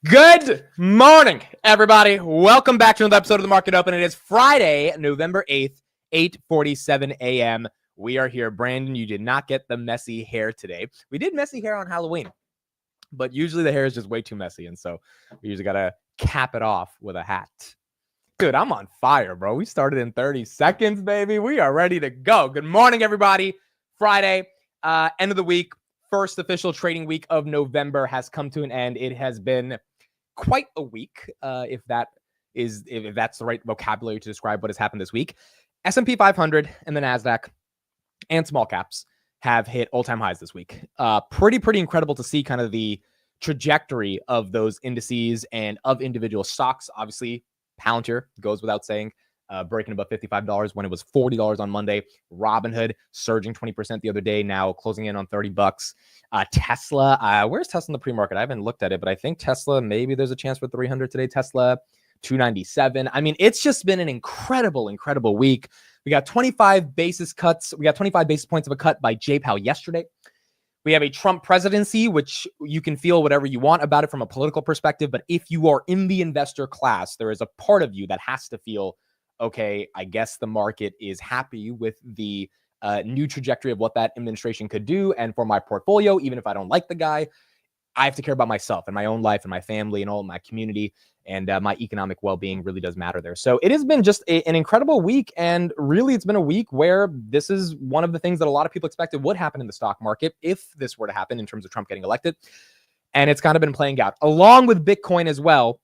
Good morning, everybody. Welcome back to another episode of The Market Open. It is Friday, November 8th, 8:47 a.m. We are here. Brandon, you did not get the messy hair today. We did messy hair on Halloween, but usually the hair is just way too messy, and so we usually got to cap it off with a hat. Dude, I'm on fire, bro. We started in 30 seconds, baby. We are ready to go. Good morning, everybody. Friday, end of the week. First official trading week of November has come to an end. It has been quite a week, if that's the right vocabulary to describe what has happened this week. S&P 500 and the NASDAQ and small caps have hit all-time highs this week. Pretty incredible to see kind of the trajectory of those indices and of individual stocks. Obviously, Palantir goes without saying, breaking above $55 when it was $40 on Monday. Robinhood surging 20% the other day, now closing in on $30. Tesla, where's Tesla in the pre-market? I haven't looked at it, but I think Tesla, maybe there's a chance for 300 today. Tesla, 297. I mean, it's just been an incredible week. We got 25 basis cuts. We got 25 basis points of a cut by Powell yesterday. We have a Trump presidency, which you can feel whatever you want about it from a political perspective. But if you are in the investor class, there is a part of you that has to feel, okay, I guess the market is happy with the new trajectory of what that administration could do. And for my portfolio, even if I don't like the guy, I have to care about myself and my own life and my family and all of my community, and my economic well-being really does matter there. So it has been just an incredible week. And really, it's been a week where this is one of the things that a lot of people expected would happen in the stock market if this were to happen in terms of Trump getting elected. And it's kind of been playing out along with Bitcoin as well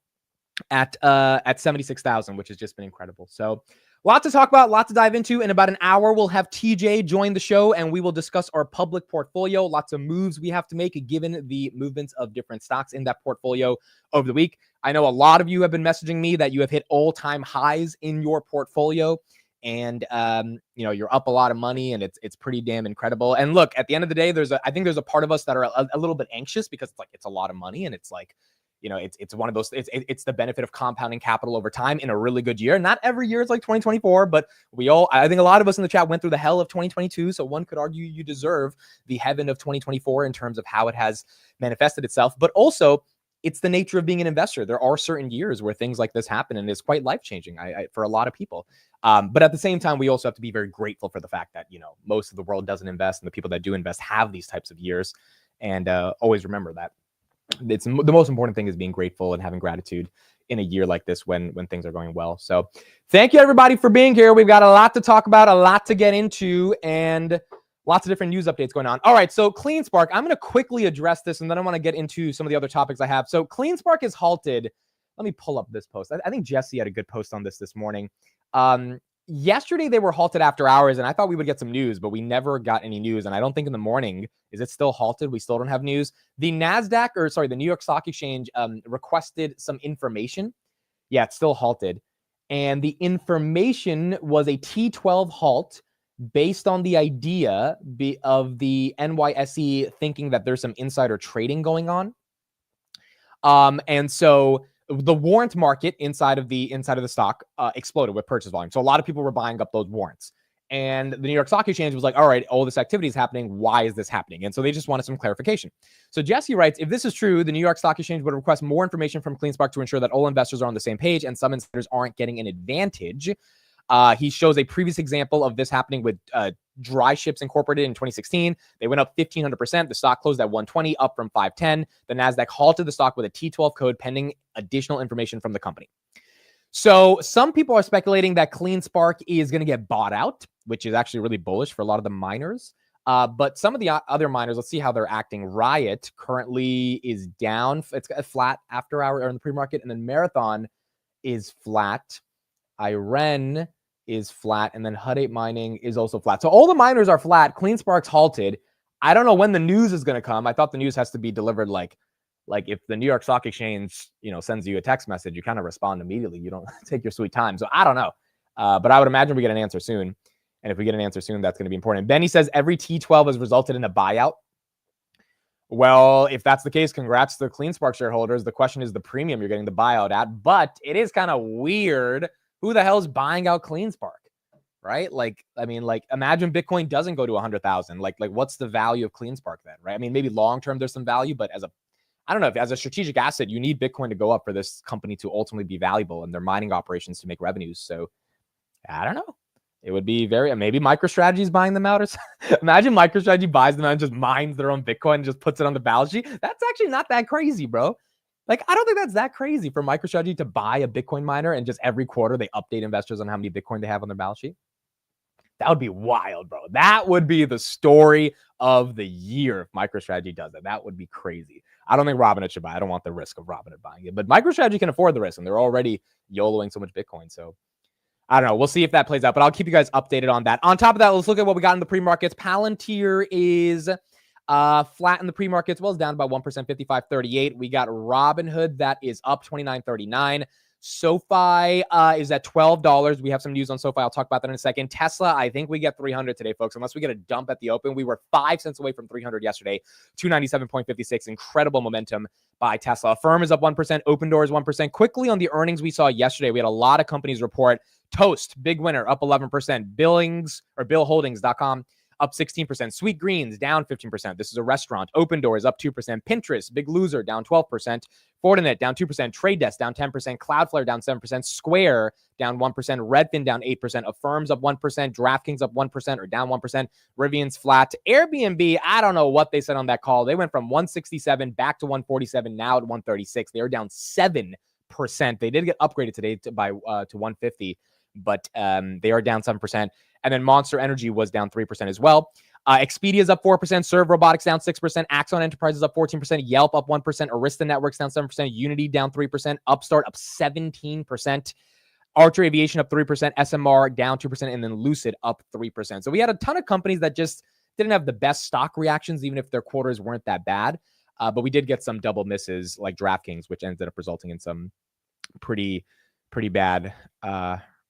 at 76,000, which has just been incredible. So a lot to talk about, a lot to dive into. In about an hour, we'll have TJ join the show and we will discuss our public portfolio. Lots of moves we have to make given the movements of different stocks in that portfolio over the week. I know a lot of you have been messaging me that you have hit all-time highs in your portfolio, and you're up a lot of money, and it's pretty damn incredible. And look, at the end of the day, I think there's a part of us that are a little bit anxious because it's a lot of money, and it's like, it's one of those, it's the benefit of compounding capital over time in a really good year. Not every year is like 2024, but I think a lot of us in the chat went through the hell of 2022. So one could argue you deserve the heaven of 2024 in terms of how it has manifested itself. But also, it's the nature of being an investor. There are certain years where things like this happen, and it's quite life-changing for a lot of people. But at the same time, we also have to be very grateful for the fact that, most of the world doesn't invest, and the people that do invest have these types of years. And always remember that. It's the most important thing is being grateful and having gratitude in a year like this when things are going well. So thank you, everybody, for being here. We've got a lot to talk about, a lot to get into, and lots of different news updates going on. All right, so CleanSpark, I'm going to quickly address this, and then I want to get into some of the other topics I have. So CleanSpark is halted. Let me pull up this post. I think Jesse had a good post on this morning. Yesterday, they were halted after hours, and I thought we would get some news, but we never got any news. And I don't think in the morning, is it still halted? We still don't have news. The the New York Stock Exchange requested some information. Yeah, it's still halted. And the information was a T12 halt based on the idea of the NYSE thinking that there's some insider trading going on. And so the warrant market inside of the stock exploded with purchase volume. So a lot of people were buying up those warrants. And the New York Stock Exchange was like, all right, all this activity is happening. Why is this happening? And so they just wanted some clarification. So Jesse writes, if this is true, the New York Stock Exchange would request more information from CleanSpark to ensure that all investors are on the same page and some insiders aren't getting an advantage. He shows a previous example of this happening with Dry Ships Incorporated in 2016. They went up 1,500%. The stock closed at 120, up from 510. The NASDAQ halted the stock with a T12 code pending additional information from the company. So some people are speculating that CleanSpark is going to get bought out, which is actually really bullish for a lot of the miners. But some of the other miners, let's see how they're acting. Riot currently is down. It's flat after hour or in the pre-market. And then Marathon is flat. IREN is flat, and then Hut 8 Mining is also flat. So all the miners are flat. CleanSpark's halted. I don't know when the news is going to come. I thought the news has to be delivered like if the New York Stock Exchange, sends you a text message, you kind of respond immediately. You don't take your sweet time. So I don't know. But I would imagine we get an answer soon. And if we get an answer soon, that's going to be important. Benny says every T12 has resulted in a buyout. Well, if that's the case, congrats to the CleanSpark shareholders. The question is the premium you're getting the buyout at. But it is kind of weird. Who the hell is buying out CleanSpark, right? Imagine Bitcoin doesn't go to 100,000. What's the value of CleanSpark then, right? I mean, maybe long-term there's some value, but I don't know if as a strategic asset, you need Bitcoin to go up for this company to ultimately be valuable and their mining operations to make revenues. So I don't know. It would be maybe MicroStrategy is buying them out. Or imagine MicroStrategy buys them out and just mines their own Bitcoin and just puts it on the balance sheet. That's actually not that crazy, bro. Like, I don't think that's that crazy for MicroStrategy to buy a Bitcoin miner and just every quarter they update investors on how many Bitcoin they have on their balance sheet. That would be wild, bro. That would be the story of the year if MicroStrategy does that. That would be crazy. I don't think Robinhood should buy. I don't want the risk of Robinhood buying it. But MicroStrategy can afford the risk, and they're already YOLOing so much Bitcoin. So I don't know. We'll see if that plays out, but I'll keep you guys updated on that. On top of that, let's look at what we got in the pre-markets. Palantir is flat in the pre-markets, well, it's down about 1%, 55.38. We got Robinhood that is up 29.39. SoFi is at $12. We have some news on SoFi. I'll talk about that in a second. Tesla, I think we get 300 today, folks, unless we get a dump at the open. We were 5 cents away from 300 yesterday, 297.56. Incredible momentum by Tesla. Affirm is up 1%. Open Door is 1%. Quickly on the earnings we saw yesterday, we had a lot of companies report. Toast, big winner, up 11%. BillHoldings.com, up 16%. Sweet Greens, down 15%. This is a restaurant. Open Door is up 2%. Pinterest, big loser, down 12%. Fortinet, down 2%. Trade Desk, down 10%. Cloudflare, down 7%. Square, down 1%. Redfin, down 8%. Affirm's up 1%. DraftKings, up 1% or down 1%. Rivian's flat. Airbnb, I don't know what they said on that call. They went from 167 back to 147, now at 136. They are down 7%. They did get upgraded today to 150, but they are down 7%. And then Monster Energy was down 3% as well. Expedia is up 4%. Serve Robotics down 6%. Axon Enterprises up 14%. Yelp up 1%. Arista Networks down 7%. Unity down 3%. Upstart up 17%. Archer Aviation up 3%. SMR down 2%. And then Lucid up 3%. So we had a ton of companies that just didn't have the best stock reactions, even if their quarters weren't that bad. But we did get some double misses like DraftKings, which ended up resulting in some pretty bad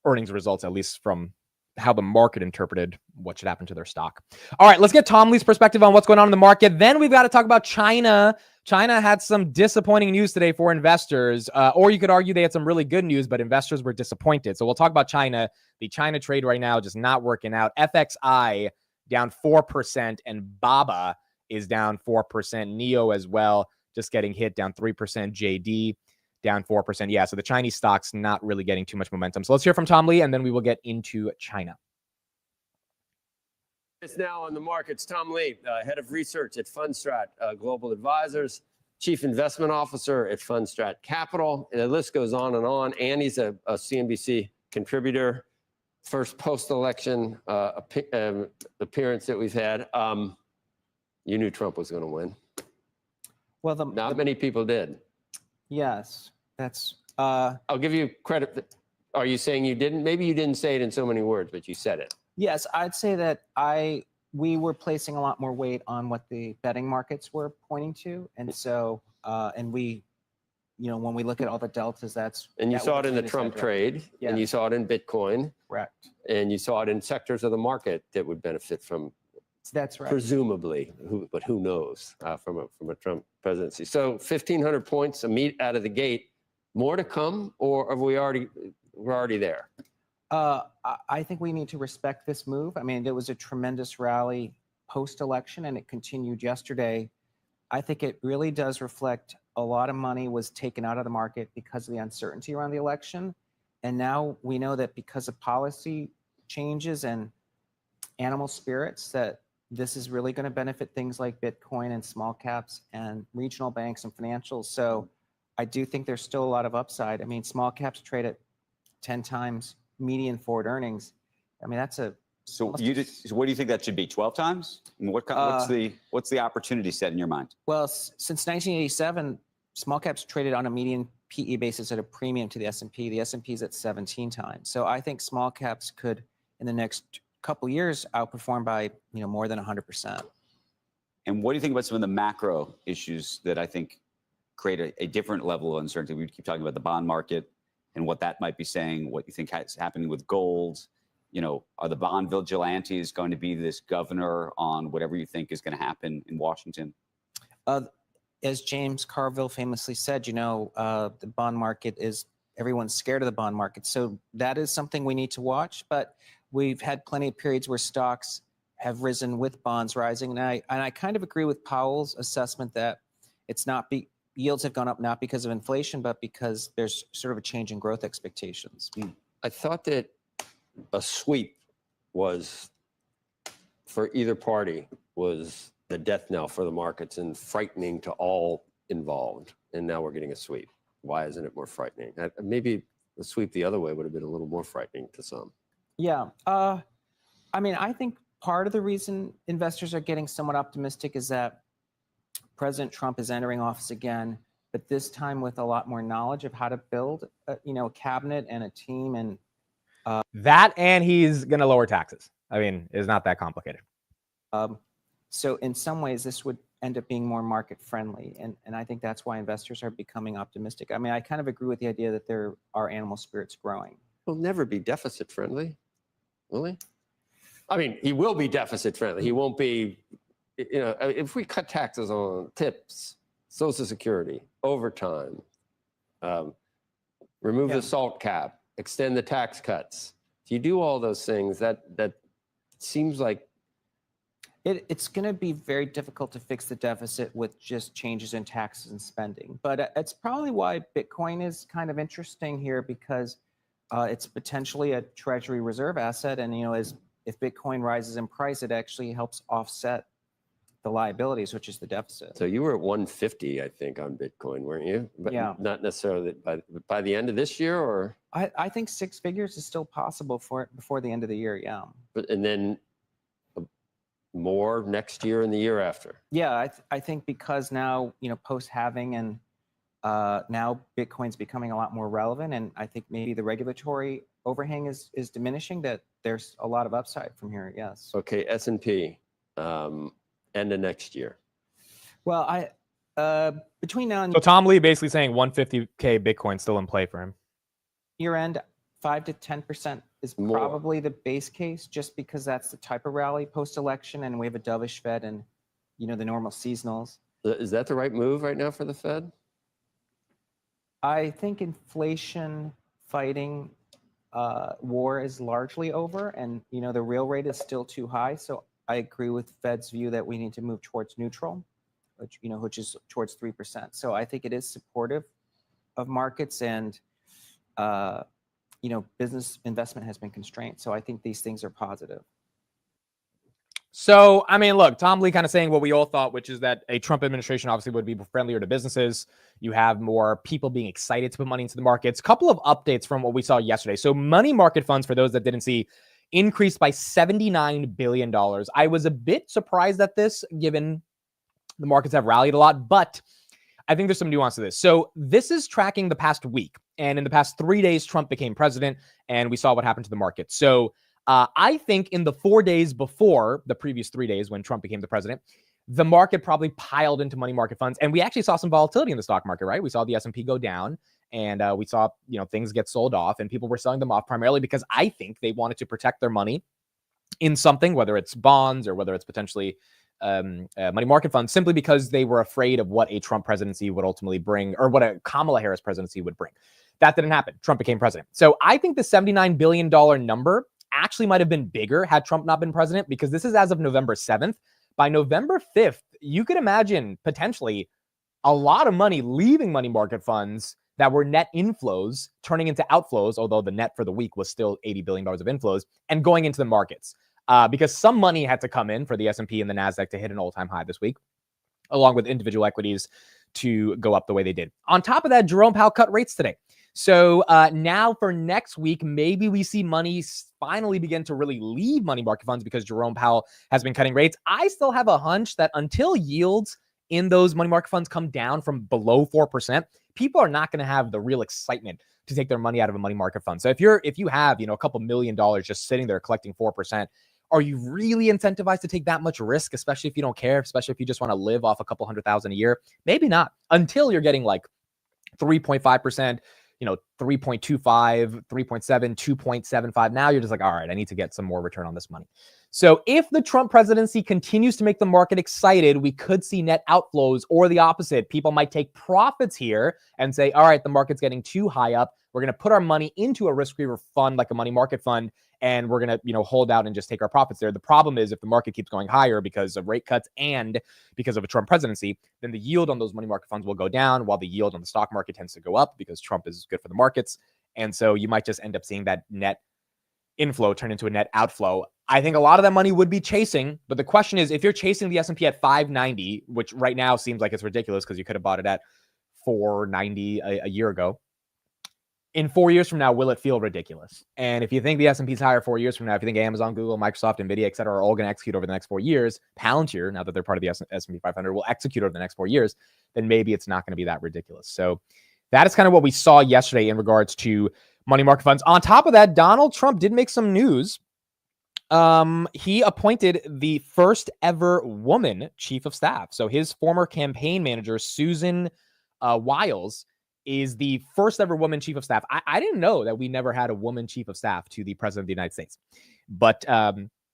earnings results, at least from how the market interpreted what should happen to their stock. All right, let's get Tom Lee's perspective on what's going on in the market. Then we've got to talk about China. China had some disappointing news today for investors, or you could argue they had some really good news, but investors were disappointed. So we'll talk about China. The China trade right now just not working out. FXI down 4%, and BABA is down 4%. NEO as well, just getting hit, down 3%. JD down 4%. Yeah, so the Chinese stocks not really getting too much momentum. So let's hear from Tom Lee, and then we will get into China. It's now on the markets. Tom Lee, head of research at Fundstrat Global Advisors, chief investment officer at Fundstrat Capital, and the list goes on and on. Annie's a CNBC contributor, first post-election appearance that we've had. You knew Trump was going to win. Well, not many people did. Yes, that's. I'll give you credit. Are you saying you didn't? Maybe you didn't say it in so many words, but you said it. Yes, I'd say that we were placing a lot more weight on what the betting markets were pointing to, and so and we, when we look at all the deltas, and you saw it in the Trump trade, yes. And you saw it in Bitcoin, correct, and you saw it in sectors of the market that would benefit from. That's right. Presumably, but who knows from a Trump presidency. So 1,500 points, a meet out of the gate. More to come, or are we're already there? I think we need to respect this move. I mean, there was a tremendous rally post-election, and it continued yesterday. I think it really does reflect a lot of money was taken out of the market because of the uncertainty around the election. And now we know that because of policy changes and animal spirits, that this is really going to benefit things like Bitcoin and small caps and regional banks and financials. So I do think there's still a lot of upside. I mean, small caps trade at 10 times median forward earnings. I mean, that's a. So what do you think that should be? 12 times? And what's the opportunity set in your mind? Well, since 1987, small caps traded on a median PE basis at a premium to the S&P. The S&P is at 17 times. So I think small caps could, in the next couple years, outperform by more than 100%. And what do you think about some of the macro issues that I think create a different level of uncertainty? We keep talking about the bond market and what that might be saying, what you think is happening with gold. Are the bond vigilantes going to be this governor on whatever you think is going to happen in Washington? As James Carville famously said, the bond market is, everyone's scared of the bond market. So that is something we need to watch. But we've had plenty of periods where stocks have risen with bonds rising. And I kind of agree with Powell's assessment that it's not yields have gone up not because of inflation, but because there's sort of a change in growth expectations. I thought that a sweep was, for either party, was the death knell for the markets and frightening to all involved. And now we're getting a sweep. Why isn't it more frightening? Maybe the sweep the other way would have been a little more frightening to some. Yeah. I mean, I think part of the reason investors are getting somewhat optimistic is that President Trump is entering office again, but this time with a lot more knowledge of how to build, a cabinet and a team. And That and he's going to lower taxes. I mean, it's not that complicated. so in some ways, this would end up being more market friendly. And I think that's why investors are becoming optimistic. I mean, I kind of agree with the idea that there are animal spirits growing. He'll never be deficit friendly, will he? I mean, he will be deficit friendly. He won't be, if we cut taxes on tips, Social Security, overtime, remove the SALT cap, extend the tax cuts. If you do all those things, that seems like It's going to be very difficult to fix the deficit with just changes in taxes and spending. But it's probably why Bitcoin is kind of interesting here, because it's potentially a treasury reserve asset. And, if Bitcoin rises in price, it actually helps offset the liabilities, which is the deficit. So you were at 150, I think, on Bitcoin, weren't you? But Yeah. not necessarily by the end of this year, or? I think 6 figures is still possible before the end of the year. Yeah. And then more next year and the year after. Yeah, I think because now, post halving and now Bitcoin's becoming a lot more relevant, and I think maybe the regulatory overhang is diminishing, that there's a lot of upside from here. Yes. Okay, S&P, end of next year. Well, between now and So Tom Lee basically saying 150K Bitcoin still in play for him. year end, 5 to 10% is More. probably the base case, just because that's the type of rally post election, and we have a dovish Fed and the normal seasonals. Is that the right move right now for the Fed? I think inflation fighting war is largely over, and the real rate is still too high. So I agree with Fed's view that we need to move towards neutral, which is towards 3%. So I think it is supportive of markets, and business investment has been constrained. So I think these things are positive. So, I mean, look, Tom Lee kind of saying what we all thought, which is that a Trump administration obviously would be friendlier to businesses. You have more people being excited to put money into the markets. Couple of updates from what we saw yesterday. So money market funds, for those that didn't see, increased by $79 billion. I was a bit surprised at this, given the markets have rallied a lot, but I think there's some nuance to this. So this is tracking the past week. And in the past 3 days, Trump became president, and we saw what happened to the market. So I think in the 4 days before the previous 3 days when Trump became the president, the market probably piled into money market funds. And we actually saw some volatility in the stock market, right? We saw the S&P go down, and we saw, things get sold off, and people were selling them off primarily because I think they wanted to protect their money in something, whether it's bonds or whether it's potentially money market funds, simply because they were afraid of what a Trump presidency would ultimately bring, or what a Kamala Harris presidency would bring. That didn't happen. Trump became president. So I think the $79 billion number actually might have been bigger had Trump not been president, because this is as of November 7th. By November 5th, you could imagine potentially a lot of money leaving money market funds that were net inflows turning into outflows, although the net for the week was still $80 billion of inflows, and going into the markets. Because some money had to come in for the S&P and the NASDAQ to hit an all-time high this week, along with individual equities to go up the way they did. On top of that, Jerome Powell cut rates today. So now for next week, maybe we see money finally begin to really leave money market funds because Jerome Powell has been cutting rates. I still have a hunch that until yields in those money market funds come down from below 4%, people are not going to have the real excitement to take their money out of a money market fund. So if you have, a couple $1 million just sitting there collecting 4%, are you really incentivized to take that much risk, especially if you don't care, especially if you just want to live off a couple $100,000 a year? Maybe not, until you're getting like 3.5%, 3.25, 3.7, 2.75. Now you're just like, all right, I need to get some more return on this money. So if the Trump presidency continues to make the market excited, we could see net outflows, or the opposite. People might take profits here and say, all right, the market's getting too high up. We're going to put our money into a risk-free fund like a money market fund and we're going to, hold out and just take our profits there. The problem is if the market keeps going higher because of rate cuts and because of a Trump presidency, then the yield on those money market funds will go down while the yield on the stock market tends to go up because Trump is good for the markets. And so you might just end up seeing that net inflow turn into a net outflow. I think a lot of that money would be chasing, but the question is, if you're chasing the S&P at 590, which right now seems like it's ridiculous because you could have bought it at 490 a year ago, in 4 years from now, will it feel ridiculous? And if you think the S&P is higher 4 years from now, if you think Amazon, Google, Microsoft, Nvidia, et cetera, are all going to execute over the next 4 years, Palantir, now that they're part of the S&P 500, will execute over the next 4 years, then maybe it's not going to be that ridiculous. So that is kind of what we saw yesterday in regards to money market funds. On top of that, Donald Trump did make some news. He appointed the first ever woman chief of staff. So his former campaign manager, Susan Wiles, is the first ever woman chief of staff. I didn't know that we never had a woman chief of staff to the president of the United States, but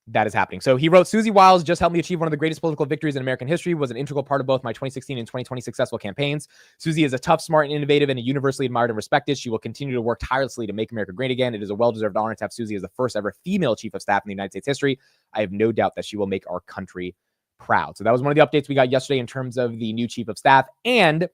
that is happening. So he wrote, Susie Wiles just helped me achieve one of the greatest political victories in American history, was an integral part of both my 2016 and 2020 successful campaigns. Susie is a tough, smart, and innovative, and universally admired and respected. She will continue to work tirelessly to make America great again. It is a well-deserved honor to have Susie as the first ever female chief of staff in the United States history. I have no doubt that she will make our country proud. So that was one of the updates we got yesterday in terms of the new chief of staff. And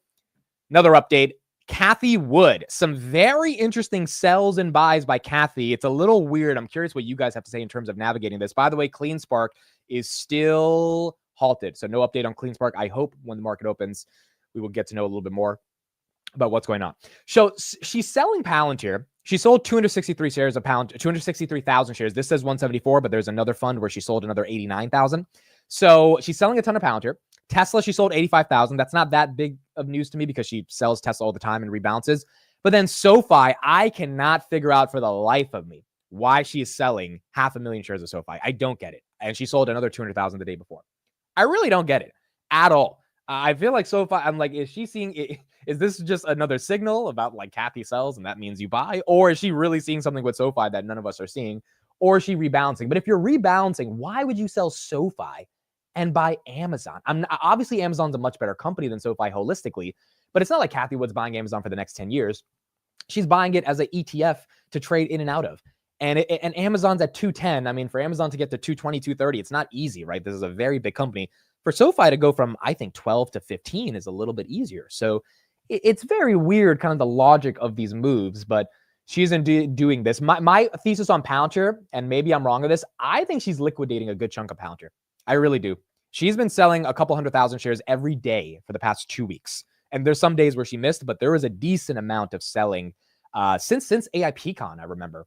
another update, Cathie Wood. Some very interesting sells and buys by Cathie. It's a little weird. I'm curious what you guys have to say in terms of navigating this. By the way, CleanSpark is still halted. So no update on CleanSpark. I hope when the market opens, we will get to know a little bit more about what's going on. So she's selling Palantir. She sold 263 shares of Palantir, 263,000 shares. This says 174, but there's another fund where she sold another 89,000. So she's selling a ton of Palantir. Tesla, she sold 85,000. That's not that big of news to me because she sells Tesla all the time and rebalances. But then SoFi, I cannot figure out for the life of me why she is selling 500,000 shares of SoFi. I don't get it. And she sold another 200,000 the day before. I really don't get it at all. I feel like SoFi, I'm like, is she seeing it? Is this just another signal about like Cathie sells and that means you buy? Or is she really seeing something with SoFi that none of us are seeing? Or is she rebalancing? But if you're rebalancing, why would you sell SoFi and buy Amazon? Obviously, Amazon's a much better company than SoFi holistically, but it's not like Cathie Wood's buying Amazon for the next 10 years. She's buying it as an ETF to trade in and out of. And Amazon's at 210. I mean, for Amazon to get to 220, 230, it's not easy, right? This is a very big company. For SoFi to go from, I think, 12 to 15 is a little bit easier. So it's very weird, kind of the logic of these moves, but she isn't doing this. My thesis on Palantir, and maybe I'm wrong with this, I think she's liquidating a good chunk of Palantir. I really do. She's been selling a couple 100,000 shares every day for the past 2 weeks. And there's some days where she missed, but there was a decent amount of selling since AIPCon, I remember,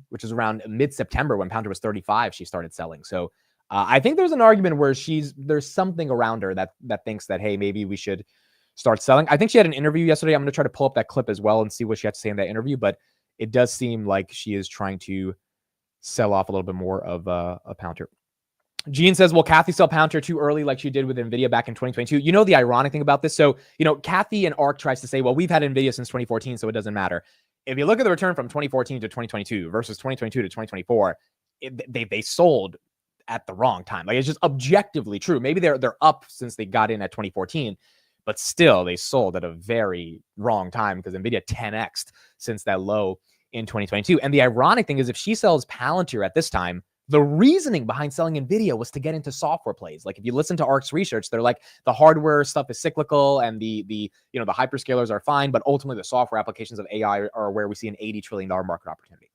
which is around mid-September when Palantir was 35, she started selling. So I think there's an argument where there's something around her that thinks that, hey, maybe we should start selling. I think she had an interview yesterday. I'm going to try to pull up that clip as well and see what she had to say in that interview, but it does seem like she is trying to sell off a little bit more of Palantir. Gene says, will Cathie sell Palantir too early like she did with NVIDIA back in 2022? You know the ironic thing about this? So, Cathie and ARK tries to say, well, we've had NVIDIA since 2014, so it doesn't matter. If you look at the return from 2014 to 2022 versus 2022 to 2024, they sold at the wrong time. Like, it's just objectively true. Maybe they're up since they got in at 2014, but still they sold at a very wrong time because NVIDIA 10x'd since that low in 2022. And the ironic thing is if she sells Palantir at this time, the reasoning behind selling NVIDIA was to get into software plays. Like if you listen to ARK's research, they're like the hardware stuff is cyclical and the hyperscalers are fine, but ultimately the software applications of AI are where we see an $80 trillion market opportunity.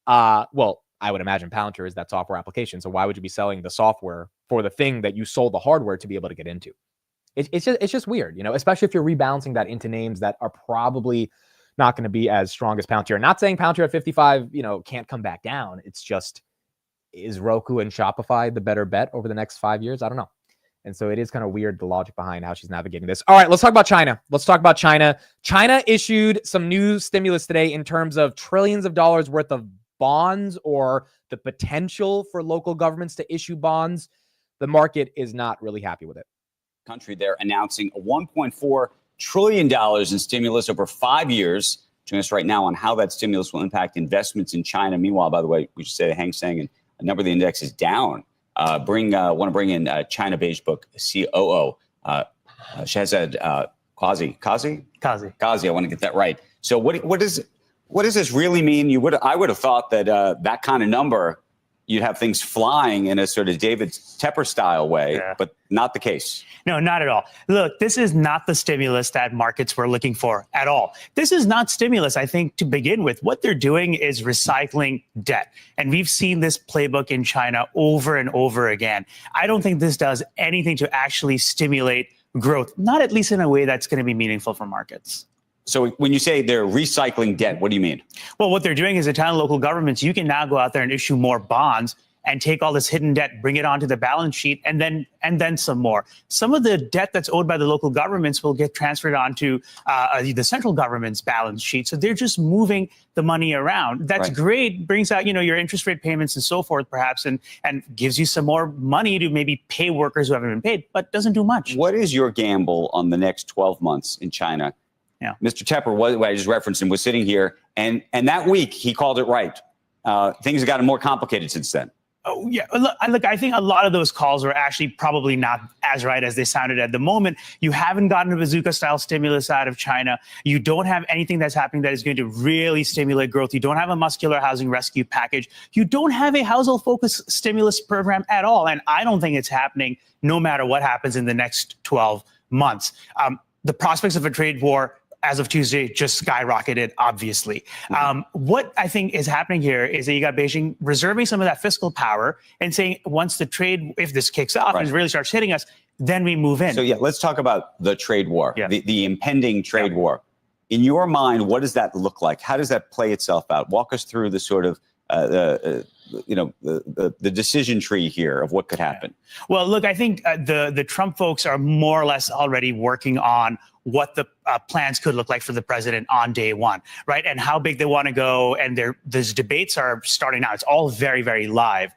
Well, I would imagine Palantir is that software application. So why would you be selling the software for the thing that you sold the hardware to be able to get into? It's just weird, especially if you're rebalancing that into names that are probably not going to be as strong as Palantir. Not saying Palantir at 55, can't come back down. It's just, is Roku and Shopify the better bet over the next 5 years? I don't know. And so it is kind of weird, the logic behind how she's navigating this. All right, let's talk about China. China issued some new stimulus today in terms of trillions of dollars worth of bonds or the potential for local governments to issue bonds. The market is not really happy with it. Country there announcing a $1.4 trillion in stimulus over 5 years. Join us right now on how that stimulus will impact investments in China. Meanwhile, by the way, we should say Hang Seng and a number of the index is down. Want to bring in China Beige Book COO Shahzad Qazi. I want to get that right. So what is What does this really mean? I would have thought that that kind of number, you'd have things flying in a sort of David Tepper style way, but not the case. No, not at all. Look, this is not the stimulus that markets were looking for at all. This is not stimulus, I think, to begin with. What they're doing is recycling debt. And we've seen this playbook in China over and over again. I don't think this does anything to actually stimulate growth, not at least in a way that's going to be meaningful for markets. So when you say they're recycling debt, what do you mean? Well, what they're doing is Italian local governments, you can now go out there and issue more bonds and take all this hidden debt, bring it onto the balance sheet, and then some more. Some of the debt that's owed by the local governments will get transferred onto the central government's balance sheet. So they're just moving the money around. That's great, brings out, your interest rate payments and so forth, perhaps, and gives you some more money to maybe pay workers who haven't been paid, but doesn't do much. What is your gamble on the next 12 months in China? Yeah. Mr. Tepper, I just referenced him, was sitting here, and that week he called it right. Things have gotten more complicated since then. Oh, yeah. Look, I think a lot of those calls were actually probably not as right as they sounded at the moment. You haven't gotten a bazooka-style stimulus out of China. You don't have anything that's happening that is going to really stimulate growth. You don't have a muscular housing rescue package. You don't have a household-focused stimulus program at all. And I don't think it's happening no matter what happens in the next 12 months. The prospects of a trade war as of Tuesday just skyrocketed, obviously. What I think is happening here is that you got Beijing reserving some of that fiscal power and saying once the trade, if this kicks off and really starts hitting us, then we move in. So let's talk about the trade war, the impending trade war. In your mind, what does that look like? How does that play itself out? Walk us through the sort of the decision tree here of what could happen. Well, look, I think the Trump folks are more or less already working on what the plans could look like for the president on day one, right? And how big they want to go. And those debates are starting now. It's all very, very live.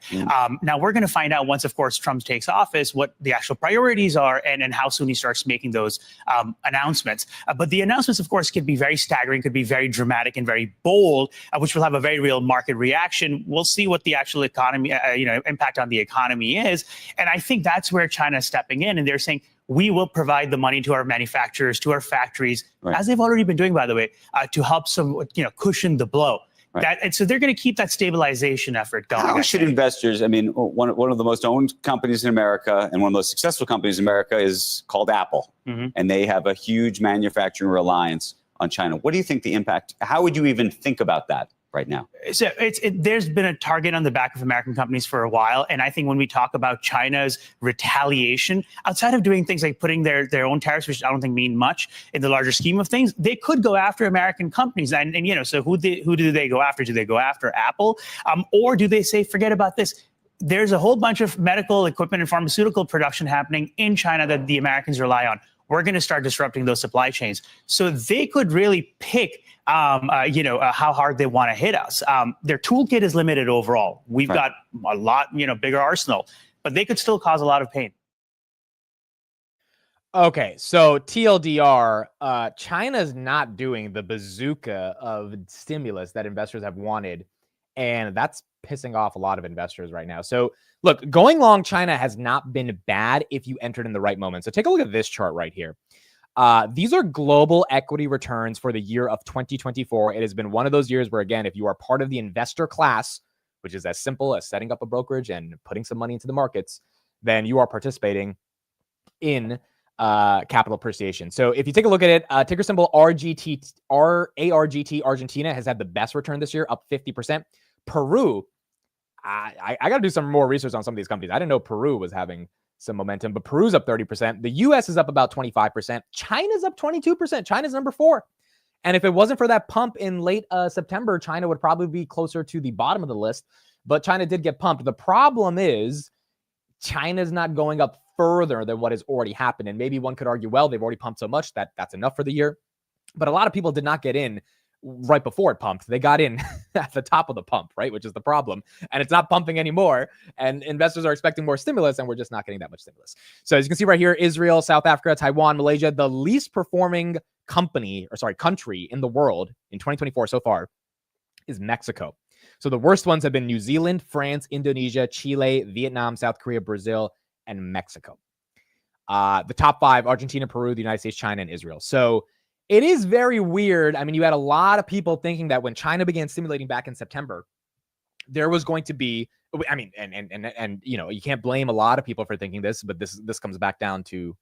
Now, we're going to find out once, of course, Trump takes office, what the actual priorities are and how soon he starts making those announcements. But the announcements, of course, could be very staggering, could be very dramatic and very bold, which will have a very real market reaction. We'll see what the actual economy, impact on the economy is. And I think that's where China is stepping in. And they're saying, we will provide the money to our manufacturers, to our factories, as they've already been doing, by the way, to help cushion the blow. And so they're going to keep that stabilization effort going. How should investors, one of the most owned companies in America and one of the most successful companies in America is called Apple. And they have a huge manufacturing reliance on China. What do you think the impact, how would you even think about that right now? So there's been a target on the back of American companies for a while. And I think when we talk about China's retaliation, outside of doing things like putting their own tariffs, which I don't think mean much in the larger scheme of things, they could go after American companies. And so who do they go after? Do they go after Apple? Or do they say, forget about this? There's a whole bunch of medical equipment and pharmaceutical production happening in China that the Americans rely on. We're going to start disrupting those supply chains. So they could really pick how hard they want to hit us. Their toolkit is limited overall. We've got a lot, bigger arsenal, but they could still cause a lot of pain. Okay, so TLDR, China's not doing the bazooka of stimulus that investors have wanted, and that's pissing off a lot of investors right now. So look, going long China has not been bad if you entered in the right moment. So take a look at this chart right here. These are global equity returns for the year of 2024. It has been one of those years where, again, if you are part of the investor class, which is as simple as setting up a brokerage and putting some money into the markets, then you are participating in capital appreciation. So if you take a look at it, ticker symbol ARGT, Argentina has had the best return this year, up 50%. Peru, I got to do some more research on some of these companies. I didn't know Peru was having some momentum, but Peru's up 30%. The US is up about 25%. China's up 22%. China's number 4. And if it wasn't for that pump in late September, China would probably be closer to the bottom of the list. But China did get pumped. The problem is China's not going up further than what has already happened. And maybe one could argue, well, they've already pumped so much that that's enough for the year. But a lot of people did not get in right before it pumped. They got in at the top of the pump, right? Which is the problem. And it's not pumping anymore. And investors are expecting more stimulus, and we're just not getting that much stimulus. So as you can see right here, Israel, South Africa, Taiwan, Malaysia, the least performing country in the world in 2024 so far is Mexico. So the worst ones have been New Zealand, France, Indonesia, Chile, Vietnam, South Korea, Brazil, and Mexico. The top 5, Argentina, Peru, the United States, China, and Israel. So it is very weird. I mean, you had a lot of people thinking that when China began stimulating back in September, there was going to be, I mean, and you know, you can't blame a lot of people for thinking this, but this comes back down to,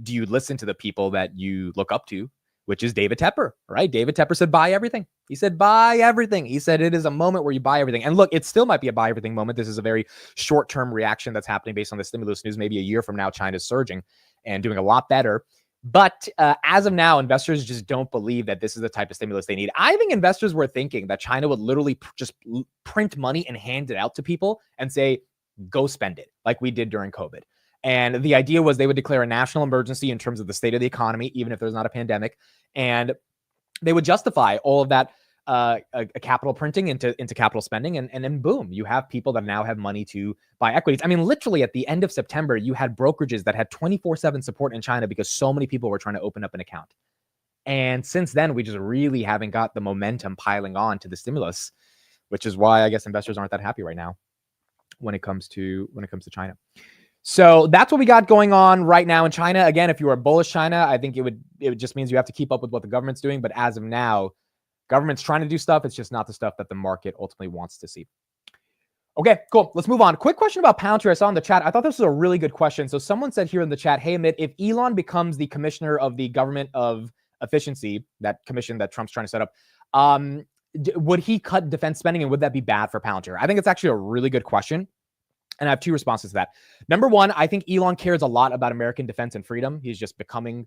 do you listen to the people that you look up to, which is David Tepper, right? David Tepper said, buy everything. He said, buy everything. He said, it is a moment where you buy everything. And look, it still might be a buy everything moment. This is a very short-term reaction that's happening based on the stimulus news. Maybe a year from now, China's surging and doing a lot better. But as of now, investors just don't believe that this is the type of stimulus they need. I think investors were thinking that China would literally just print money and hand it out to people and say, go spend it, like we did during COVID. And the idea was they would declare a national emergency in terms of the state of the economy, even if there's not a pandemic. And they would justify all of that a capital printing into capital spending. And then boom, you have people that now have money to buy equities. I mean, literally at the end of September, you had brokerages that had 24/7 support in China because so many people were trying to open up an account. And since then, we just really haven't got the momentum piling on to the stimulus, which is why I guess investors aren't that happy right now when it comes to China. So that's what we got going on right now in China. Again, if you are bullish China, I think it just means you have to keep up with what the government's doing. But as of now, government's trying to do stuff. It's just not the stuff that the market ultimately wants to see. Okay, cool. Let's move on. Quick question about Palantir. I saw in the chat. I thought this was a really good question. So someone said here in the chat, hey, Amit, if Elon becomes the commissioner of the government of efficiency, that commission that Trump's trying to set up, would he cut defense spending and would that be bad for Palantir? I think it's actually a really good question. And I have two responses to that. Number one, I think Elon cares a lot about American defense and freedom. He's just becoming,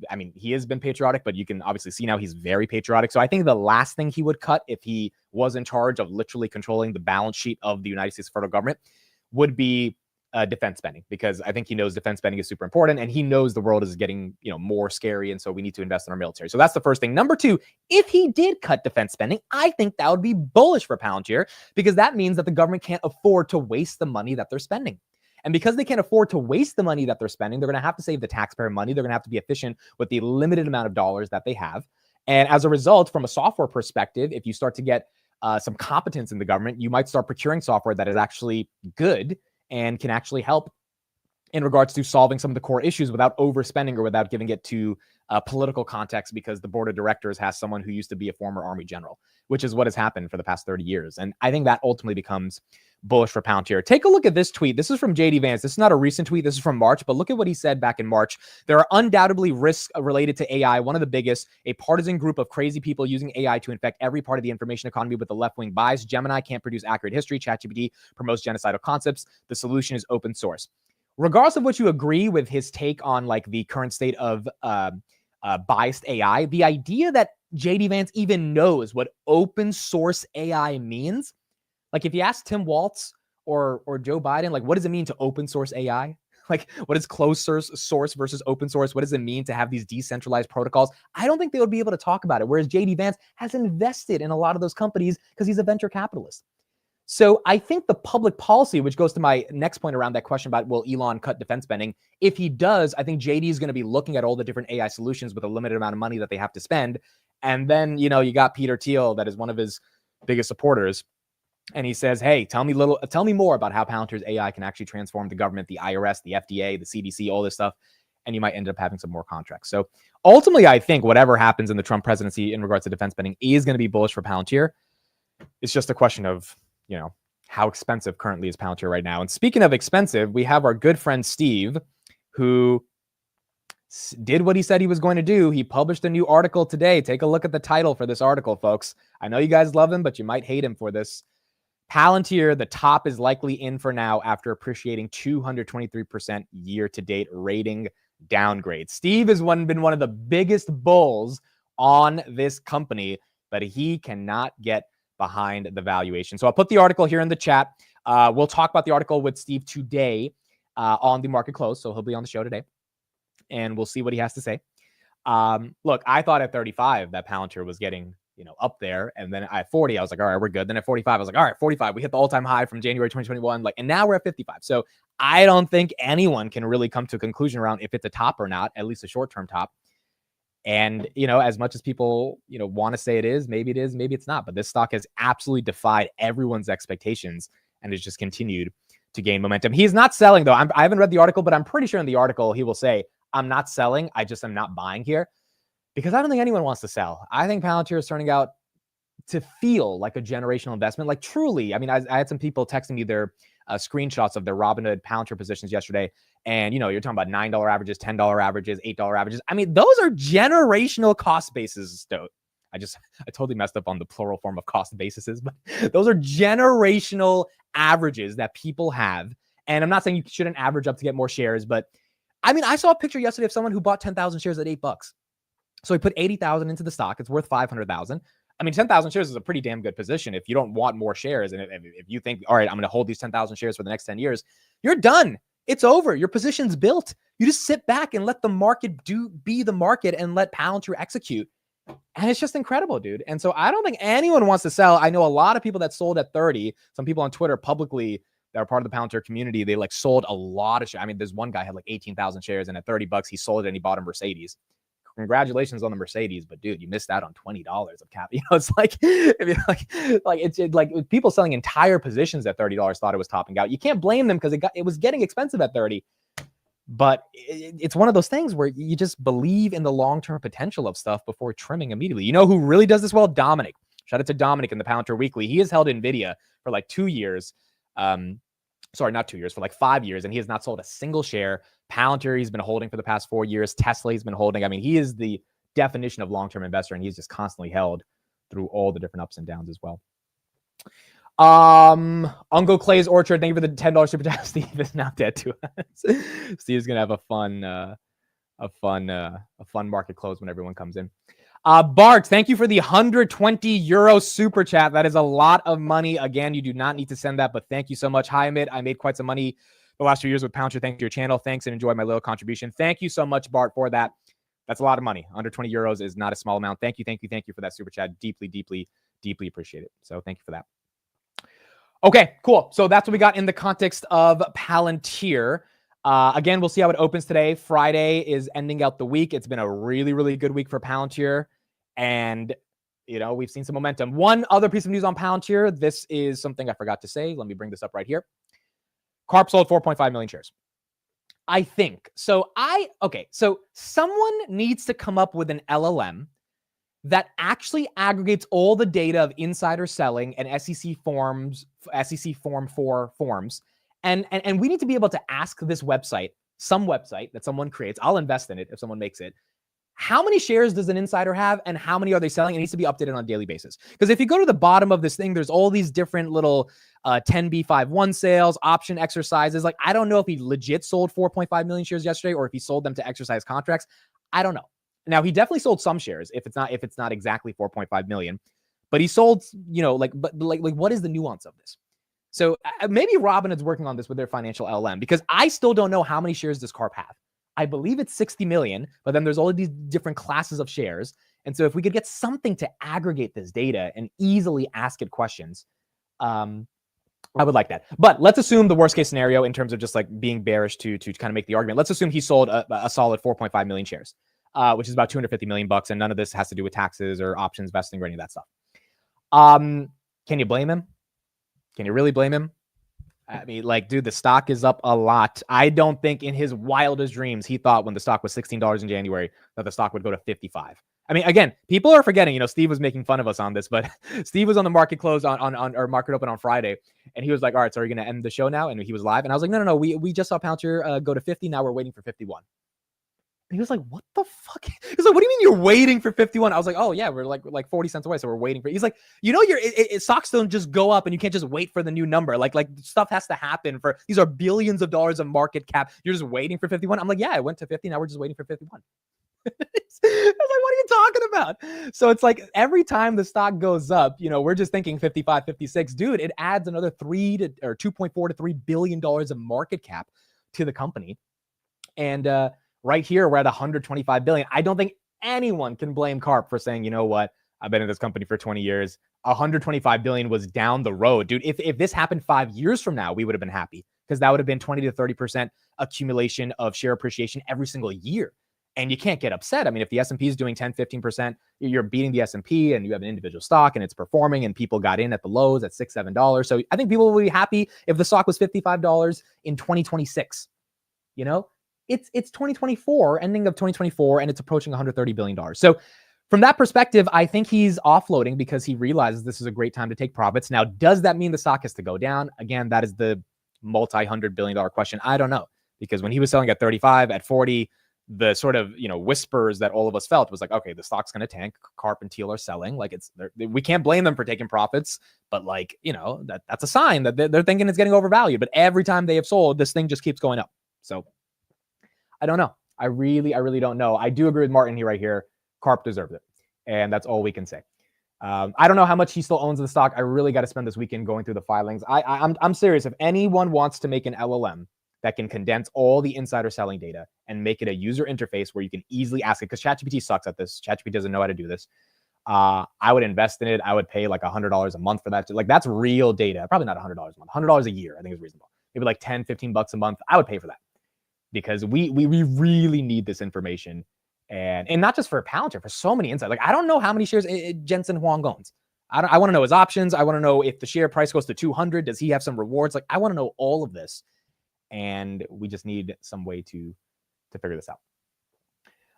I mean, he has been patriotic, but you can obviously see now he's very patriotic. So I think the last thing he would cut if he was in charge of literally controlling the balance sheet of the United States federal government would be defense spending, because I think he knows defense spending is super important and he knows the world is getting, more scary. And so we need to invest in our military. So that's the first thing. Number two, if he did cut defense spending, I think that would be bullish for Palantir, because that means that the government can't afford to waste the money that they're spending. And because they can't afford to waste the money that they're spending, they're going to have to save the taxpayer money. They're going to have to be efficient with the limited amount of dollars that they have. And as a result, from a software perspective, if you start to get some competence in the government, you might start procuring software that is actually good and can actually help in regards to solving some of the core issues without overspending or without giving it to political context, because the board of directors has someone who used to be a former Army general, which is what has happened for the past 30 years. And I think that ultimately becomes bullish for Palantir. Take a look at this tweet. This is from JD Vance. This is not a recent tweet. This is from March, but look at what he said back in March. There are undoubtedly risks related to AI. One of the biggest, a partisan group of crazy people using AI to infect every part of the information economy with the left-wing bias. Gemini can't produce accurate history. ChatGPT promotes genocidal concepts. The solution is open source. Regardless of what you agree with his take on like the current state of biased AI, the idea that JD Vance even knows what open source AI means, like if you ask Tim Waltz or Joe Biden, like what does it mean to open source AI? Like what is closed source versus open source? What does it mean to have these decentralized protocols? I don't think they would be able to talk about it. Whereas JD Vance has invested in a lot of those companies because he's a venture capitalist. So I think the public policy, which goes to my next point around that question about will Elon cut defense spending? If he does, I think JD is going to be looking at all the different AI solutions with a limited amount of money that they have to spend. And then, you got Peter Thiel, that is one of his biggest supporters. And he says, hey, tell me more about how Palantir's AI can actually transform the government, the IRS, the FDA, the CDC, all this stuff. And you might end up having some more contracts. So ultimately, I think whatever happens in the Trump presidency in regards to defense spending is going to be bullish for Palantir. It's just a question of, how expensive currently is Palantir right now. And speaking of expensive, we have our good friend Steve, who did what he said he was going to do. He published a new article today. Take a look at the title for this article, folks. I know you guys love him, but you might hate him for this. Palantir, the top is likely in for now after appreciating 223% year-to-date rating downgrade. Steve has been one of the biggest bulls on this company, but he cannot get behind the valuation. So I'll put the article here in the chat. We'll talk about the article with Steve today on the market close. So he'll be on the show today and we'll see what he has to say. Look, I thought at 35 that Palantir was getting, up there. And then at 40, I was like, all right, we're good. Then at 45, I was like, all right, 45, we hit the all-time high from January 2021. And now we're at 55. So I don't think anyone can really come to a conclusion around if it's a top or not, at least a short-term top. And, as much as people, want to say it is, maybe it's not. But this stock has absolutely defied everyone's expectations and has just continued to gain momentum. He's not selling, though. I haven't read the article, but I'm pretty sure in the article he will say, I'm not selling. I just am not buying here. because I don't think anyone wants to sell. I think Palantir is turning out to feel like a generational investment. Like truly, I mean, I had some people texting me their screenshots of their Robinhood Palantir positions yesterday. And, you know, you're talking about $9 averages, $10 averages, $8 averages. I mean, those are generational cost bases. I totally messed up on the plural form of cost bases, but those are generational averages that people have. And I'm not saying you shouldn't average up to get more shares, but I mean, I saw a picture yesterday of someone who bought 10,000 shares at $8. So he put 80,000 into the stock. It's worth 500,000. I mean, 10,000 shares is a pretty damn good position. If you don't want more shares, and if you think, all right, I'm going to hold these 10,000 shares for the next 10 years, you're done. It's over. Your position's built. You just sit back and let the market be the market and let Palantir execute. And it's just incredible, dude. And so I don't think anyone wants to sell. I know a lot of people that sold at 30. Some people on Twitter publicly that are part of the Palantir community, they like sold a lot of shares. I mean, there's one guy had like 18,000 shares, and at $30, he sold it and he bought a Mercedes. Congratulations on the Mercedes, but dude, you missed out on $20 of cap. You know, it's like, I mean, it's like people selling entire positions at $30 thought it was topping out. You can't blame them because it was getting expensive at 30. But it's one of those things where you just believe in the long-term potential of stuff before trimming immediately. You know who really does this well? Dominic. Shout out to Dominic in the Palantir Weekly. He has held NVIDIA for like 2 years. Sorry, not 2 years, for like 5 years, and he has not sold a single share. Palantir, he's been holding for the past 4 years. Tesla, he's been holding. I mean, he is the definition of long-term investor, and he's just constantly held through all the different ups and downs as well. Uncle Clay's Orchard, thank you for the $10 super chat. Steve is now dead to us. Steve's gonna have a fun market close when everyone comes in. Bart, thank you for the €120 super chat. That is a lot of money. Again, you do not need to send that, but thank you so much. Hi, Amit. I made quite some money the last 2 years with Palantir. Thanks to your channel. Thanks, and enjoy my little contribution. Thank you so much, Bart, for that. That's a lot of money. Under €20 is not a small amount. Thank you for that super chat. Deeply appreciate it. So thank you for that. Okay, cool. So that's what we got in the context of Palantir. Again, we'll see how it opens today. Friday is ending out the week. It's been a really, really good week for Palantir. And, you know, we've seen some momentum. One other piece of news on Palantir. This is something I forgot to say. Let me bring this up right here. Carp sold 4.5 million shares. I think. So someone needs to come up with an LLM that actually aggregates all the data of insider selling and SEC Form 4 forms. And we need to be able to ask this website, some website that someone creates, I'll invest in it if someone makes it, how many shares does an insider have and how many are they selling? It needs to be updated on a daily basis. Because if you go to the bottom of this thing, there's all these different little 10b5-1 sales, option exercises. Like, I don't know if he legit sold 4.5 million shares yesterday or if he sold them to exercise contracts. I don't know. Now, he definitely sold some shares if it's not exactly 4.5 million, but he sold, you know, like what is the nuance of this? So maybe Robinhood's working on this with their financial LM, because I still don't know how many shares does Carp have. I believe it's 60 million, but then there's all of these different classes of shares. And so if we could get something to aggregate this data and easily ask it questions, I would like that. But let's assume the worst case scenario in terms of just like being bearish to kind of make the argument. Let's assume he sold a solid 4.5 million shares, which is about $250 million, and none of this has to do with taxes or options vesting or any of that stuff. Can you blame him? Can you really blame him? I mean, like, dude, the stock is up a lot. I don't think in his wildest dreams he thought when the stock was $16 in January that the stock would go to 55. I mean, again, people are forgetting, you know, Steve was making fun of us on this, but Steve was on the market close on our market open on Friday. And he was like, all right, so are you going to end the show now? And he was live. And I was like, no. We just saw Palantir go to 50. Now we're waiting for 51. And he was like, what the fuck? He's like, what do you mean you're waiting for 51? I was like, oh yeah, we're like 40 cents away. So we're waiting for, he's like, you know, stocks don't just go up and you can't just wait for the new number. Like stuff has to happen these are billions of dollars of market cap. You're just waiting for 51. I'm like, yeah, I went to 50. Now we're just waiting for 51. I was like, what are you talking about? So it's like every time the stock goes up, you know, we're just thinking 55, 56, dude, it adds another 2.4 to $3 billion of market cap to the company. And, right here, we're at 125 billion. I don't think anyone can blame Carp for saying, you know what, I've been in this company for 20 years. 125 billion was down the road. Dude, if this happened 5 years from now, we would have been happy because that would have been 20 to 30% accumulation of share appreciation every single year. And you can't get upset. I mean, if the S&P is doing 10, 15%, you're beating the S&P and you have an individual stock and it's performing and people got in at the lows at $6, $7. So I think people will be happy if the stock was $55 in 2026, you know? it's 2024, ending of 2024, and it's approaching $130 billion. So from that perspective, I think he's offloading because he realizes this is a great time to take profits. Now, does that mean the stock has to go down? Again, that is the multi-$100 billion question. I don't know, because when he was selling at 35, at 40, the sort of, whispers that all of us felt was like, okay, the stock's going to tank. Carp and Teal are selling. Like we can't blame them for taking profits, but like, that's a sign that they're thinking it's getting overvalued. But every time they have sold, this thing just keeps going up. So I don't know. I really don't know. I do agree with Martin here right here. Carp deserves it. And that's all we can say. I don't know how much he still owns of the stock. I really got to spend this weekend going through the filings. I'm serious. If anyone wants to make an LLM that can condense all the insider selling data and make it a user interface where you can easily ask it, because ChatGPT sucks at this. ChatGPT doesn't know how to do this. I would invest in it. I would pay like $100 a month for that. Like, that's real data. Probably not $100 a month. $100 a year, I think is reasonable. Maybe like 10, 15 bucks a month. I would pay for that, because we really need this information. And not just for Palantir, for so many insights. Like, I don't know how many shares Jensen Huang owns. I want to know his options. I want to know if the share price goes to 200, does he have some rewards? Like, I want to know all of this. And we just need some way to figure this out.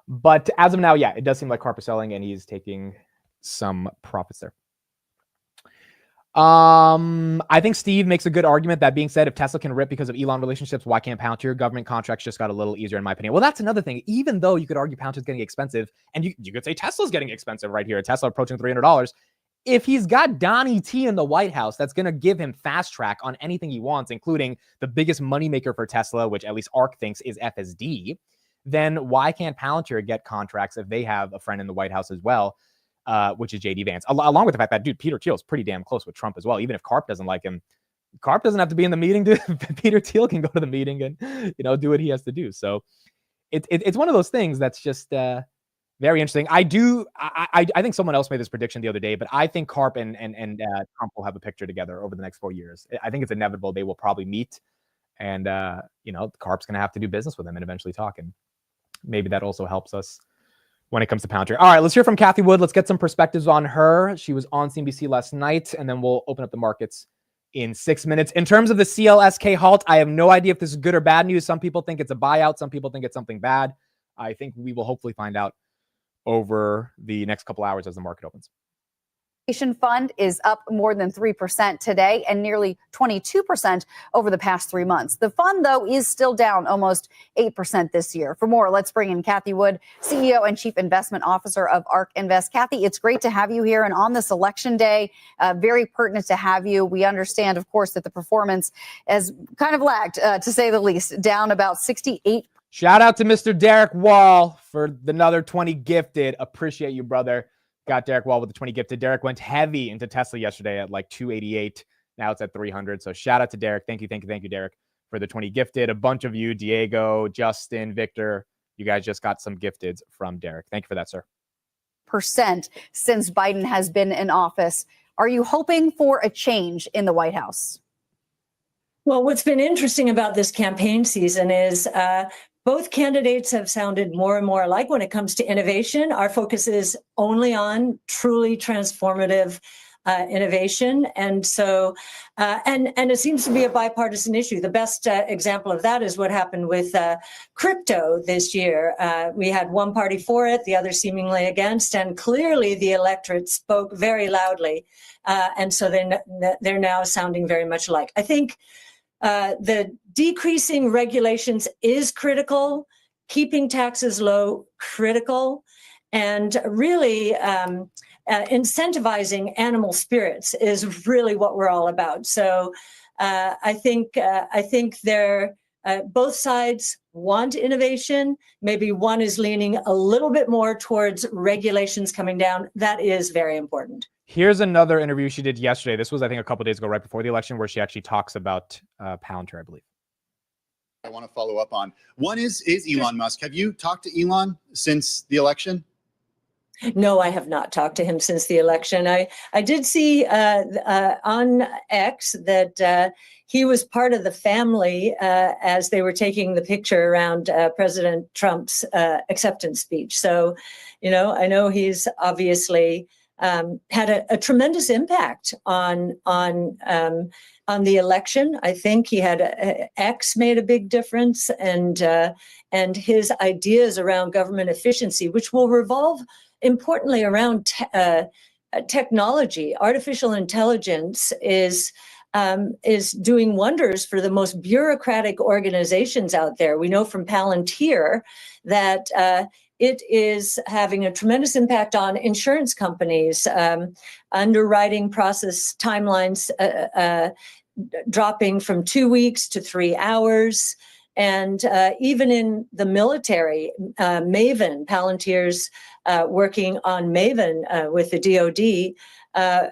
But as of now, yeah, it does seem like Carp is selling and he's taking some profits there. I think Steve makes a good argument. That being said, if Tesla can rip because of Elon relationships, why can't Palantir? Government contracts just got a little easier, in my opinion. Well, that's another thing. Even though you could argue Palantir's getting expensive, and you could say Tesla's getting expensive right here. Tesla approaching $300. If he's got Donnie T in the White House, that's going to give him fast track on anything he wants, including the biggest moneymaker for Tesla, which at least ARK thinks is FSD, then why can't Palantir get contracts if they have a friend in the White House as well? Which is JD Vance, along with the fact that, dude, Peter Thiel is pretty damn close with Trump as well. Even if Carp doesn't like him, Carp doesn't have to be in the meeting. Peter Thiel can go to the meeting and, do what he has to do. So it's one of those things that's just very interesting. I think someone else made this prediction the other day, but I think Carp and Trump will have a picture together over the next 4 years. I think it's inevitable. They will probably meet, and Carp's going to have to do business with him and eventually talk. And maybe that also helps us when it comes to Palantir. All right, let's hear from Cathie Wood. Let's get some perspectives on her. She was on CNBC last night, and then we'll open up the markets in 6 minutes. In terms of the CLSK halt, I have no idea if this is good or bad news. Some people think it's a buyout. Some people think it's something bad. I think we will hopefully find out over the next couple hours as the market opens. Fund is up more than 3% today and nearly 22% over the past 3 months. The fund, though, is still down almost 8% this year. For more, let's bring in Cathie Wood, CEO and Chief Investment Officer of ARK Invest. Cathie, it's great to have you here. And on this election day, very pertinent to have you. We understand, of course, that the performance has kind of lagged, to say the least, down about 68%. Shout out to Mr. Derek Wall for another 20 gifted. Appreciate you, brother. Got Derek Wall with the 20 gifted. Derek went heavy into Tesla yesterday at like 288. Now it's at 300. So shout out to Derek. Thank you, Derek, for the 20 gifted. A bunch of you, Diego, Justin, Victor, you guys just got some gifteds from Derek. Thank you for that, sir. % since Biden has been in office. Are you hoping for a change in the White House? Well, what's been interesting about this campaign season is both candidates have sounded more and more alike when it comes to innovation. Our focus is only on truly transformative innovation. And so, and it seems to be a bipartisan issue. The best example of that is what happened with crypto this year. We had one party for it, the other seemingly against, and clearly the electorate spoke very loudly. And so they're now sounding very much alike. I think the decreasing regulations is critical, keeping taxes low, critical, and really incentivizing animal spirits is really what we're all about. So I think they're both sides want innovation. Maybe one is leaning a little bit more towards regulations coming down. That is very important. Here's another interview she did yesterday. This was, I think, a couple of days ago, right before the election, where she actually talks about Palantir, I believe. I want to follow up on. One is Elon Musk. Have you talked to Elon since the election? No, I have not talked to him since the election. I did see on X that he was part of the family as they were taking the picture around President Trump's acceptance speech. So, I know he's obviously had a tremendous impact on the election. I think he had X made a big difference, and his ideas around government efficiency, which will revolve importantly around technology. Artificial intelligence is doing wonders for the most bureaucratic organizations out there. We know from Palantir that it is having a tremendous impact on insurance companies, underwriting process timelines dropping from 2 weeks to 3 hours. And even in the military, Maven, Palantir's working on Maven with the DoD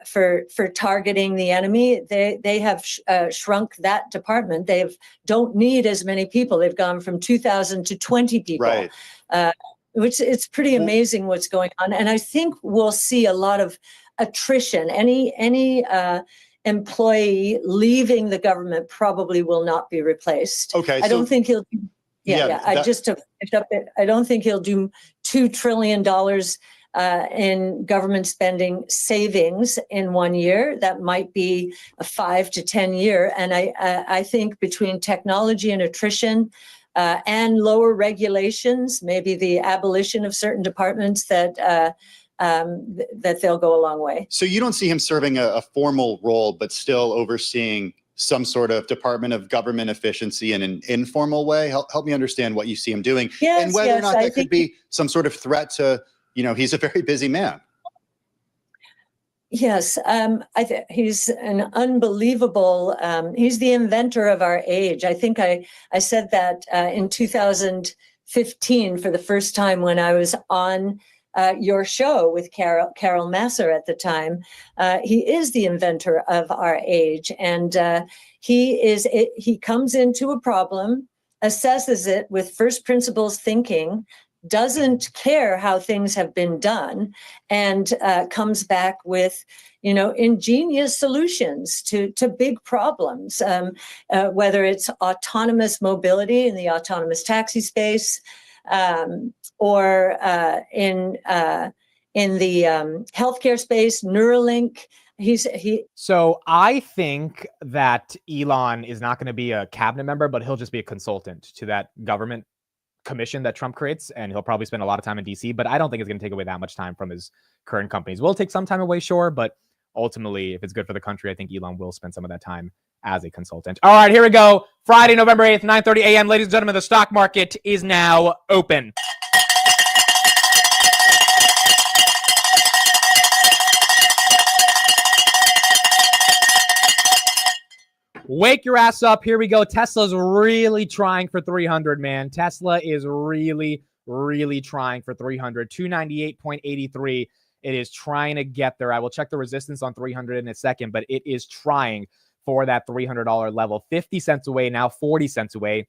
for targeting the enemy. They have shrunk that department. They don't need as many people. They've gone from 2,000 to 20 people. Right. Which it's pretty amazing what's going on. And I think we'll see a lot of attrition. Any employee leaving the government probably will not be replaced. Okay. I don't think he'll. I don't think he'll do $2 trillion in government spending savings in 1 year. That might be a 5 to 10 year. And I think between technology and attrition, and lower regulations, maybe the abolition of certain departments, that they'll go a long way. So you don't see him serving a formal role, but still overseeing some sort of Department of Government Efficiency in an informal way? Help me understand what you see him doing, and whether or not that could be some sort of threat to, he's a very busy man. Yes, he's an unbelievable, he's the inventor of our age. I think I said that in 2015 for the first time when I was on your show with Carol Masser at the time. He is the inventor of our age, and he comes into a problem, assesses it with first principles thinking, doesn't care how things have been done, and comes back with, ingenious solutions to big problems, whether it's autonomous mobility in the autonomous taxi space, or in the healthcare space, Neuralink. So I think that Elon is not going to be a cabinet member, but he'll just be a consultant to that government commission that Trump creates, and he'll probably spend a lot of time in DC, but I don't think it's going to take away that much time from his current companies. Will take some time away, sure, but ultimately, if it's good for the country, I think Elon will spend some of that time as a consultant. All right, here we go. Friday, November 8th, 9:30 a.m. Ladies and gentlemen, the stock market is now open. Wake your ass up. Here we go. Tesla's really trying for 300, man. Tesla is really, really trying for 300. 298.83. It is trying to get there. I will check the resistance on 300 in a second, but it is trying for that $300 level. 50 cents away, now 40 cents away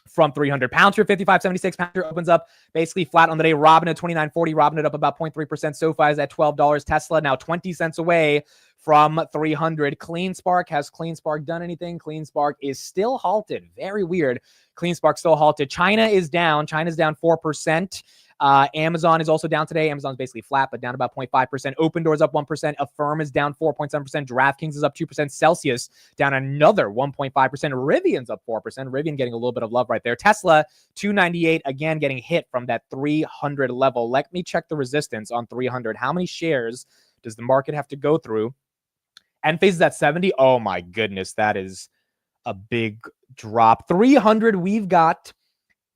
from 300. Palantir 55.76. Palantir opens up basically flat on the day. Robinhood 29.40. Robinhood up about 0.3%. SoFi is at $12. Tesla now 20 cents away from 300. CleanSpark, has CleanSpark done anything? CleanSpark is still halted. Very weird. CleanSpark still halted. China is down. China's down 4%. Amazon is also down today. Amazon's basically flat, but down about 0.5%. Open Doors up 1%. Affirm is down 4.7%. DraftKings is up 2%. Celsius down another 1.5%. Rivian's up 4%. Rivian getting a little bit of love right there. Tesla 298, again getting hit from that 300 level. Let me check the resistance on 300. How many shares does the market have to go through? Enphase is at 70. Oh my goodness, that is a big drop. 300, we've got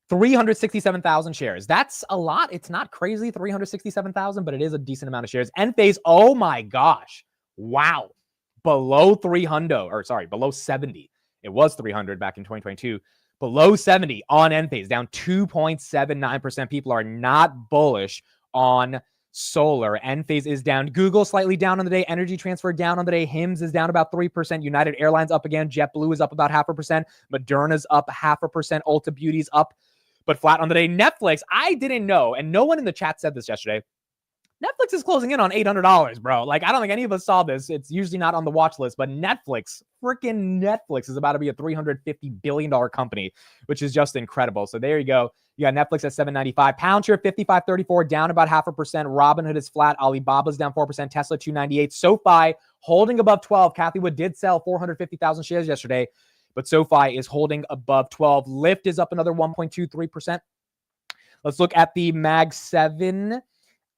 367,000 shares. That's a lot. It's not crazy, 367,000, but it is a decent amount of shares. Enphase, oh my gosh. Wow. Below 70. It was 300 back in 2022. Below 70 on Enphase, down 2.79%. People are not bullish on solar. Enphase is down. Google slightly down on the day. Energy Transfer down on the day. HIMS is down about 3%. United Airlines up again. JetBlue is up about 0.5%. Moderna's up 0.5%. Ulta Beauty's up, but flat on the day. Netflix, I didn't know, and no one in the chat said this yesterday. Netflix is closing in on $800, bro. Like, I don't think any of us saw this. It's usually not on the watch list, but freaking Netflix is about to be a $350 billion company, which is just incredible. So there you go. You got Netflix at $7.95. Palantir 55.34, down about 0.5%. Robinhood is flat. Alibaba's down 4%. Tesla 298. SoFi holding above 12. Cathie Wood did sell 450,000 shares yesterday, but SoFi is holding above 12. Lyft is up another 1.23%. Let's look at the Mag 7.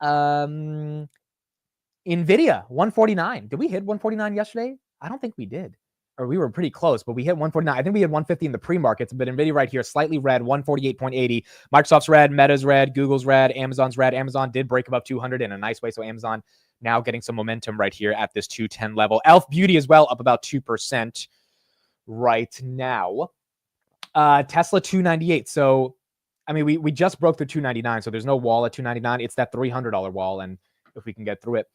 Nvidia 149. Did we hit 149 yesterday? I don't think we did, or we were pretty close, but we hit 149. I think we had 150 in the pre-markets, but Nvidia right here slightly red, 148.80. Microsoft's red, Meta's red, Google's red, Amazon's red. Amazon did break above 200 in a nice way, so Amazon now getting some momentum right here at this 210 level. Elf Beauty as well, up about 2% right now. Tesla 298. So I mean, we just broke through 299, so there's no wall at 299. It's that $300 wall, and if we can get through it,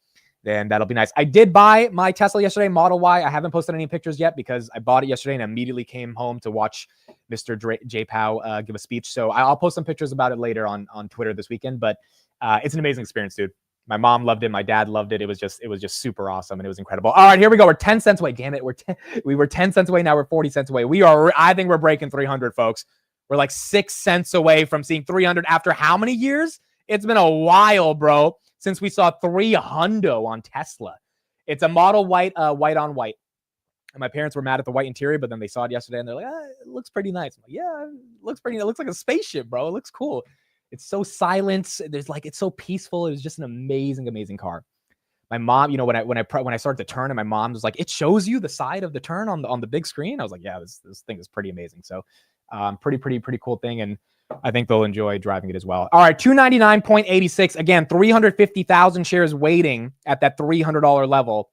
then that'll be nice. I did buy my Tesla yesterday, Model Y. I haven't posted any pictures yet because I bought it yesterday and immediately came home to watch Mr. J. Powell give a speech. So I'll post some pictures about it later on Twitter this weekend, but it's an amazing experience, dude. My mom loved it. My dad loved it. It was just super awesome, and it was incredible. All right, here we go. We're 10 cents away. Damn it. We were 10 cents away. Now we're 40 cents away. I think we're breaking 300, folks. We're like 6 cents away from seeing 300 after how many years? It's been a while, bro, since we saw 300 on Tesla. It's a model white, white on white. And my parents were mad at the white interior, but then they saw it yesterday and they're like, it looks pretty nice. I'm like, yeah, it looks like a spaceship, bro. It looks cool. It's so silent. It's so peaceful. It was just an amazing, amazing car. My mom, you know, when I started to turn, and my mom was like, it shows you the side of the turn on the big screen. I was like, yeah, this thing is pretty amazing. So pretty cool thing. And I think they'll enjoy driving it as well. All right. 299.86. Again, 350,000 shares waiting at that $300 level.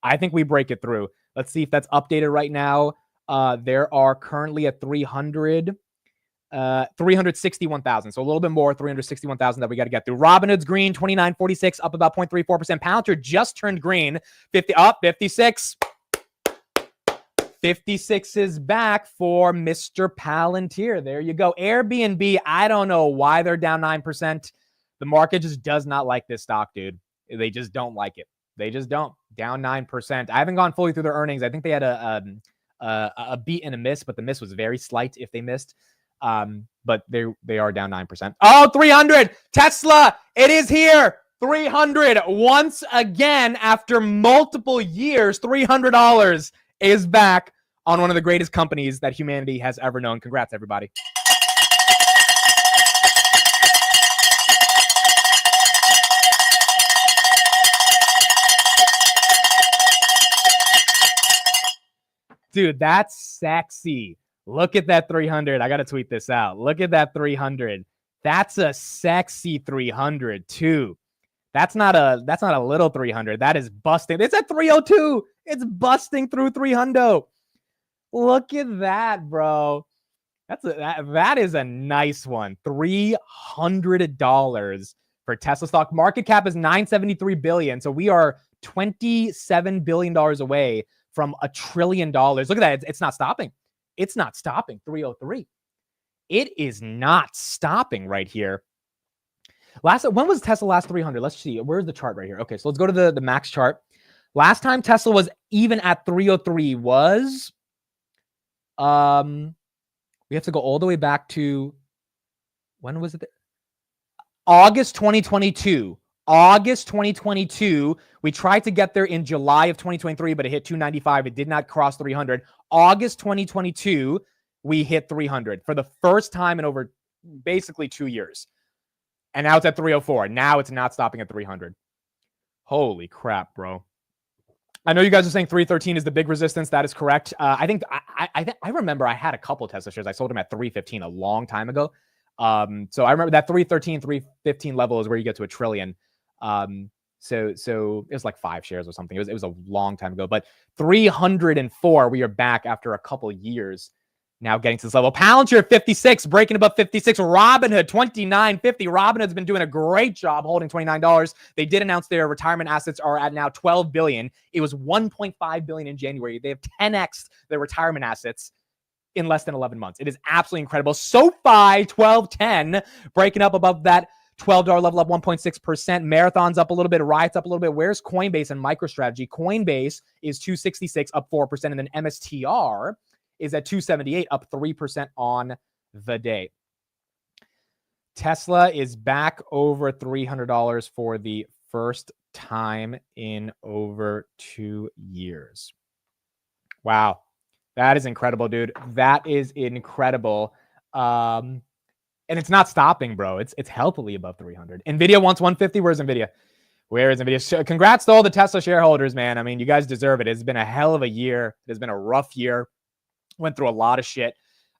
I think we break it through. Let's see if that's updated right now. There are currently at 361,000. So a little bit more, 361,000 that we got to get through. Robinhood's green, 29.46, up about 0.34%. Palantir just turned green, 56. 56 is back for Mr. Palantir. There you go. Airbnb, I don't know why they're down 9%. The market just does not like this stock, dude. They just don't like it. They just don't. Down 9%. I haven't gone fully through their earnings. I think they had a beat and a miss, but the miss was very slight if they missed. But they are down 9%. Oh, 300. Tesla, it is here. 300 once again after multiple years. $300 is back on one of the greatest companies that humanity has ever known. Congrats, everybody. Dude, that's sexy. Look at that 300. I got to tweet this out. Look at that 300. That's a sexy 300 too. That's not a little 300. That is busting. It's at 302. It's busting through 300. Look at that, bro. That is a nice one. $300 for Tesla stock. Market cap is $973 billion. So we are $27 billion away from $1 trillion. Look at that. It's not stopping. It's not stopping. 303. It is not stopping right here. When was Tesla last 300? Let's see. Where's the chart right here? Okay, so let's go to the max chart. Last time Tesla was even at 303 was, we have to go all the way back to, when was it? August 2022. August 2022. We tried to get there in July of 2023, but it hit 295. It did not cross 300. August 2022, we hit 300 for the first time in over basically 2 years. And now it's at 304. Now it's not stopping at 300. Holy crap, bro. I know you guys are saying 313 is the big resistance. That is correct. I think I remember I had a couple Tesla shares. I sold them at 315 a long time ago. So I remember that 313, 315 level is where you get to $1 trillion. So it was like 5 shares or something. It was a long time ago. But 304, we are back after a couple years. Now getting to this level. Palantir 56, breaking above 56. Robinhood 29.50. Robinhood's been doing a great job holding $29. They did announce their retirement assets are at now $12 billion. It was $1.5 billion in January. They have 10x their retirement assets in less than 11 months. It is absolutely incredible. SoFi 12.10, breaking up above that $12 level up 1.6%. Marathon's up a little bit. Riot's up a little bit. Where's Coinbase and MicroStrategy? Coinbase is 266, up 4%. And then MSTR is at 278, up 3% on the day. Tesla is back over $300 for the first time in over 2 years. Wow. That is incredible, dude. That is incredible. And it's not stopping, bro. It's healthily above 300. Nvidia wants 150. Where's Nvidia? Where is Nvidia? Congrats to all the Tesla shareholders, man. I mean, you guys deserve it. It's been a hell of a year. It has been a rough year. Went through a lot of shit.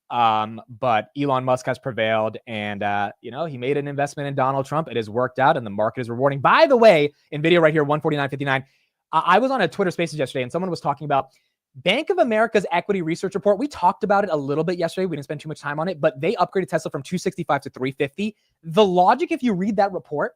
But Elon Musk has prevailed, and he made an investment in Donald Trump. It has worked out, and the market is rewarding. By the way, Nvidia right here, 149.59. I was on a Twitter Spaces yesterday, and someone was talking about Bank of America's equity research report. We talked about it a little bit yesterday. We didn't spend too much time on it, but they upgraded Tesla from 265 to 350. The logic, if you read that report,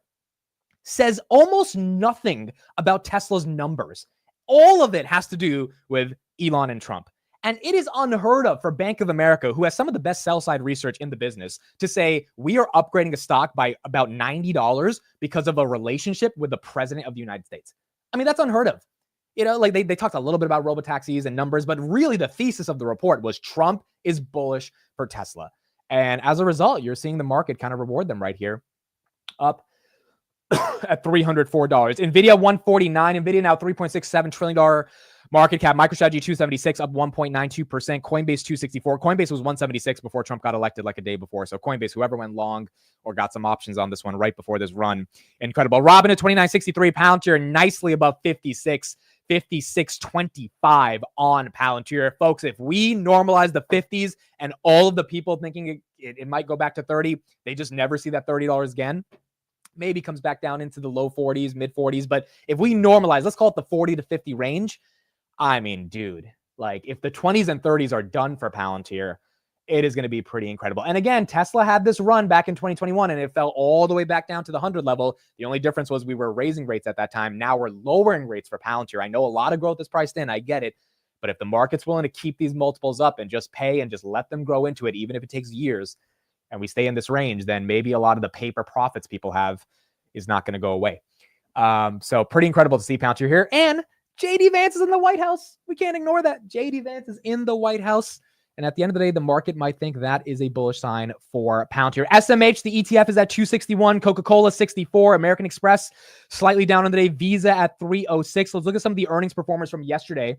says almost nothing about Tesla's numbers. All of it has to do with Elon and Trump. And it is unheard of for Bank of America, who has some of the best sell-side research in the business, to say we are upgrading a stock by about $90 because of a relationship with the president of the United States. I mean, that's unheard of. They talked a little bit about robotaxis and numbers, but really the thesis of the report was Trump is bullish for Tesla. And as a result, you're seeing the market kind of reward them right here, up at $304. Nvidia 149. Nvidia now $3.67 trillion market cap. MicroStrategy 276, up 1.92%. Coinbase 264. Coinbase was 176 before Trump got elected like a day before. So Coinbase, whoever went long or got some options on this one right before this run, incredible. Robin at 29.63. Palantir nicely above 56. 56.25 on Palantir. Folks, if we normalize the 50s and all of the people thinking it might go back to 30, they just never see that $30 again. Maybe comes back down into the low 40s, mid 40s. But if we normalize, let's call it the 40 to 50 range. I mean, dude, like if the 20s and 30s are done for Palantir, it is going to be pretty incredible. And again, Tesla had this run back in 2021 and it fell all the way back down to the 100 level. The only difference was we were raising rates at that time. Now we're lowering rates for Palantir. I know a lot of growth is priced in. I get it. But if the market's willing to keep these multiples up and just pay and just let them grow into it, even if it takes years, and we stay in this range, then maybe a lot of the paper profits people have is not going to go away. So pretty incredible to see Palantir here. And JD Vance is in the White House. We can't ignore that. JD Vance is in the White House. And at the end of the day, the market might think that is a bullish sign for Palantir. SMH, the ETF is at 261. Coca-Cola, 64. American Express, slightly down on the day. Visa at 306. Let's look at some of the earnings performance from yesterday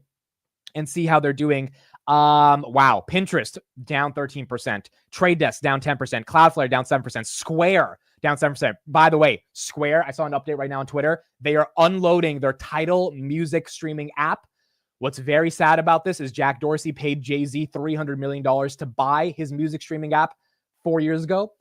and see how they're doing. Wow. Pinterest, down 13%. Trade Desk, down 10%. Cloudflare, down 7%. Square, down 7%. By the way, Square, I saw an update right now on Twitter. They are unloading their Tidal music streaming app. What's very sad about this is Jack Dorsey paid Jay-Z $300 million to buy his music streaming app 4 years ago.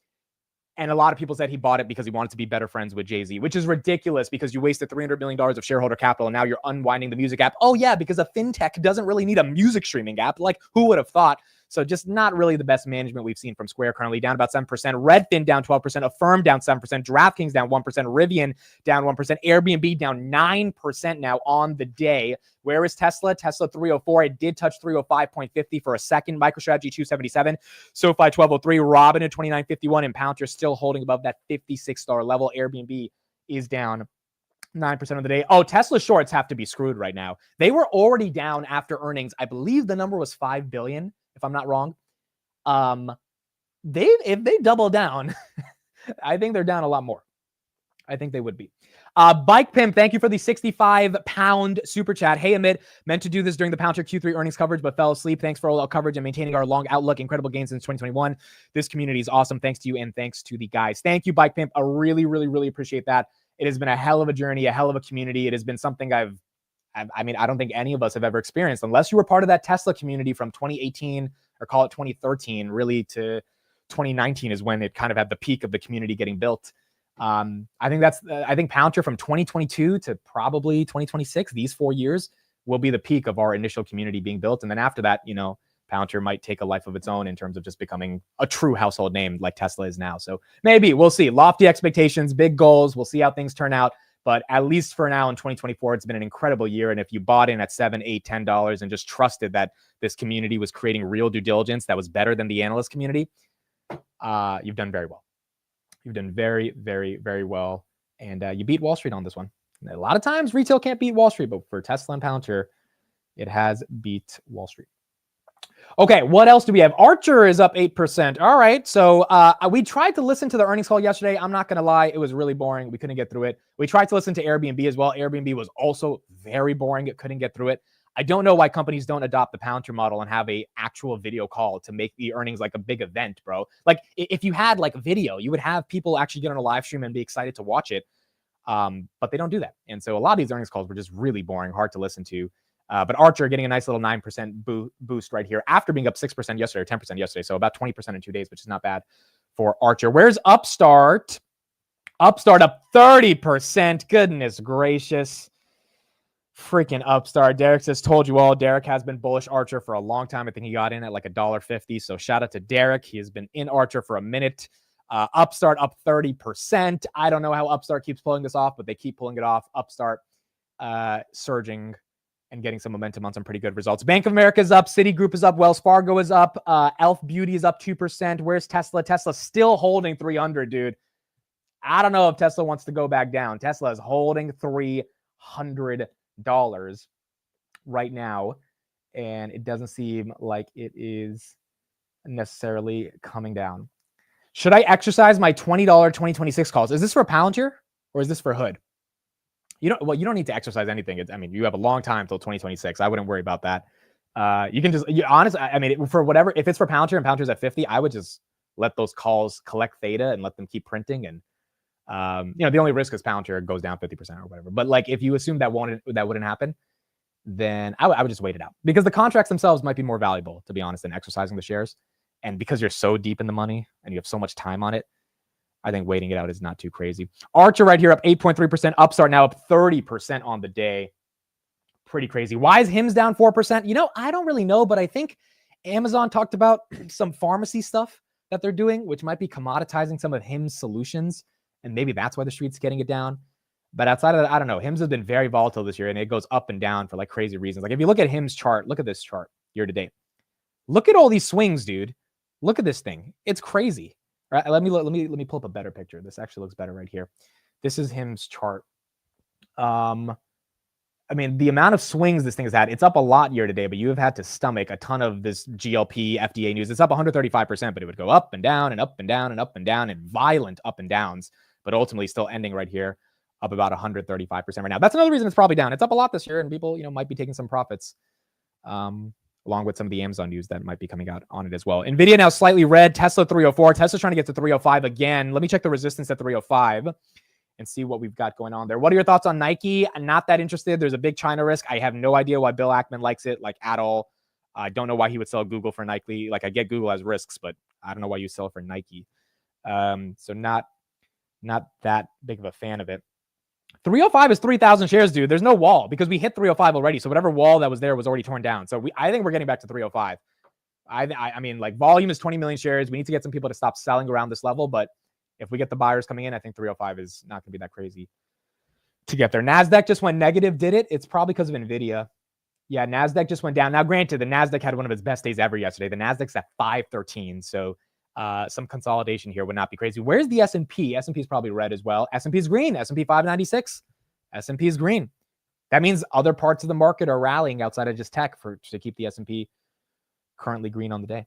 And a lot of people said he bought it because he wanted to be better friends with Jay-Z, which is ridiculous because you wasted $300 million of shareholder capital and now you're unwinding the music app. Oh yeah, because a fintech doesn't really need a music streaming app. Like who would have thought? So just not really the best management we've seen from Square, currently down about 7%. Redfin down 12%. Affirm down 7%. DraftKings down 1%. Rivian down 1%. Airbnb down 9% now on the day. Where is Tesla? Tesla 304. It did touch 305.50 for a second. MicroStrategy 277. SoFi 1203. Robin at 29.51. And Palantir still holding above that $56 level. Airbnb is down 9% of the day. Oh, Tesla shorts have to be screwed right now. They were already down after earnings. I believe the number was 5 billion. If I'm not wrong. If they double down, I think they're down a lot more. I think they would be. Bike Pimp, thank you for the 65-pound super chat. Hey, Amit, meant to do this during the Palantir Q3 earnings coverage, but fell asleep. Thanks for all our coverage and maintaining our long outlook. Incredible gains since 2021. This community is awesome. Thanks to you and thanks to the guys. Thank you, Bike Pimp. I really, really, really appreciate that. It has been a hell of a journey, a hell of a community. It has been something I don't think any of us have ever experienced, unless you were part of that Tesla community from 2018 or call it 2013, really to 2019 is when it kind of had the peak of the community getting built. I think Palantir from 2022 to probably 2026, these 4 years will be the peak of our initial community being built. And then after that, Palantir might take a life of its own in terms of just becoming a true household name like Tesla is now. So maybe we'll see. Lofty expectations, big goals. We'll see how things turn out. But at least for now in 2024, it's been an incredible year. And if you bought in at $7, $8, $10 and just trusted that this community was creating real due diligence that was better than the analyst community, you've done very well. You've done very, very, very well. And you beat Wall Street on this one. And a lot of times retail can't beat Wall Street, but for Tesla and Palantir, it has beat Wall Street. Okay, what else do we have? Archer is up 8%. All right, so we tried to listen to the earnings call yesterday. I'm not going to lie, it was really boring. We couldn't get through it. We tried to listen to Airbnb as well. Airbnb was also very boring. It couldn't get through it. I don't know why companies don't adopt the Palantir model and have a actual video call to make the earnings like a big event, bro. Like if you had like video, you would have people actually get on a live stream and be excited to watch it. But they don't do that. And so a lot of these earnings calls were just really boring, hard to listen to. But Archer getting a nice little 9% boost right here after being up 6% yesterday or 10% yesterday. So about 20% in 2 days, which is not bad for Archer. Where's Upstart? Upstart up 30%. Goodness gracious. Freaking Upstart. Derek says, told you all. Derek has been bullish Archer for a long time. I think he got in at like $1.50. So shout out to Derek. He has been in Archer for a minute. Upstart up 30%. I don't know how Upstart keeps pulling this off, but they keep pulling it off. Upstart surging and getting some momentum on some pretty good results. Bank of America is up. Citigroup is up. Wells Fargo is up. Elf Beauty is up 2%. Where's Tesla? Tesla still holding 300, dude. I don't know if Tesla wants to go back down. Tesla is holding $300 right now, and it doesn't seem like it is necessarily coming down. Should I exercise my $20 2026 calls? Is this for Palantir or is this for Hood? You don't need to exercise anything. I mean, you have a long time till 2026. I wouldn't worry about that. You can just, honestly, I mean, for whatever, if it's for Palantir and Palantir's at 50, I would just let those calls collect theta and let them keep printing. And, the only risk is Palantir goes down 50% or whatever. But like, if you assume that wouldn't happen, then I would just wait it out, because the contracts themselves might be more valuable, to be honest, than exercising the shares. And because you're so deep in the money and you have so much time on it, I think waiting it out is not too crazy. Archer right here up 8.3%. Upstart now up 30% on the day. Pretty crazy. Why is HIMS down 4%? I don't really know, but I think Amazon talked about some pharmacy stuff that they're doing, which might be commoditizing some of HIMS solutions. And maybe that's why the street's getting it down. But outside of that, I don't know. HIMS has been very volatile this year, and it goes up and down for like crazy reasons. Like if you look at HIMS chart, look at this chart year to date. Look at all these swings, dude. Look at this thing. It's crazy. Right? Let me pull up a better picture. This actually looks better right here. This is HIMS chart. I mean, the amount of swings this thing has had, it's up a lot year to date, but you have had to stomach a ton of this GLP, FDA news. It's up 135%, but it would go up and down and up and down and up and down and violent up and downs, but ultimately still ending right here up about 135% right now. That's another reason it's probably down. It's up a lot this year, and people, might be taking some profits, along with some of the Amazon news that might be coming out on it as well. NVIDIA now slightly red. Tesla 304. Tesla's trying to get to 305 again. Let me check the resistance at 305 and see what we've got going on there. What are your thoughts on Nike? I'm not that interested. There's a big China risk. I have no idea why Bill Ackman likes it, like, at all. I don't know why he would sell Google for Nike. Like, I get Google has risks, but I don't know why you sell it for Nike. So not that big of a fan of it. 305 is 3,000 shares, dude. There's no wall because we hit 305 already. So whatever wall that was there was already torn down. So I think we're getting back to 305. I mean, like, volume is 20 million shares. We need to get some people to stop selling around this level, but if we get the buyers coming in, I think 305 is not going to be that crazy to get there. NASDAQ just went negative. Did it? It's probably because of NVIDIA. Yeah, NASDAQ just went down. Now, granted, the NASDAQ had one of its best days ever yesterday. The NASDAQ's at 513. So some consolidation here would not be crazy. Where's the S&P? S&P is probably red as well. S&P is green. S&P 596. S&P is green. That means other parts of the market are rallying outside of just tech to keep the S&P currently green on the day.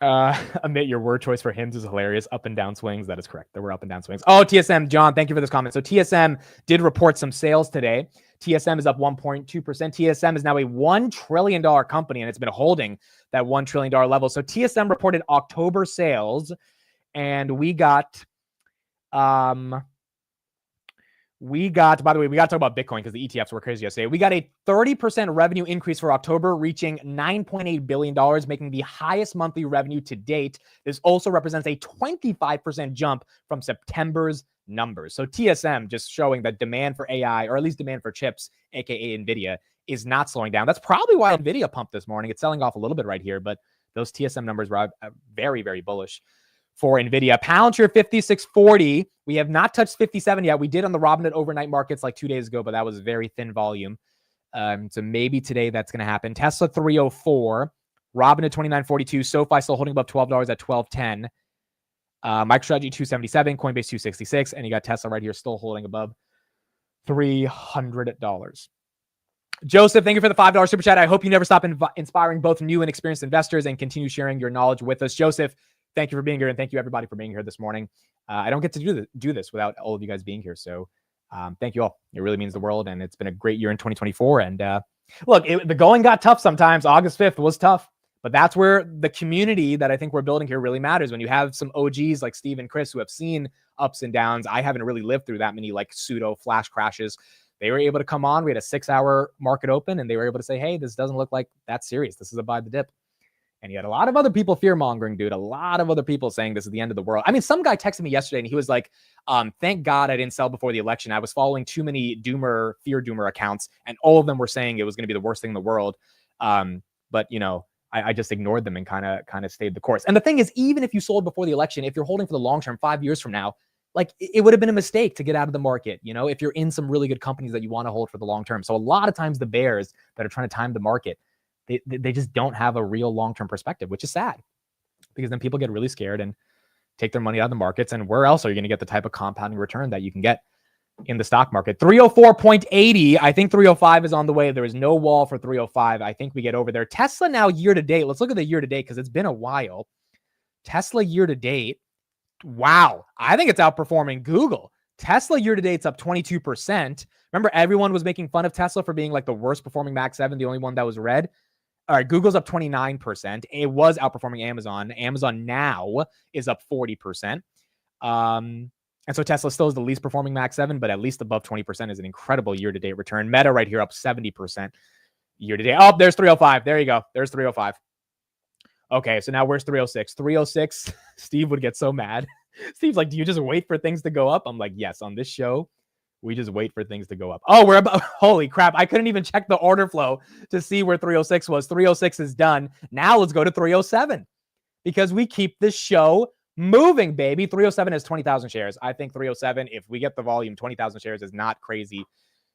Admit your word choice for HIMS is hilarious. Up and down swings. That is correct. There were up and down swings. Oh, TSM, John, thank you for this comment. So TSM did report some sales today. TSM is up 1.2%. TSM is now a $1 trillion company, and it's been holding that $1 trillion level. So TSM reported October sales, and we got, by the way, we got to talk about Bitcoin because the ETFs were crazy yesterday. We got a 30% revenue increase for October, reaching $9.8 billion, making the highest monthly revenue to date. This also represents a 25% jump from September's numbers. So TSM just showing that demand for AI, or at least demand for chips, aka NVIDIA, is not slowing down. That's probably why NVIDIA pumped this morning. It's selling off a little bit right here, but those TSM numbers were very, very bullish for NVIDIA. Palantir 5640. We have not touched 57 yet. We did on the Robinhood overnight markets like 2 days ago, but that was very thin volume. So maybe today that's going to happen. Tesla 304. Robinhood 2942. SoFi still holding above $12 at 1210. MicroStrategy 277, Coinbase 266, and you got Tesla right here still holding above $300. Joseph, thank you for the $5 super chat. I hope you never stop inspiring both new and experienced investors and continue sharing your knowledge with us. Joseph, thank you for being here, and thank you everybody for being here this morning. I don't get to do this without all of you guys being here, so thank you all. It really means the world, and it's been a great year in 2024. And look, the going got tough sometimes. August 5th was tough, but that's where the community that I think we're building here really matters. When you have some OGs like Steve and Chris who have seen ups and downs. I haven't really lived through that many like pseudo flash crashes. They were able to come on. We had a 6-hour market open, and they were able to say, hey, this doesn't look like that serious. This is a buy the dip. And you had a lot of other people fear-mongering, dude. A lot of other people saying this is the end of the world. I mean, some guy texted me yesterday, and he was like, thank God I didn't sell before the election. I was following too many fear doomer accounts, and all of them were saying it was going to be the worst thing in the world. But, you know, I just ignored them and kind of stayed the course. And the thing is, even if you sold before the election, if you're holding for the long term, 5 years from now, like it would have been a mistake to get out of the market, you know, if you're in some really good companies that you want to hold for the long term. So a lot of times the bears that are trying to time the market, they just don't have a real long-term perspective, which is sad because then people get really scared and take their money out of the markets. And where else are you going to get the type of compounding return that you can get in the stock market? 304.80. I think 305 is on the way. There is no wall for 305. I think we get over there. Tesla now year to date. Let's look at the year to date because it's been a while. Tesla year to date. Wow. I think it's outperforming Google. Tesla year to date's up 22%. Remember, everyone was making fun of Tesla for being like the worst performing Mac 7, the only one that was red. All right, Google's up 29%. It was outperforming Amazon. Amazon now is up 40%. And so Tesla still is the least performing Mac 7, but at least above 20% is an incredible year-to-date return. Meta right here up 70% year-to-date. Oh, there's 305. There you go. There's 305. Okay, so now where's 306? 306, Steve would get so mad. Steve's like, do you just wait for things to go up? I'm like, yes, on this show, we just wait for things to go up. Oh, we're about, holy crap. I couldn't even check the order flow to see where 306 was. 306 is done. Now let's go to 307 because we keep this show moving, baby. 307 has 20,000 shares. I think 307, if we get the volume, 20,000 shares is not crazy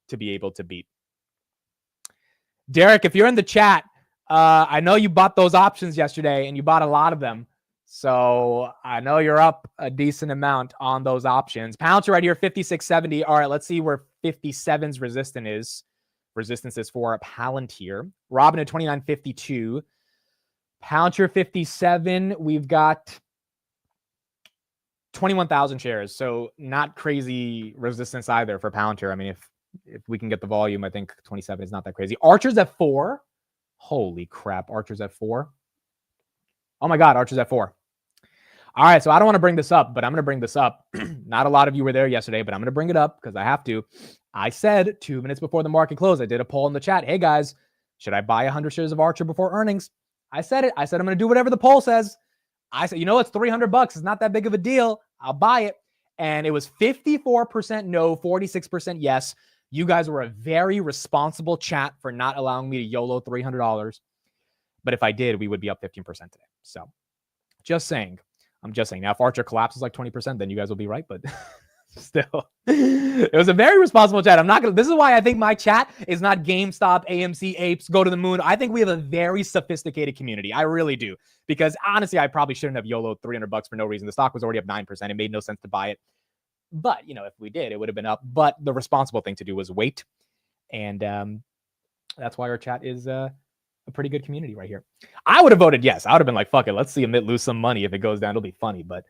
to be able to beat. Derek, if you're in the chat, I know you bought those options yesterday and you bought a lot of them. So I know you're up a decent amount on those options. Palantir right here, 56.70. All right, let's see where 57's resistance is for Palantir. Robin at 29.52. Palantir 57. We've got 21,000 shares. So not crazy resistance either for Palantir. I mean, if we can get the volume, I think 27 is not that crazy. Archer's at 4. Holy crap. Archer's at 4. Oh my God. Archer's at 4. All right. So I don't want to bring this up, but I'm going to bring this up. Not a lot of you were there yesterday, but I'm going to bring it up because I have to. I said 2 minutes before the market closed, I did a poll in the chat. Hey guys, should I buy 100 shares of Archer before earnings? I said it. I said, I'm going to do whatever the poll says. I said, you know, it's $300. It's not that big of a deal. I'll buy it. And it was 54% no, 46% yes. You guys were a very responsible chat for not allowing me to YOLO $300. But if I did, we would be up 15% today. So just saying. I'm just saying. Now, if Archer collapses like 20%, then you guys will be right. But still, it was a very responsible chat. I'm not going to. This is why I think my chat is not GameStop, AMC, Apes, Go to the Moon. I think we have a very sophisticated community. I really do. Because honestly, I probably shouldn't have YOLO $300 for no reason. The stock was already up 9%. It made no sense to buy it. But, you know, if we did, it would have been up. But the responsible thing to do was wait. And that's why our chat is a pretty good community right here. I would have voted yes. I would have been like, fuck it. Let's see Amit lose some money. If it goes down, it'll be funny. But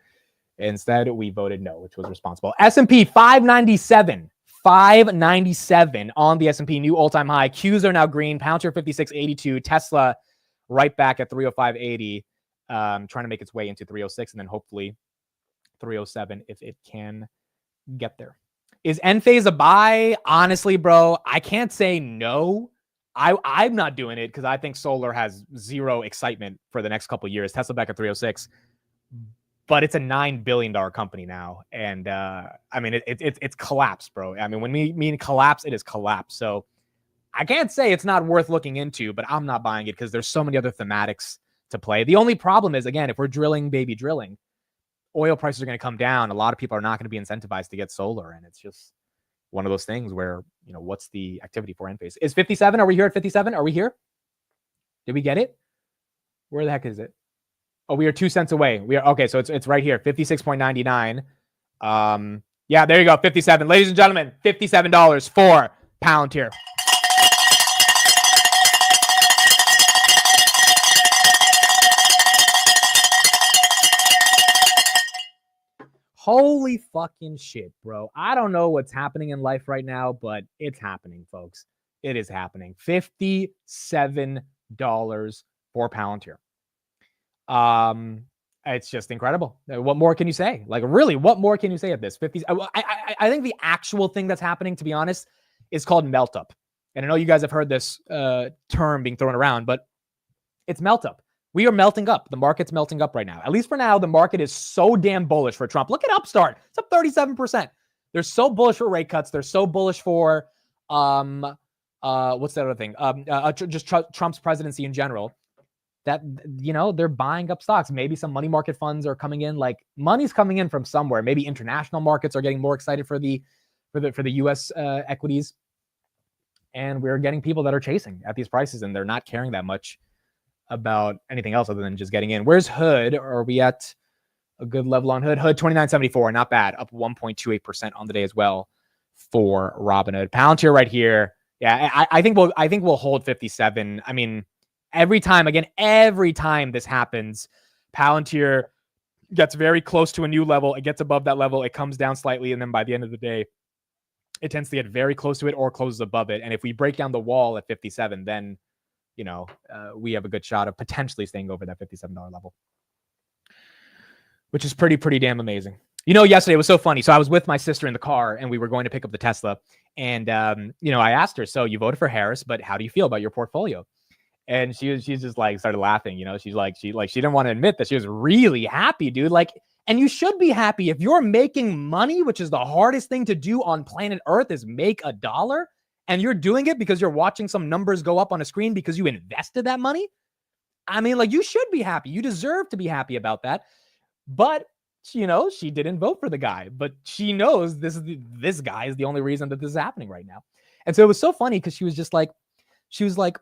instead, we voted no, which was responsible. S&P 597. 597 on the S&P, new all-time high. Qs are now green. Palantir 56.82. Tesla right back at 305.80. Trying to make its way into 306 and then hopefully 307 if it can get there. Is Enphase a buy? Honestly, bro, I can't say no. I'm not doing it because I think solar has zero excitement for the next couple of years. Tesla back at 306, but it's a $9 billion company now, and I mean it's collapsed, bro. I mean when we mean collapse, it is collapse. So I can't say it's not worth looking into, but I'm not buying it because there's so many other thematics to play. The only problem is, again, if we're drilling, oil prices are going to come down. A lot of people are not going to be incentivized to get solar. And it's just one of those things where, you know, what's the activity for Enphase? Is 57? Are we here at 57? Are we here? Did we get it? Where the heck is it? Oh, we are 2 cents away. We are okay. So it's right here, 56.99. Yeah, there you go, 57. Ladies and gentlemen, $57 for Palantir. Holy fucking shit, bro. I don't know what's happening in life right now, but it's happening, folks. It is happening. $57 for Palantir. It's just incredible. What more can you say? Like, really, what more can you say of this? 50. I think the actual thing that's happening, to be honest, is called melt up. And I know you guys have heard this term being thrown around, but it's melt up. We are melting up. The market's melting up right now. At least for now, the market is so damn bullish for Trump. Look at Upstart. It's up 37%. They're so bullish for rate cuts. They're so bullish for what's the other thing? Just Trump's presidency in general. That, you know, they're buying up stocks. Maybe some money market funds are coming in. Like, money's coming in from somewhere. Maybe international markets are getting more excited for the U.S. Equities, and we're getting people that are chasing at these prices, and they're not caring that much about anything else other than just getting in. Where's Hood? Are we at a good level on Hood? Hood 29.74, not bad, up 1.28% on the day as well for Robinhood. Palantir right here. Yeah, I think we'll hold 57. I mean, every time this happens, Palantir gets very close to a new level. It gets above that level. It comes down slightly. And then by the end of the day, it tends to get very close to it or closes above it. And if we break down the wall at 57, then, you know, we have a good shot of potentially staying over that $57 level, which is pretty damn amazing. You know, yesterday it was so funny. So I was with my sister in the car and we were going to pick up the Tesla. And, you know, I asked her, so you voted for Harris, but how do you feel about your portfolio? And she's just like started laughing, you know, she didn't want to admit that she was really happy, dude. Like, and you should be happy if you're making money, which is the hardest thing to do on planet Earth, is make $1. And you're doing it because you're watching some numbers go up on a screen because you invested that money. I mean, like, you should be happy. You deserve to be happy about that. But, you know, she didn't vote for the guy, but she knows this guy is the only reason that this is happening right now. And so it was so funny because she was like,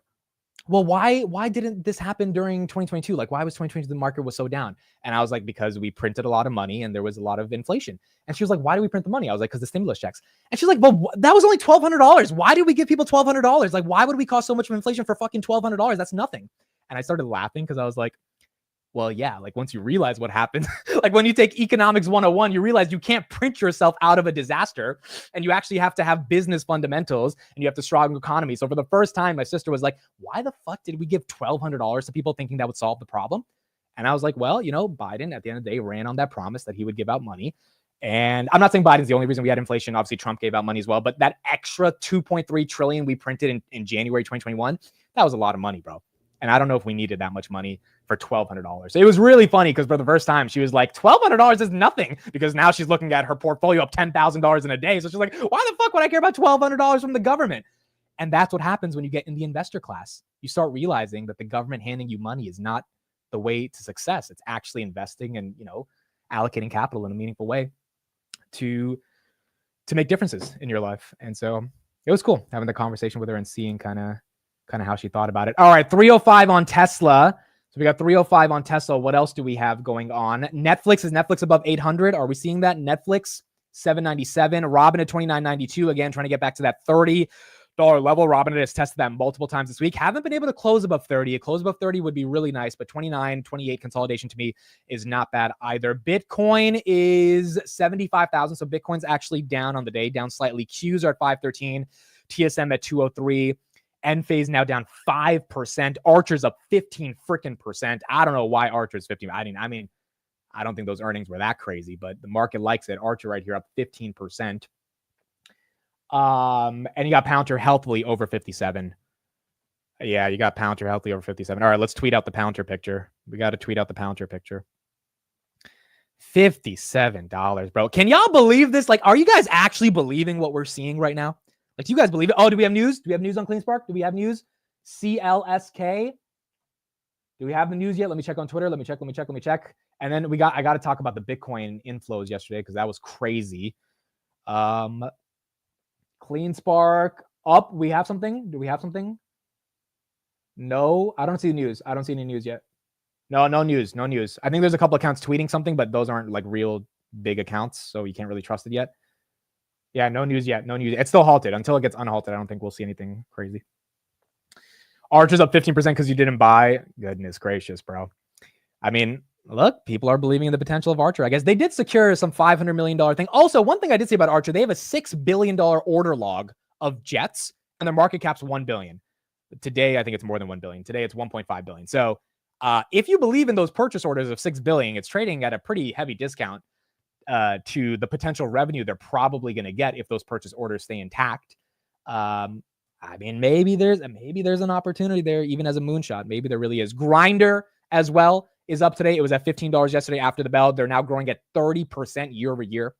well, why didn't this happen during 2022? Like, why was 2022 the market was so down? And I was like, because we printed a lot of money and there was a lot of inflation. And she was like, why do we print the money? I was like, because the stimulus checks. And she's like, well, that was only $1,200. Why did we give people $1,200? Like, why would we cause so much of inflation for fucking $1,200? That's nothing. And I started laughing because I was like, well, yeah, like, once you realize what happened, like when you take economics 101, you realize you can't print yourself out of a disaster, and you actually have to have business fundamentals and you have to strong economy. So for the first time, my sister was like, why the fuck did we give $1,200 to people thinking that would solve the problem? And I was like, well, you know, Biden at the end of the day ran on that promise that he would give out money. And I'm not saying Biden's the only reason we had inflation. Obviously, Trump gave out money as well. But that extra $2.3 trillion we printed in January 2021, that was a lot of money, bro. And I don't know if we needed that much money for $1,200. It was really funny because for the first time, she was like, $1,200 is nothing, because now she's looking at her portfolio up $10,000 in a day. So she's like, why the fuck would I care about $1,200 from the government? And that's what happens when you get in the investor class. You start realizing that the government handing you money is not the way to success. It's actually investing and, you know, allocating capital in a meaningful way to make differences in your life. And so it was cool having the conversation with her and seeing kind of how she thought about it. All right, 305 on Tesla. So we got 305 on Tesla. What else do we have going on? Netflix, is Netflix above 800? Are we seeing that? Netflix, 797. Robinhood, 29.92. Again, trying to get back to that $30 level. Robinhood has tested that multiple times this week. Haven't been able to close above 30. A close above 30 would be really nice, but 29, 28 consolidation to me is not bad either. Bitcoin is 75,000. So Bitcoin's actually down on the day, down slightly. Qs are at 513. TSM at 203. Enphase now down 5%. Archer's up 15%. I don't know why Archer's 15. I mean, I don't think those earnings were that crazy, but the market likes it. Archer right here up 15%. And you got Palantir healthily over 57. Yeah, you got Palantir healthily over 57. All right, let's tweet out the Palantir picture. We got to tweet out the Palantir picture. $57, bro. Can y'all believe this? Like, are you guys actually believing what we're seeing right now? Like, do you guys believe it? Oh, do we have news? Do we have news on CleanSpark? Do we have news? CLSK. Do we have the news yet? Let me check on Twitter. Let me check. And then I got to talk about the Bitcoin inflows yesterday because that was crazy. CleanSpark up. We have something? Do we have something? No, I don't see the news. I don't see any news yet. No news. I think there's a couple accounts tweeting something, but those aren't like real big accounts, so you can't really trust it yet. Yeah, no news yet. No news. It's still halted. Until it gets unhalted, I don't think we'll see anything crazy. Archer's up 15% because you didn't buy. Goodness gracious, bro. I mean, look, people are believing in the potential of Archer. I guess they did secure some $500 million thing. Also, one thing I did see about Archer, they have a $6 billion order log of jets, and their market cap's $1 billion. Today, I think it's more than $1 billion. Today, it's $1.5 billion. So if you believe in those purchase orders of $6 billion, it's trading at a pretty heavy discount to the potential revenue they're probably going to get if those purchase orders stay intact. I mean, maybe there's an opportunity there, even as a moonshot. Maybe there really is. Grinder as well is up today. It was at $15 yesterday after the bell. They're now growing at 30% year over year.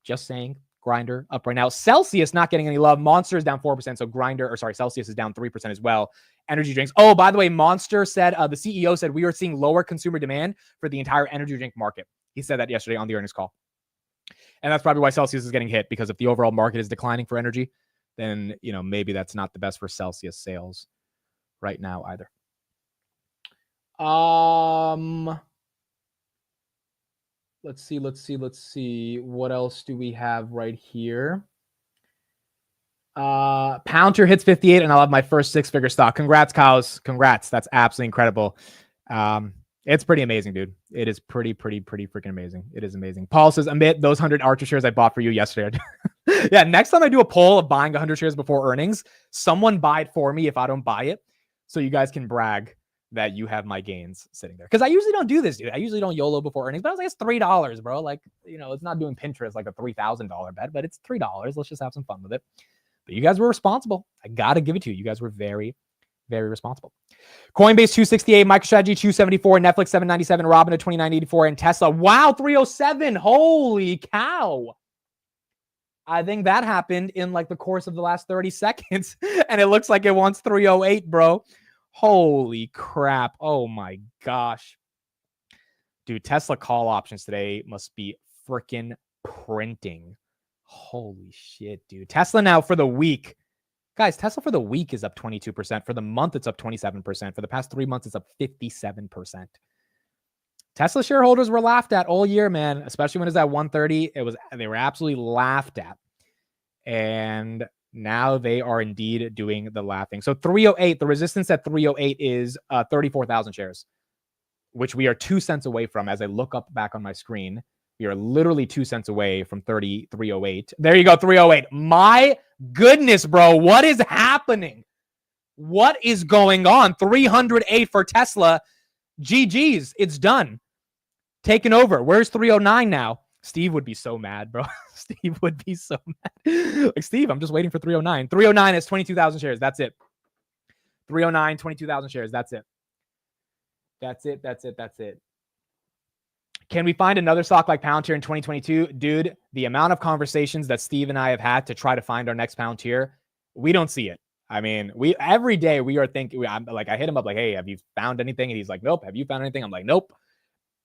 Just saying. Grinder up right now. Celsius not getting any love. Monster is down 4%. So Celsius is down 3% as well. Energy drinks. Oh, by the way, Monster said, the CEO said we are seeing lower consumer demand for the entire energy drink market. He said that yesterday on the earnings call. And that's probably why Celsius is getting hit, because if the overall market is declining for energy, then, maybe that's not the best for Celsius sales right now either. Let's see. What else do we have right here? Palantir hits 58, and I'll have my first 6-figure stock. Congrats, cows. Congrats. That's absolutely incredible. It's pretty amazing, dude. It is pretty freaking amazing. It is amazing. Paul says, Amit, those 100 Archer shares I bought for you yesterday. Yeah, next time I do a poll of buying 100 shares before earnings, someone buy it for me if I don't buy it, so you guys can brag that you have my gains sitting there. Because I usually don't do this, dude. I usually don't YOLO before earnings, but I was like, it's $3, bro. Like, it's not doing Pinterest like a $3,000 bet, but it's $3. Let's just have some fun with it. But you guys were responsible. I got to give it to you. You guys were very, very responsible. Coinbase 268, MicroStrategy 274, Netflix 797, Robinhood 2984, and Tesla, wow, 307. Holy cow. I think that happened in like the course of the last 30 seconds, and it looks like it wants 308, bro. Holy crap. Oh my gosh. Dude, Tesla call options today must be freaking printing. Holy shit, dude. Tesla now for the week. Guys, Tesla for the week is up 22%. For the month, it's up 27%. For the past 3 months, it's up 57%. Tesla shareholders were laughed at all year, man, especially when it was at 130. They were absolutely laughed at. And now they are indeed doing the laughing. So 308, the resistance at 308 is 34,000 shares, which we are 2 cents away from. As I look up back on my screen, we are literally 2 cents away from 308. There you go, 308. My goodness, bro. What is happening? What is going on? 308 for Tesla. GG's. It's done. Taken over. Where's 309 now? Steve would be so mad, bro. Steve would be so mad. Like, Steve, I'm just waiting for 309. 309 is 22,000 shares. That's it. 309, 22,000 shares. That's it. That's it. Can we find another stock like Palantir in 2022? Dude, the amount of conversations that Steve and I have had to try to find our next Palantir, we don't see it. I mean, every day we are thinking, I hit him up like, hey, have you found anything? And he's like, nope. Have you found anything? I'm like, nope.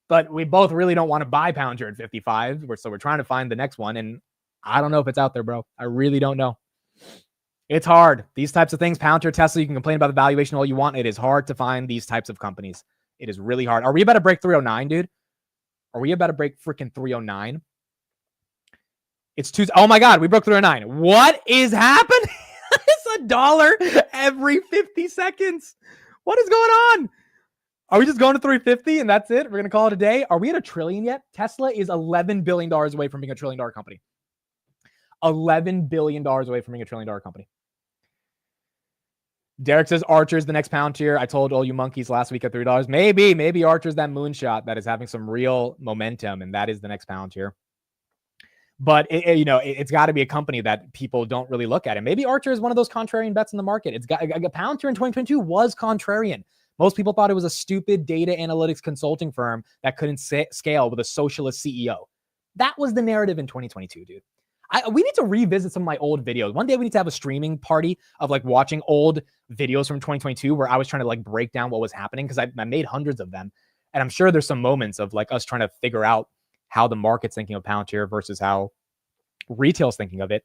But we both really don't want to buy Palantir at 55. So we're trying to find the next one. And I don't know if it's out there, bro. I really don't know. It's hard. These types of things, Palantir, Tesla, you can complain about the valuation all you want. It is hard to find these types of companies. It is really hard. Are we about to break 309, dude? Are we about to break freaking 309? It's Tuesday. Oh my God, we broke 309. What is happening? It's $1 every 50 seconds. What is going on? Are we just going to 350 and that's it? We're going to call it a day. Are we at $1 trillion yet? Tesla is $11 billion away from being $1 trillion company. $11 billion away from being $1 trillion company. Derek says Archer's the next Palantir. I told all you monkeys last week at $3. Maybe Archer's that moonshot that is having some real momentum, and that is the next Palantir. But it's got to be a company that people don't really look at. And maybe Archer is one of those contrarian bets in the market. It's got Palantir in 2022 was contrarian. Most people thought it was a stupid data analytics consulting firm that couldn't scale with a socialist CEO. That was the narrative in 2022, dude. We need to revisit some of my old videos. One day we need to have a streaming party of like watching old videos from 2022 where I was trying to like break down what was happening, because I made hundreds of them. And I'm sure there's some moments of like us trying to figure out how the market's thinking of Palantir versus how retail's thinking of it.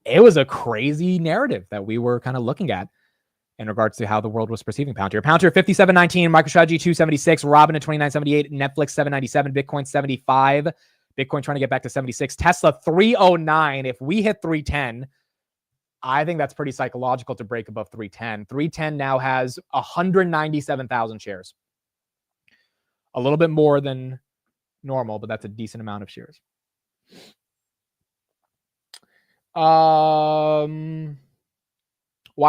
It was a crazy narrative that we were kind of looking at. in regards to how the world was perceiving Palantir. Palantir 57.19, MicroStrategy 276, Robin at 29.78, Netflix 7.97, Bitcoin 75, Bitcoin trying to get back to 76, Tesla 309. If we hit 310, I think that's pretty psychological to break above 310. 310 now has 197,000 shares. A little bit more than normal, but that's a decent amount of shares. Why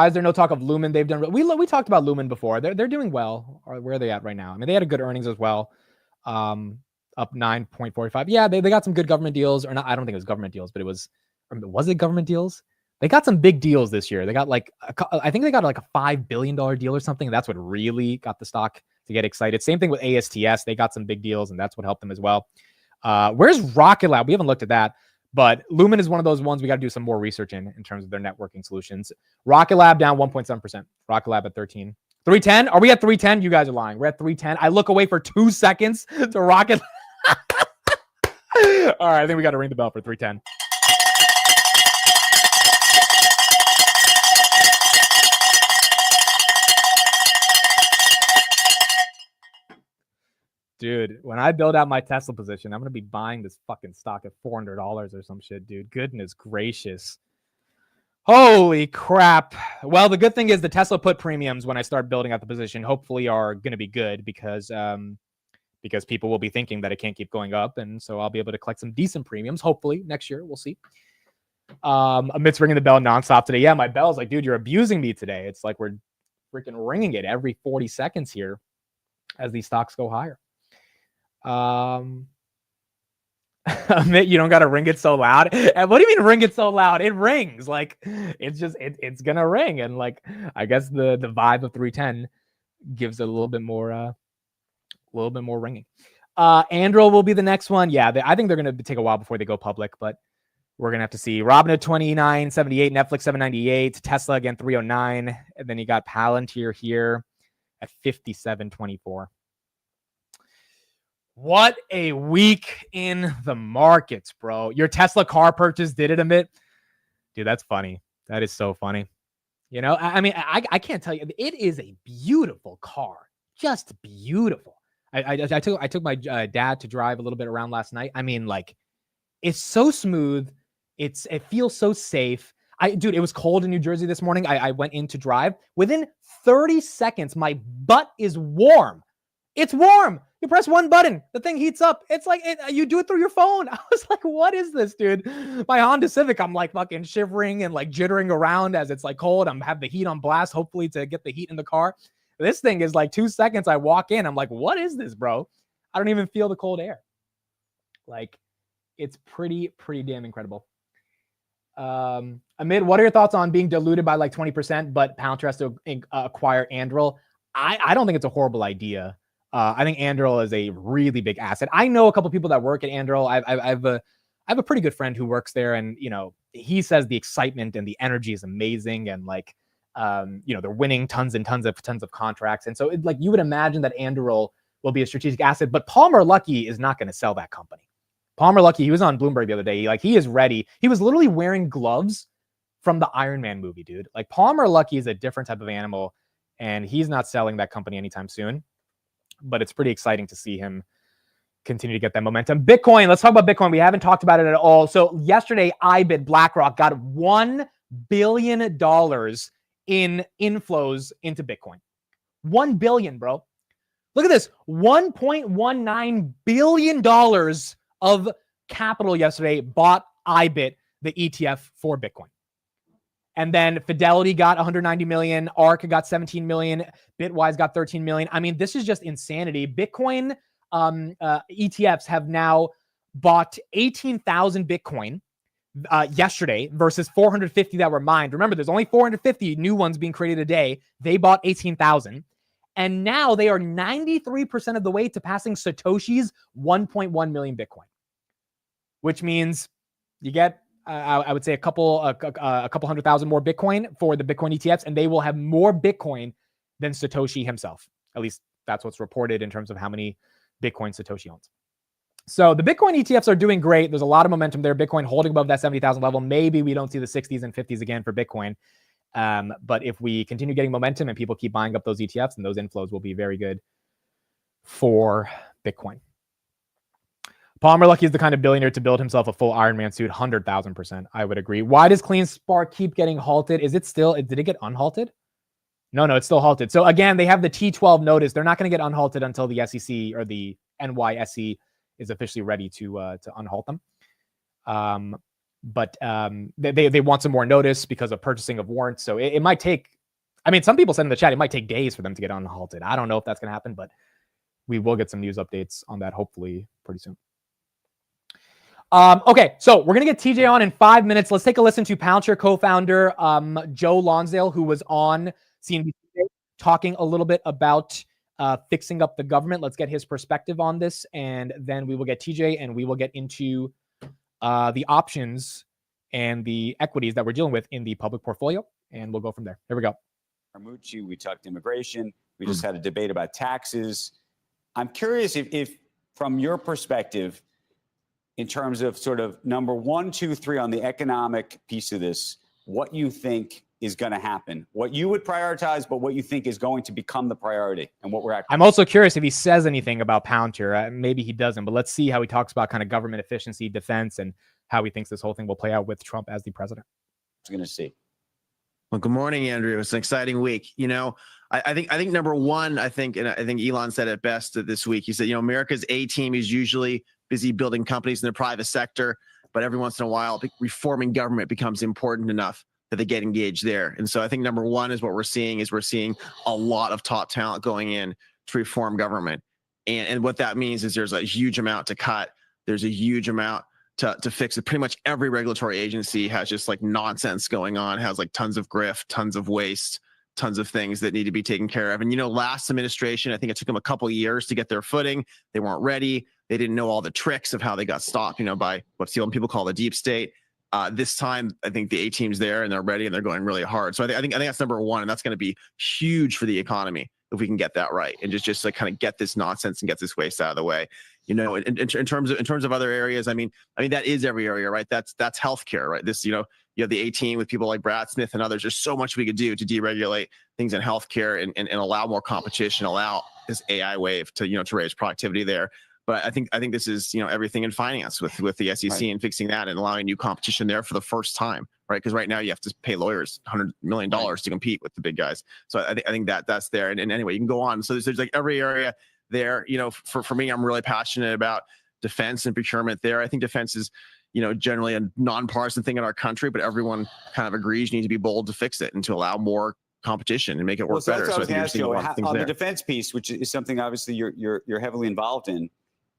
is there no talk of Lumen? They've done. We talked about Lumen before. They're doing well. Or where are they at right now? I mean, they had a good earnings as well. Up 9.45. Yeah, they got some good government deals, or not. I don't think it was government deals, but was it government deals? They got some big deals this year. They got I think they got like a $5 billion deal or something. That's what really got the stock to get excited. Same thing with ASTS. They got some big deals, and that's what helped them as well. Where's Rocket Lab? We haven't looked at that. But Lumen is one of those ones we got to do some more research in terms of their networking solutions. Rocket Lab down 1.7%. Rocket Lab at 13. 310? Are we at 310? You guys are lying. We're at 310. I look away for 2 seconds to Rocket. All right, I think we got to ring the bell for 310. Dude, when I build out my Tesla position, I'm going to be buying this fucking stock at $400 or some shit, dude. Goodness gracious. Holy crap. Well, the good thing is the Tesla put premiums when I start building out the position hopefully are going to be good because people will be thinking that it can't keep going up. And so I'll be able to collect some decent premiums. Hopefully next year. We'll see. Amidst ringing the bell nonstop today. Yeah, my bell's like, dude, you're abusing me today. It's like we're freaking ringing it every 40 seconds here as these stocks go higher. Admit you don't got to ring it so loud. And what do you mean ring it so loud? It rings. Like it's gonna ring. And like I guess the vibe of 310 gives it a little bit more ringing. Anduril will be the next one. Yeah, I think they're gonna take a while before they go public, but we're gonna have to see. Robin at 29.78, Netflix 7.98, Tesla again 309, and then you got Palantir here at 57.24. What a week in the markets, bro. Your Tesla car purchase did it, Amit. Dude, that's funny. That is so funny. You know, I mean, I can't tell you. It is a beautiful car. Just beautiful. I took my dad to drive a little bit around last night. I mean, like, it's so smooth. It feels so safe. Dude, it was cold in New Jersey this morning. I went in to drive. Within 30 seconds, my butt is warm. It's warm. You press one button, the thing heats up. It's like you do it through your phone. I was like, what is this, dude? My Honda Civic, I'm like fucking shivering and like jittering around as it's like cold. I'm have the heat on blast, hopefully to get the heat in the car. This thing is like 2 seconds. I walk in. I'm like, what is this, bro? I don't even feel the cold air. Like, it's pretty damn incredible. Amid, what are your thoughts on being diluted by like 20%, but Palantir has to acquire Anduril? I don't think it's a horrible idea. I think Anduril is a really big asset. I know a couple people that work at Anduril. I have a pretty good friend who works there, and you know, he says the excitement and the energy is amazing, and like, you know, they're winning tons and tons of contracts, and so like you would imagine that Anduril will be a strategic asset. But Palmer Luckey is not going to sell that company. Palmer Luckey, he was on Bloomberg the other day. He is ready. He was literally wearing gloves from the Iron Man movie, dude. Like Palmer Luckey is a different type of animal, and he's not selling that company anytime soon. But it's pretty exciting to see him continue to get that momentum. Bitcoin, let's talk about Bitcoin. We haven't talked about it at all. So yesterday, IBIT, BlackRock, got $1 billion in inflows into Bitcoin. 1 billion, bro. Look at this. $1.19 billion of capital yesterday bought IBIT, the ETF for Bitcoin. And then Fidelity got 190 million. ARK got 17 million. Bitwise got 13 million. I mean, this is just insanity. Bitcoin ETFs have now bought 18,000 Bitcoin yesterday versus 450 that were mined. Remember, there's only 450 new ones being created a day. They bought 18,000. And now they are 93% of the way to passing Satoshi's 1.1 million Bitcoin, which means you get I would say a couple 100,000 more Bitcoin for the Bitcoin ETFs, and they will have more Bitcoin than Satoshi himself. At least that's what's reported in terms of how many Bitcoin Satoshi owns. So the Bitcoin ETFs are doing great. There's a lot of momentum there. Bitcoin holding above that 70,000 level. Maybe we don't see the 60s and 50s again for Bitcoin. But if we continue getting momentum and people keep buying up those ETFs, then those inflows will be very good for Bitcoin. Palmer Luckey is the kind of billionaire to build himself a full Iron Man suit. 100,000%. I would agree. Why does Clean Spark keep getting halted? Is it still, did it get unhalted? No, it's still halted. So again, they have the T12 notice. They're not going to get unhalted until the SEC or the NYSE is officially ready to unhalt them. But they want some more notice because of purchasing of warrants. So it might take, I mean, some people said in the chat, it might take days for them to get unhalted. I don't know if that's going to happen, but we will get some news updates on that hopefully pretty soon. Okay, so we're going to get TJ on in 5 minutes. Let's take a listen to Palantir co-founder Joe Lonsdale, who was on CNBC talking a little bit about fixing up the government. Let's get his perspective on this, and then we will get TJ and we will get into the options and the equities that we're dealing with in the public portfolio, and we'll go from there. Here we go. Armucci, we talked immigration. We just had a debate about taxes. I'm curious if from your perspective, in terms of sort of number 1, 2, 3 on the economic piece of this, what you think is going to happen, what you would prioritize, but what you think is going to become the priority and what we're actually. I'm also curious if he says anything about Palantir. Maybe he doesn't, but let's see how he talks about kind of government efficiency, defense, and how he thinks this whole thing will play out with Trump as the president. Going to see. Well, good morning, Andrew. It's an exciting week. You know, I think number one, I think Elon said it best this week. He said, you know, America's A team is usually busy building companies in the private sector, but every once in a while, reforming government becomes important enough that they get engaged there. And so I think number one is what we're seeing a lot of top talent going in to reform government. And what that means is there's a huge amount to cut. There's a huge amount to fix it. Pretty much every regulatory agency has just like nonsense going on, has like tons of grift, tons of waste, tons of things that need to be taken care of. And, you know, last administration, I think it took them a couple of years to get their footing. They weren't ready. They didn't know all the tricks of how they got stopped, you know, by what some people call the deep state. This time, I think the A team's there and they're ready and they're going really hard. So I think that's number one, and that's going to be huge for the economy if we can get that right and just like kind of get this nonsense and get this waste out of the way. You know, in terms of other areas, I mean that is every area, right? That's healthcare, right? This, you know, you have the A team with people like Brad Smith and others. There's so much we could do to deregulate things in healthcare and allow more competition, allow this AI wave to, you know, to raise productivity there. But I think this is, you know, everything in finance with the SEC, right, and fixing that and allowing new competition there for the first time, right? Because right now you have to pay lawyers $100 million to compete with the big guys. So I think that's there. And anyway, you can go on. So there's like every area there. You know, for me, I'm really passionate about defense and procurement there. I think defense is, you know, generally a nonpartisan thing in our country, but everyone kind of agrees you need to be bold to fix it and to allow more competition and make it work better. So I think on the defense piece, which is something obviously you're heavily involved in,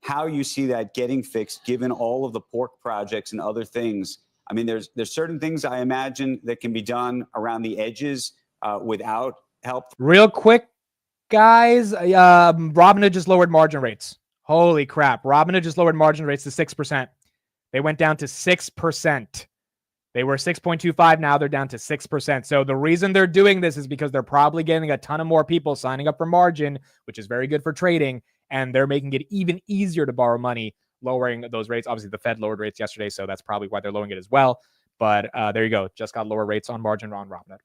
how you see that getting fixed, given all of the pork projects and other things. I mean, there's certain things I imagine that can be done around the edges without help. Real quick, guys, Robinhood just lowered margin rates. Holy crap. Robinhood just lowered margin rates to 6%. They went down to 6%. They were 6.25. Now they're down to 6%. So the reason they're doing this is because they're probably getting a ton of more people signing up for margin, which is very good for trading. And they're making it even easier to borrow money, lowering those rates. Obviously, the Fed lowered rates yesterday, so that's probably why they're lowering it as well. But there you go. Just got lower rates on margin on Robinhood.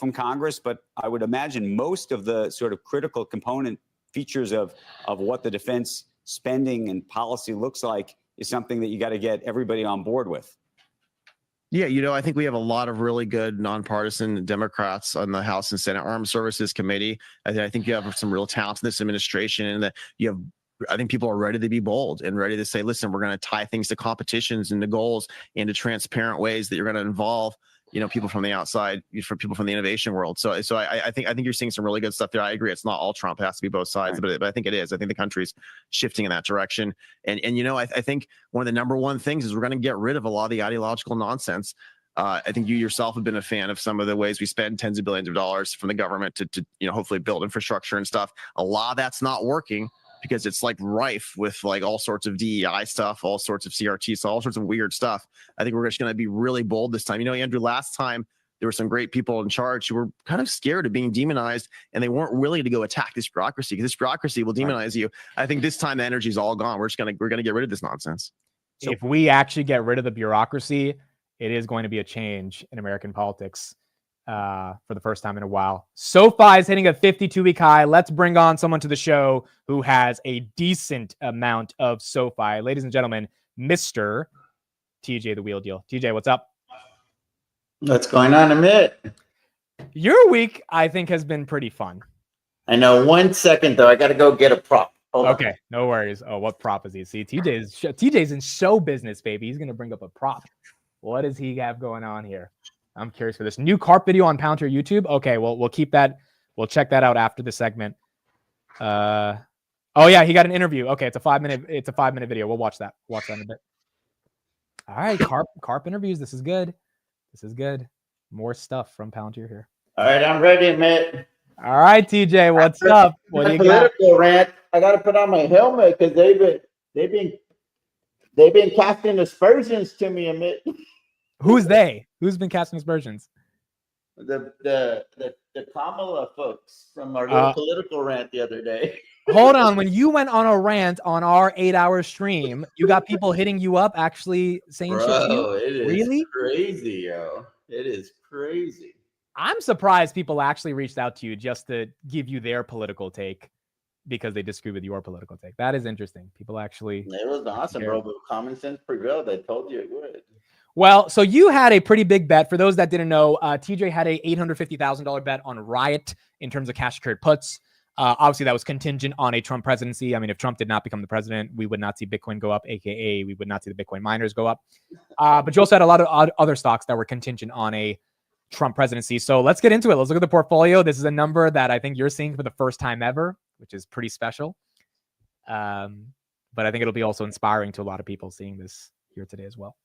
From Congress, but I would imagine most of the sort of critical component features of what the defense spending and policy looks like is something that you got to get everybody on board with. Yeah, you know, I think we have a lot of really good nonpartisan Democrats on the House and Senate Armed Services Committee. I think you have some real talent in this administration, and that you have. I think people are ready to be bold and ready to say, listen, we're going to tie things to competitions and to goals and to transparent ways that you're going to involve, you know, people from the outside, for people from the innovation world. So I think you're seeing some really good stuff there. I agree. It's not all Trump. It has to be both sides, right, but I think it is. I think the country's shifting in that direction. And you know, I think one of the number one things is we're going to get rid of a lot of the ideological nonsense. I think you yourself have been a fan of some of the ways we spend tens of billions of dollars from the government to you know, hopefully build infrastructure and stuff. A lot of that's not working because it's like rife with like all sorts of DEI stuff, all sorts of CRT, so all sorts of weird stuff. I think we're just going to be really bold this time. You know, Andrew, last time there were some great people in charge who were kind of scared of being demonized, and they weren't willing to go attack this bureaucracy, because this bureaucracy will demonize you. I think this time the energy is all gone. We're going to get rid of this nonsense. So if we actually get rid of the bureaucracy, it is going to be a change in American politics. for the first time in a while. SoFi is hitting a 52-week high. Let's bring on someone to the show who has a decent amount of SoFi. Ladies and gentlemen, Mr. TJ the Wheel Deal. TJ, what's up? What's going on, Amit? Your week, I think, has been pretty fun. I know. 1 second, though. I got to go get a prop. Hold Okay, on. no worries. Oh, what prop is he? See, TJ's in show business, baby. He's going to bring up a prop. What does he have going on here? I'm curious for this new carp video on Palantir YouTube. Okay, well, we'll keep that. We'll check that out after the segment. Oh yeah, he got an interview. Okay, it's a 5-minute video. We'll watch that. Watch that in a bit. All right, carp interviews. This is good. This is good. More stuff from Palantir here. All right, I'm ready, Amit. All right, TJ, what's up? What do you got? Political rant. I got to put on my helmet because they've been casting aspersions to me, Amit. Who's they? Who's been casting aspersions? The Kamala folks from our little political rant the other day. Hold on. When you went on a rant on our 8-hour stream, you got people hitting you up actually saying shit to you? It is really crazy, yo. It is crazy. I'm surprised people actually reached out to you just to give you their political take because they disagree with your political take. That is interesting. People actually. It was awesome, bro. But common sense prevailed. I told you it would. Well, so you had a pretty big bet. For those that didn't know, TJ had a $850,000 bet on Riot in terms of cash secured puts. Obviously, that was contingent on a Trump presidency. I mean, if Trump did not become the president, we would not see Bitcoin go up, aka we would not see the Bitcoin miners go up. But you also had a lot of other stocks that were contingent on a Trump presidency. So let's get into it. Let's look at the portfolio. This is a number that I think you're seeing for the first time ever, which is pretty special. But I think it'll be also inspiring to a lot of people seeing this here today as well.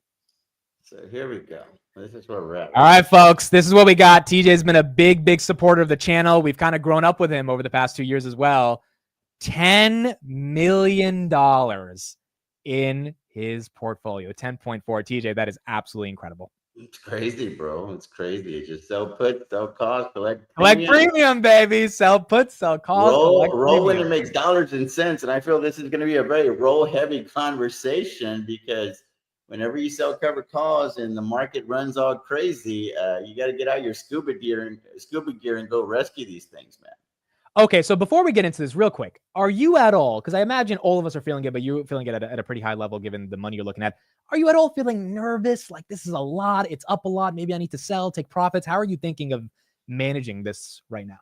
So here we go. This is where we're at. All right, folks, this is what we got. TJ's been a big supporter of the channel. We've kind of grown up with him over the past 2 years as well. $10 million in his portfolio. 10.4. TJ, that is absolutely incredible. It's crazy, bro. It's crazy. It's just sell put, sell cost, collect premium, baby. Sell put, sell cost. Roll when it makes dollars and cents. And I feel this is going to be a very roll heavy conversation because whenever you sell covered calls and the market runs all crazy, you got to get out your scuba gear and go rescue these things, man. Okay, so before we get into this real quick, are you at all, because I imagine all of us are feeling it, but you're feeling it at a pretty high level given the money you're looking at. Are you at all feeling nervous? Like this is a lot, it's up a lot, maybe I need to sell, take profits. How are you thinking of managing this right now?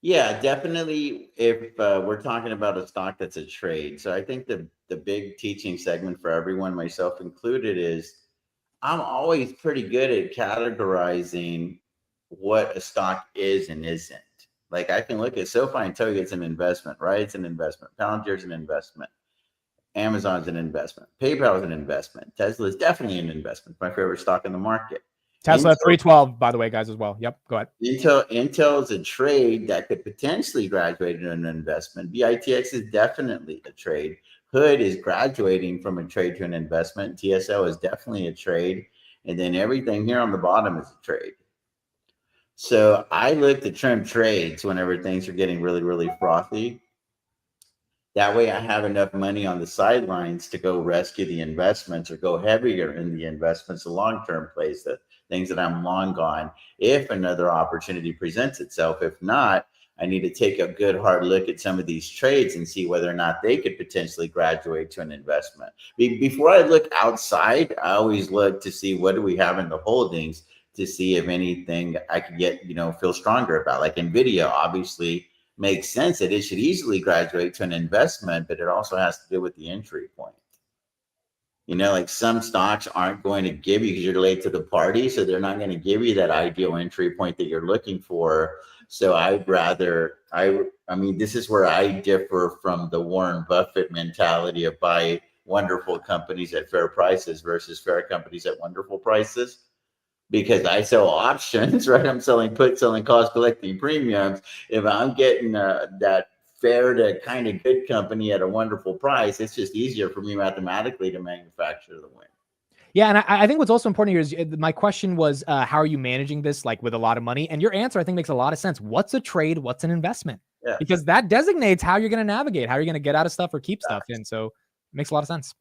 Yeah, definitely. If we're talking about a stock that's a trade. So I think the big teaching segment for everyone, myself included, is I'm always pretty good at categorizing what a stock is and isn't. Like I can look at SoFi and tell you it's an investment, right? It's an investment. Palantir's an investment. Amazon's an investment. PayPal is an investment. Tesla is definitely an investment. My favorite stock in the market. Tesla 312, by the way, guys, as well. Yep, go ahead. Intel is a trade that could potentially graduate into an investment. BITX is definitely a trade. Hood is graduating from a trade to an investment. TSL is definitely a trade. And then everything here on the bottom is a trade. So I look to trim trades whenever things are getting really frothy. That way I have enough money on the sidelines to go rescue the investments or go heavier in the investments, the long-term plays, the things that I'm long on, if another opportunity presents itself. If not, I need to take a good hard look at some of these trades and see whether or not they could potentially graduate to an investment. Before I look outside, I always look to see what do we have in the holdings to see if anything I could get, feel stronger about. Like NVIDIA obviously makes sense that it should easily graduate to an investment, but it also has to do with the entry point. Like some stocks aren't going to give you because you're late to the party, so they're not going to give you that ideal entry point that you're looking for. So I'd rather, I mean, this is where I differ from the Warren Buffett mentality of buy wonderful companies at fair prices versus fair companies at wonderful prices. Because I sell options, right? I'm selling put, selling cost, collecting premiums. If I'm getting that fair to kind of good company at a wonderful price, it's just easier for me mathematically to manufacture the win. Yeah, and I think what's also important here is my question was, how are you managing this like with a lot of money? And your answer, I think, makes a lot of sense. What's a trade? What's an investment? Yeah. Because that designates how you're going to navigate, how you're going to get out of stuff or keep stuff in. So it makes a lot of sense.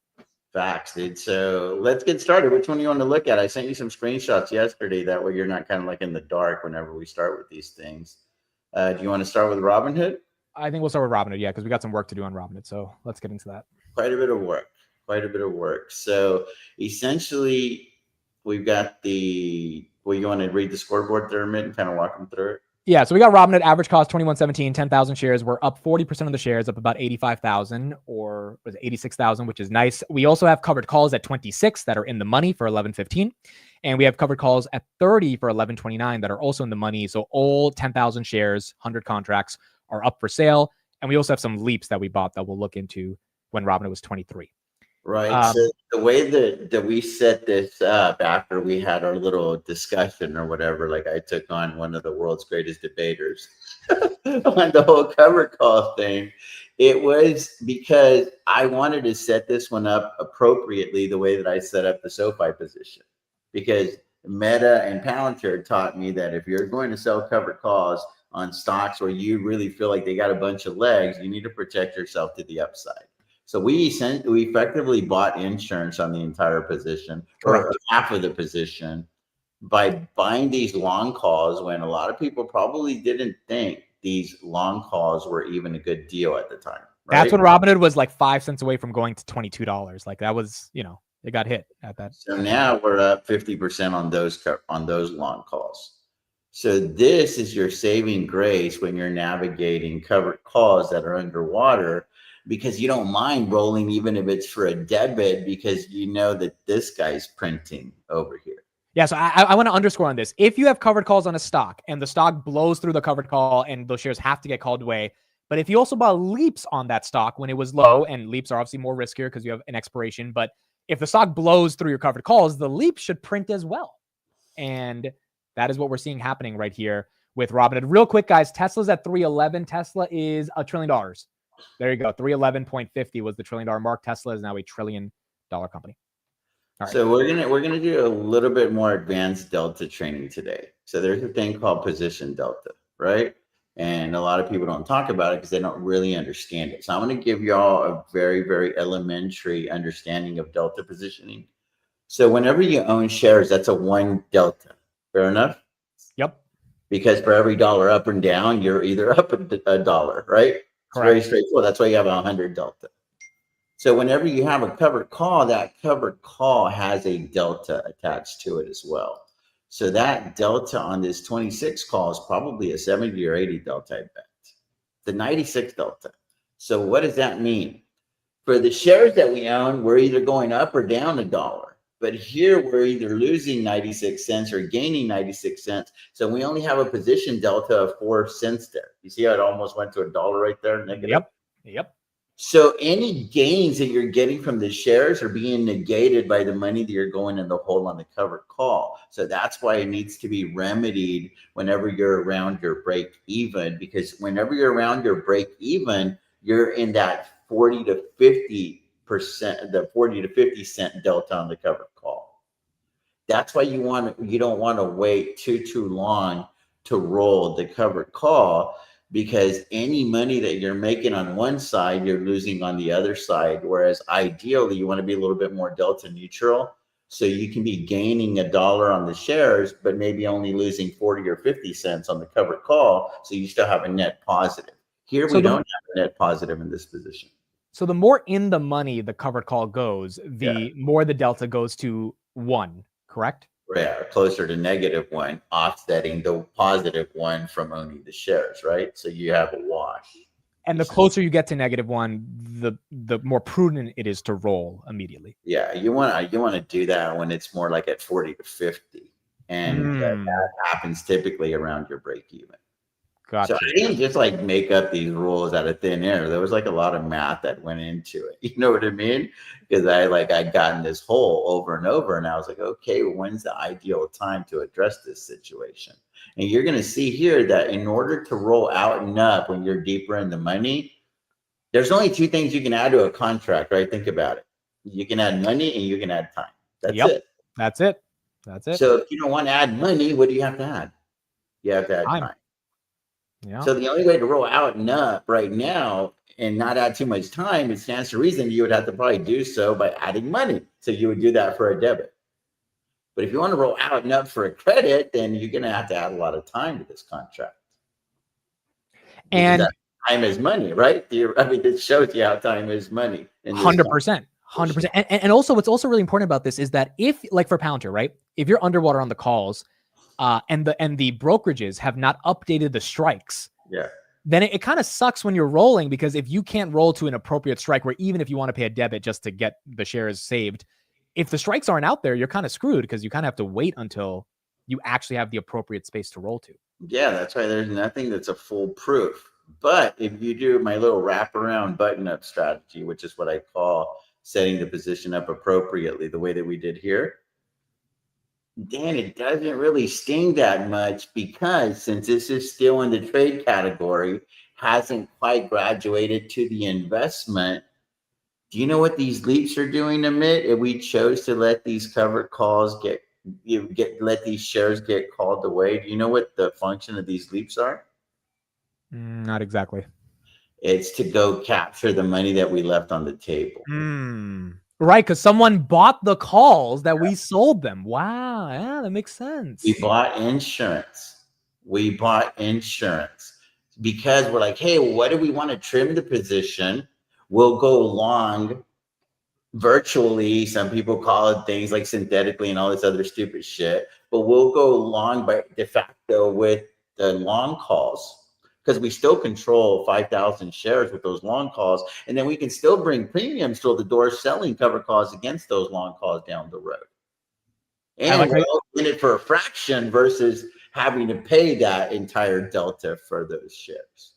Facts, dude. So let's get started. Which one do you want to look at? I sent you some screenshots yesterday. That way you're not kind of like in the dark whenever we start with these things. Do you want to start with Robinhood? I think we'll start with Robinhood, yeah, because we got some work to do on Robinhood. So let's get into that. Quite a bit of work. Quite a bit of work. So essentially, we've got the. Well, you want to read the scoreboard there, Mitt, and kind of walk them through it? Yeah, so we got Robinhood, average cost 21.17, 10,000 shares. We're up 40% of the shares, up about 85,000, or was it 86,000, which is nice. We also have covered calls at 26 that are in the money for 11.15, and we have covered calls at 30 for 11.29 that are also in the money. So all 10,000 shares, 100 contracts are up for sale, and we also have some leaps that we bought that we'll look into when Robinhood was 23. Right. So the way that we set this up after we had our little discussion or whatever, like I took on one of the world's greatest debaters on the whole cover call thing, it was because I wanted to set this one up appropriately the way that I set up the SoFi position. Because Meta and Palantir taught me that if you're going to sell covered calls on stocks where you really feel like they got a bunch of legs, you need to protect yourself to the upside. So we effectively bought insurance on the entire position, or half of the position, by buying these long calls when a lot of people probably didn't think these long calls were even a good deal at the time. Right? That's when Robinhood was like 5 cents away from going to $22. Like that was, it got hit at that. So now we're up 50% on those long calls. So this is your saving grace when you're navigating covered calls that are underwater, because you don't mind rolling even if it's for a debit, because you know that this guy's printing over here. Yeah, so I want to underscore on this. If you have covered calls on a stock and the stock blows through the covered call and those shares have to get called away, but if you also bought leaps on that stock when it was low, and leaps are obviously more riskier because you have an expiration, but if the stock blows through your covered calls, the leap should print as well. And that is what we're seeing happening right here with Robinhood. Real quick, guys, Tesla's at 311. Tesla is $1 trillion. There you go. 311.50 was the $1 trillion mark. Tesla is now $1 trillion company. All right. So we're gonna do a little bit more advanced delta training today. So there's a thing called position delta, right? And a lot of people don't talk about it because they don't really understand it. So I'm going to give y'all a very, very elementary understanding of delta positioning. So whenever you own shares, that's a 1 delta. Fair enough? Yep. Because for every dollar up and down, you're either up a dollar, right? It's very straightforward. That's why you have 100 delta. So whenever you have a covered call, that covered call has a delta attached to it as well. So that delta on this 26 call is probably a 70 or 80 delta, I bet. The 96 delta. So what does that mean? For the shares that we own, we're either going up or down $1. But here we're either losing 96 cents or gaining 96 cents. So we only have a position delta of 4 cents there. You see how it almost went to $1 right there? Negative? Yep. So any gains that you're getting from the shares are being negated by the money that you're going in the hole on the covered call. So that's why it needs to be remedied whenever you're around your break even, because whenever you're around your break even, you're in that 40 to 50%, the 40 to 50 cent delta on the covered call. That's why you don't want to wait too long to roll the covered call, because any money that you're making on one side, you're losing on the other side. Whereas ideally, you want to be a little bit more delta neutral. So you can be gaining $1 on the shares, but maybe only losing 40 or 50 cents on the covered call. So you still have a net positive. Here, we don't have a net positive in this position. So the more in the money the covered call goes, the more the delta goes to 1, correct? Yeah, closer to -1, offsetting the +1 from owning the shares, right? So you have a wash. And the closer you get to -1, the more prudent it is to roll immediately. Yeah, you want to do that when it's more like at 40 to 50, and that happens typically around your break even. Gotcha. So I didn't just like make up these rules out of thin air. There was like a lot of math that went into it. You know what I mean? Because I'd gotten this hole over and over, and I was like, okay, when's the ideal time to address this situation? And you're going to see here that in order to roll out and up when you're deeper in the money, there's only 2 things you can add to a contract, right? Think about it. You can add money and you can add time. That's it. That's it. So if you don't want to add money, what do you have to add? You have to add time. Yeah. So the only way to roll out and up right now and not add too much time, it stands to reason you would have to probably do so by adding money. So you would do that for a debit. But if you want to roll out and up for a credit, then you're going to have to add a lot of time to this contract. And time is money, right? I mean, it shows you how time is money. 100%. 100%. And also, what's also really important about this is that if, like for Palantir, right, if you're underwater on the calls and the brokerages have not updated the strikes, then it kind of sucks when you're rolling, because if you can't roll to an appropriate strike, where even if you want to pay a debit just to get the shares saved, if the strikes aren't out there, you're kind of screwed, because you kind of have to wait until you actually have the appropriate space to roll to. Yeah, that's why there's nothing that's a foolproof. But if you do my little wraparound button-up strategy, which is what I call setting the position up appropriately, the way that we did here, then it doesn't really sting that much, because since this is still in the trade category, hasn't quite graduated to the investment. Do you know what these leaps are doing, Amit? If we chose to let these covered calls let these shares get called away, do you know what the function of these leaps are? Not exactly. It's to go capture the money that we left on the table. Right, because someone bought the calls that we sold them. Wow, yeah, that makes sense. We bought insurance. Because we're like, hey, what do we want to trim the position? We'll go long virtually. Some people call it things like synthetically and all this other stupid shit. But we'll go long by de facto with the long calls, because we still control 5,000 shares with those long calls. And then we can still bring premiums to the door selling cover calls against those long calls down the road. And we're in it for a fraction versus having to pay that entire delta for those shares.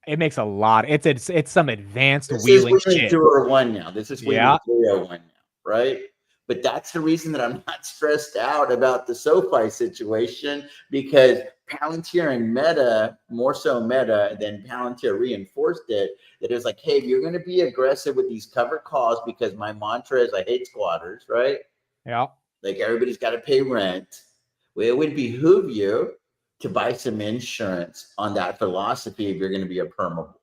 It makes a lot. It's some advanced this wheeling is shit. 301 now. This is 301 now, right? But that's the reason that I'm not stressed out about the SoFi situation, because Palantir and Meta, more so Meta than Palantir, reinforced it. That it was like, hey, if you're going to be aggressive with these covered calls, because my mantra is I hate squatters, right? Yeah. Like everybody's got to pay rent. Well, it would behoove you to buy some insurance on that philosophy if you're going to be a perma,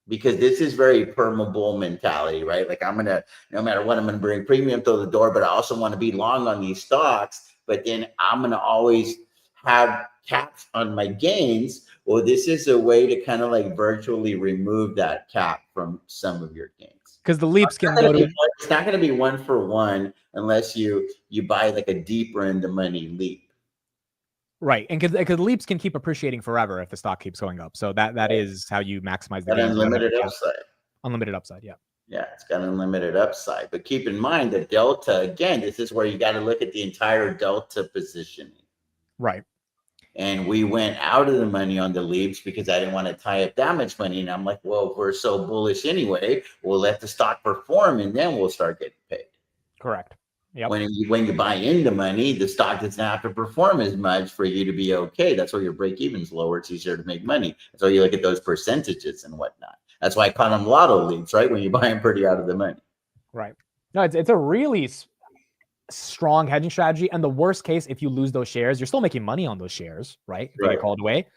because this is very perma-bull mentality, right? Like I'm going to, no matter what, I'm going to bring premium to the door, but I also want to be long on these stocks, but then I'm going to always have caps on my gains. Well, this is a way to kind of like virtually remove that cap from some of your gains. Because the leaps can go to it's not going to be 1 for 1 unless you buy like a deeper in the money leap. Right, and because leaps can keep appreciating forever if the stock keeps going up. So that is how you maximize the gains. Unlimited upside. Unlimited upside, yeah. Yeah, it's got unlimited upside. But keep in mind that delta, again, this is where you got to look at the entire delta positioning. Right. And we went out of the money on the leaps because I didn't want to tie up that much money. And I'm like, well, if we're so bullish anyway, we'll let the stock perform and then we'll start getting paid. Correct. Yep. When you buy into money, the stock doesn't have to perform as much for you to be okay. That's why your break even's lower. It's easier to make money. So you look at those percentages and whatnot. That's why I call them lotto leaps, right? When you buy them pretty out of the money. Right. No, it's a really strong hedging strategy. And the worst case, if you lose those shares, you're still making money on those shares, right? If they get called away.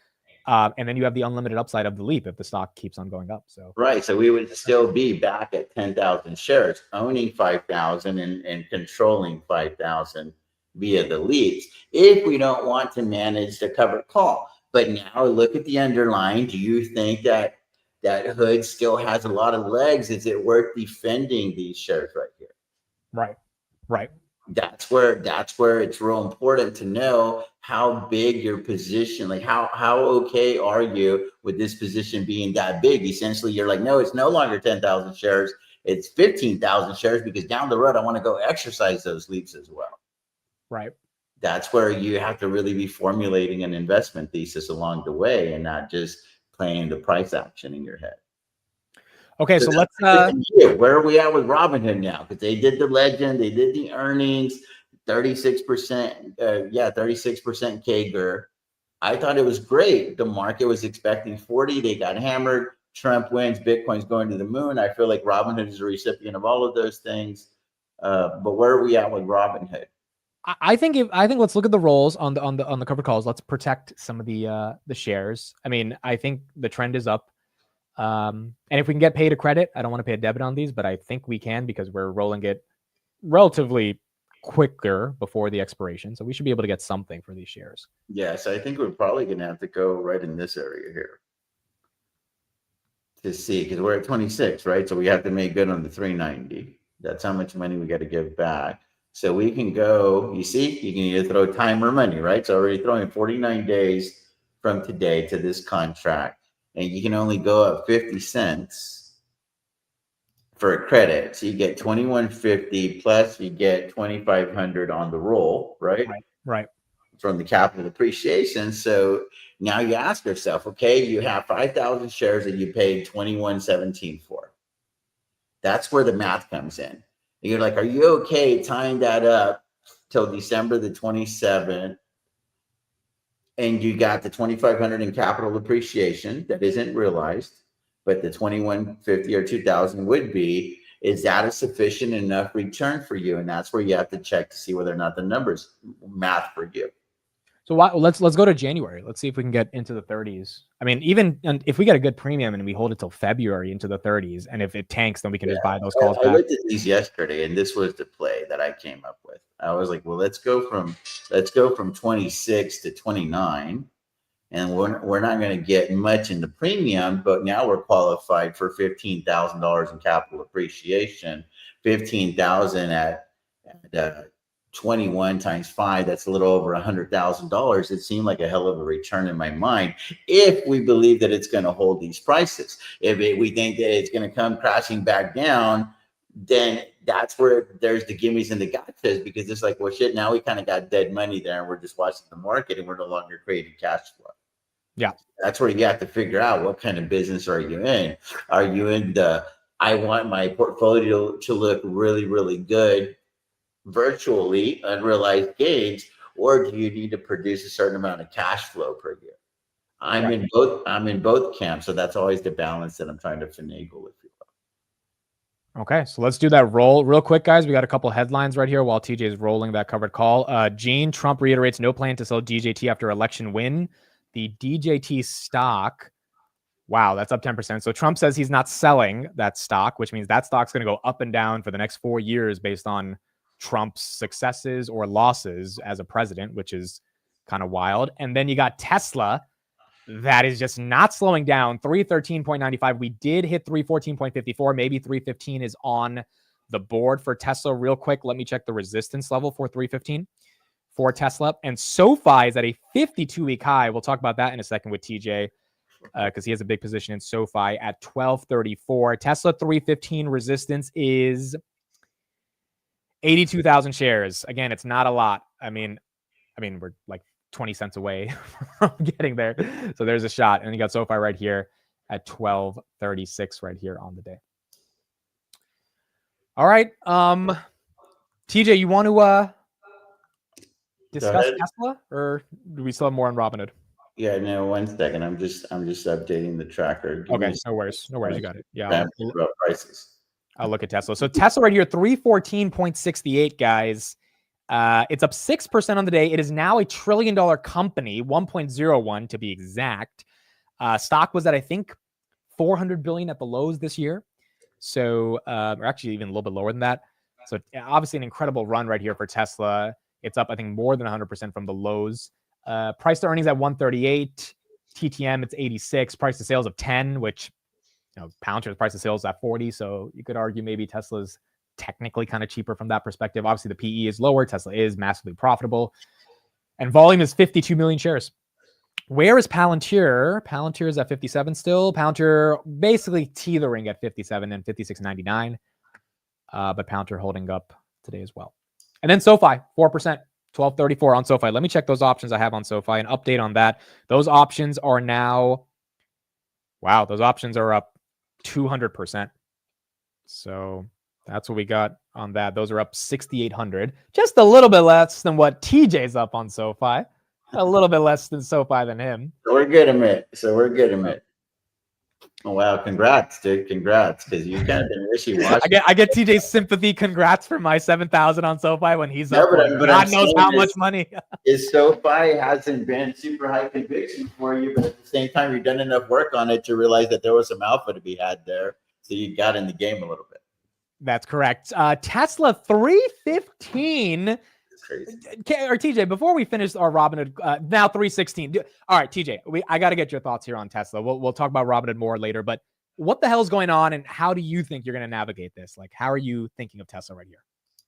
And then you have the unlimited upside of the leap if the stock keeps on going up. So right. So we would still be back at 10,000 shares, owning 5,000 and controlling 5,000 via the leaps, if we don't want to manage the covered call. But now look at the underlying. Do you think that hood still has a lot of legs? Is it worth defending these shares right here? Right. Right. That's where it's real important to know how big your position, like how okay are you with this position being that big? Essentially, you're like, no, it's no longer 10,000 shares. It's 15,000 shares because down the road, I want to go exercise those leaps as well. Right. That's where you have to really be formulating an investment thesis along the way and not just playing the price action in your head. Okay, so let's where are we at with Robinhood now? Because they did the legend, they did the earnings, 36%, 36% CAGR. I thought it was great. The market was expecting 40. They got hammered. Trump wins. Bitcoin's going to the moon. I feel like Robinhood is a recipient of all of those things. But where are we at with Robinhood? I think let's look at the rolls on the covered calls. Let's protect some of the shares. I mean, I think the trend is up. And if we can get paid a credit, I don't want to pay a debit on these, but I think we can because we're rolling it relatively quicker before the expiration. So we should be able to get something for these shares. Yes, I think we're probably going to have to go right in this area here to see, because we're at 26, right? So we have to make good on the 390. That's how much money we got to give back. So we can go, you see, you can either throw time or money, right? So already throwing 49 days from today to this contract, and you can only go up 50 cents for a credit. So you get 2150 plus you get 2500 on the roll, right? Right. From the capital appreciation. So now you ask yourself, okay, you have 5,000 shares that you paid 2117 for. That's where the math comes in. And you're like, are you okay tying that up till December the 27th? And you got the 2,500 in capital appreciation that isn't realized, but the 2,150 or 2,000 would be. Is that a sufficient enough return for you? And that's where you have to check to see whether or not the numbers math for you. So let's go to January. Let's see if we can get into the 30s. I mean, even if we get a good premium and we hold it till February into the 30s, and if it tanks, then we can just buy those calls back. I looked at these yesterday, and this was the play that I came up with. I was like, well, let's go from 26 to 29, and we're not going to get much in the premium, but now we're qualified for $15,000 in capital appreciation, 15,000 at 21 times 5, that's a little over $100,000. It seemed like a hell of a return in my mind if we believe that it's going to hold these prices. If we think that it's going to come crashing back down, then that's where there's the gimmies and the gotchas, because it's like, well, shit, now we kind of got dead money there and we're just watching the market and we're no longer creating cash flow. Yeah. That's where you have to figure out what kind of business are you in. Are you in the, I want my portfolio to look really, really good virtually unrealized gains, or do you need to produce a certain amount of cash flow per year? I'm in both camps, so that's always the balance that I'm trying to finagle with you. Okay, so let's do that roll real quick, guys. We got a couple headlines right here while TJ is rolling that covered call. Gene, Trump reiterates no plan to sell DJT after election win. The DJT stock, wow, that's up 10%. So Trump says he's not selling that stock, which means that stock's going to go up and down for the next 4 years based on Trump's successes or losses as a president, which is kind of wild. And then you got Tesla, that is just not slowing down. 313.95. We did hit 314.54. Maybe 315 is on the board for Tesla. Real quick, let me check the resistance level for 315 for Tesla. And SoFi is at a 52-week high. We'll talk about that in a second with TJ because he has a big position in SoFi at 1234. Tesla 315 resistance is 82,000 shares. Again, it's not a lot. I mean, we're like 20 cents away from getting there. So there's a shot. And you got SoFi right here at 1236 right here on the day. All right. TJ, you want to discuss Tesla, or do we still have more on Robinhood? Yeah, no, 1 second. I'm just updating the tracker. Okay, no worries. You got it. Yeah. Prices. I'll look at Tesla. So Tesla right here, 314.68, guys. It's up 6% on the day. It is now a $1 trillion company, 1.01 to be exact. Stock was at, I think, 400 billion at the lows this year. So, or actually even a little bit lower than that. So obviously an incredible run right here for Tesla. It's up, I think, more than 100% from the lows. Price to earnings at 138. TTM, it's 86. Price to sales of 10, which, Palantir's price to sales at 40. So you could argue maybe Tesla's technically kind of cheaper from that perspective. Obviously, the PE is lower. Tesla is massively profitable. And volume is 52 million shares. Where is Palantir? Palantir is at 57 still. Palantir basically teetering at 57 and 56.99. But Palantir holding up today as well. And then SoFi, 4%, 1234 on SoFi. Let me check those options I have on SoFi, an update on that. Those options are now, wow, those options are up 200%. So that's what we got on that. Those are up 6,800, just a little bit less than what TJ's up on SoFi. A little bit less than SoFi than him. So we're good, Amit. Oh, wow. Congrats, dude. Congrats. Because you kind of been wishy-washy. I get TJ's sympathy. Congrats for my 7,000 on SoFi when he's No, up. but God I'm knows saying how much money. Is SoFi hasn't been super high conviction for you, but at the same time, you've done enough work on it to realize that there was some alpha to be had there. So you got in the game a little bit. That's correct. Tesla 315. It's crazy. Or TJ, before we finish our Robinhood, now 316. All right, TJ, I got to get your thoughts here on Tesla. We'll talk about Robinhood more later, but what the hell is going on and how do you think you're going to navigate this? Like, how are you thinking of Tesla right here?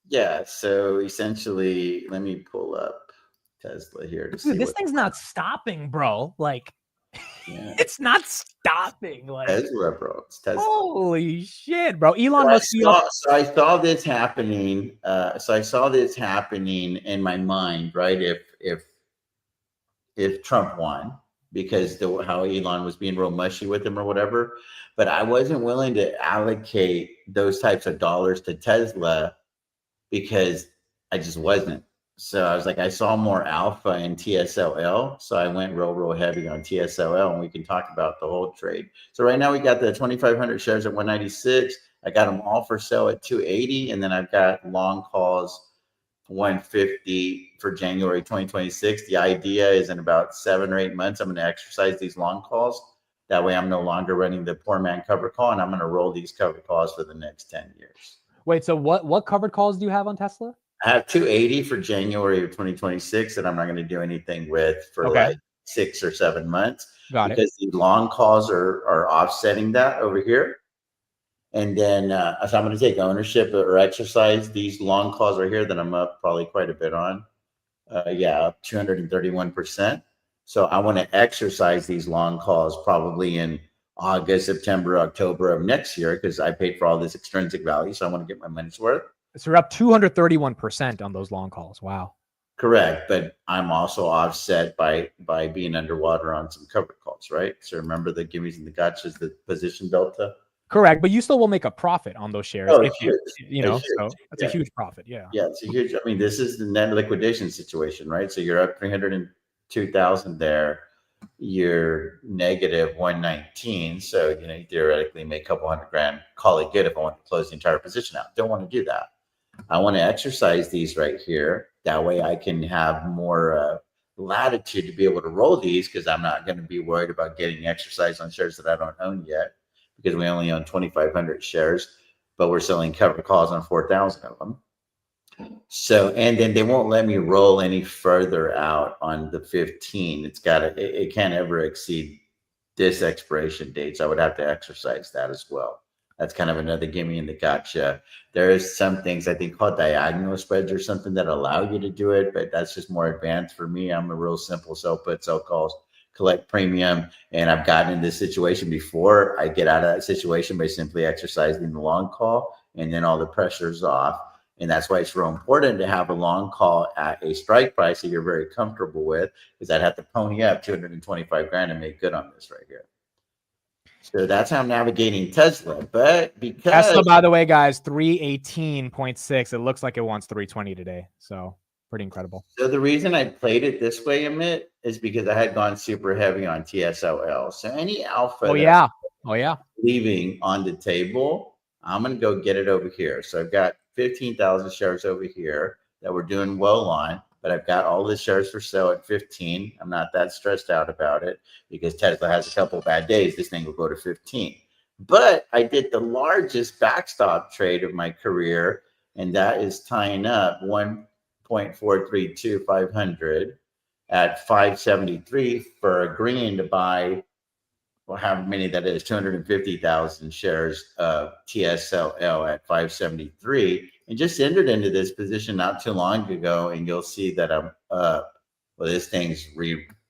Yeah. So essentially, let me pull up Tesla here to see. Dude, this thing's not stopping, bro. Like, yeah. It's not stopping. Like Tesla, bro. It's Tesla. Holy shit, bro. Elon must be up. So I saw this happening. So I saw this happening in my mind, right? If Trump won, because how Elon was being real mushy with him or whatever, but I wasn't willing to allocate those types of dollars to Tesla because I just wasn't. So I was like, I saw more alpha in TSLL. So I went real heavy on TSLL, and we can talk about the whole trade. So right now we got the 2,500 shares at 196. I got them all for sale at 280. And then I've got long calls 150 for January 2026. The idea is in about 7 or 8 months, I'm going to exercise these long calls. That way I'm no longer running the poor man cover call, and I'm going to roll these cover calls for the next 10 years. Wait, so what covered calls do you have on Tesla? I have 280 for January of 2026 that I'm not going to do anything with for like 6 or 7 months. Got it. Because the long calls are offsetting that over here. And then so I'm going to take ownership or exercise these long calls right here that I'm up probably quite a bit on. Up 231%. So I want to exercise these long calls probably in August, September, October of next year, because I paid for all this extrinsic value. So I want to get my money's worth. So you're up 231% on those long calls. Wow. Correct. But I'm also offset by being underwater on some covered calls, right? So remember the gimmies and the gotchas, the position delta? Correct. But you still will make a profit on those shares. Oh, if huge. So that's a huge profit. Yeah. Yeah, it's a huge. I mean, this is the net liquidation situation, right? So you're up 302,000 there. You're negative 119. So, you theoretically make a couple $100,000, call it good if I want to close the entire position out. Don't want to do that. I want to exercise these right here. That way I can have more latitude to be able to roll these, because I'm not going to be worried about getting exercise on shares that I don't own yet, because we only own 2,500 shares, but we're selling covered calls on 4,000 of them. So, and then they won't let me roll any further out on the 15. It can't ever exceed this expiration date. So I would have to exercise that as well. That's kind of another gimme in the gotcha. There is some things I think called diagonal spreads or something that allow you to do it, but that's just more advanced for me. I'm a real simple sell put, sell calls, collect premium. And I've gotten in this situation before. I get out of that situation by simply exercising the long call, and then all the pressure's off. And that's why it's real important to have a long call at a strike price that you're very comfortable with, because I'd have to pony up 225 grand and make good on this right here. So that's how I'm navigating Tesla. But because Tesla, by the way, guys, 318.6. It looks like it wants 320 today. So pretty incredible. So the reason I played it this way, Amit, is because I had gone super heavy on TSLL. So any alpha leaving on the table, I'm going to go get it over here. So I've got 15,000 shares over here that we're doing well on, but I've got all the shares for sale at 15. I'm not that stressed out about it, because Tesla has a couple of bad days. This thing will go to 15. But I did the largest backstop trade of my career, and that is tying up 1.432 at 573 for agreeing to buy, well, how many that is, 250,000 shares of TSLL at 573, and just entered into this position not too long ago. And you'll see that I'm up. Well, this thing's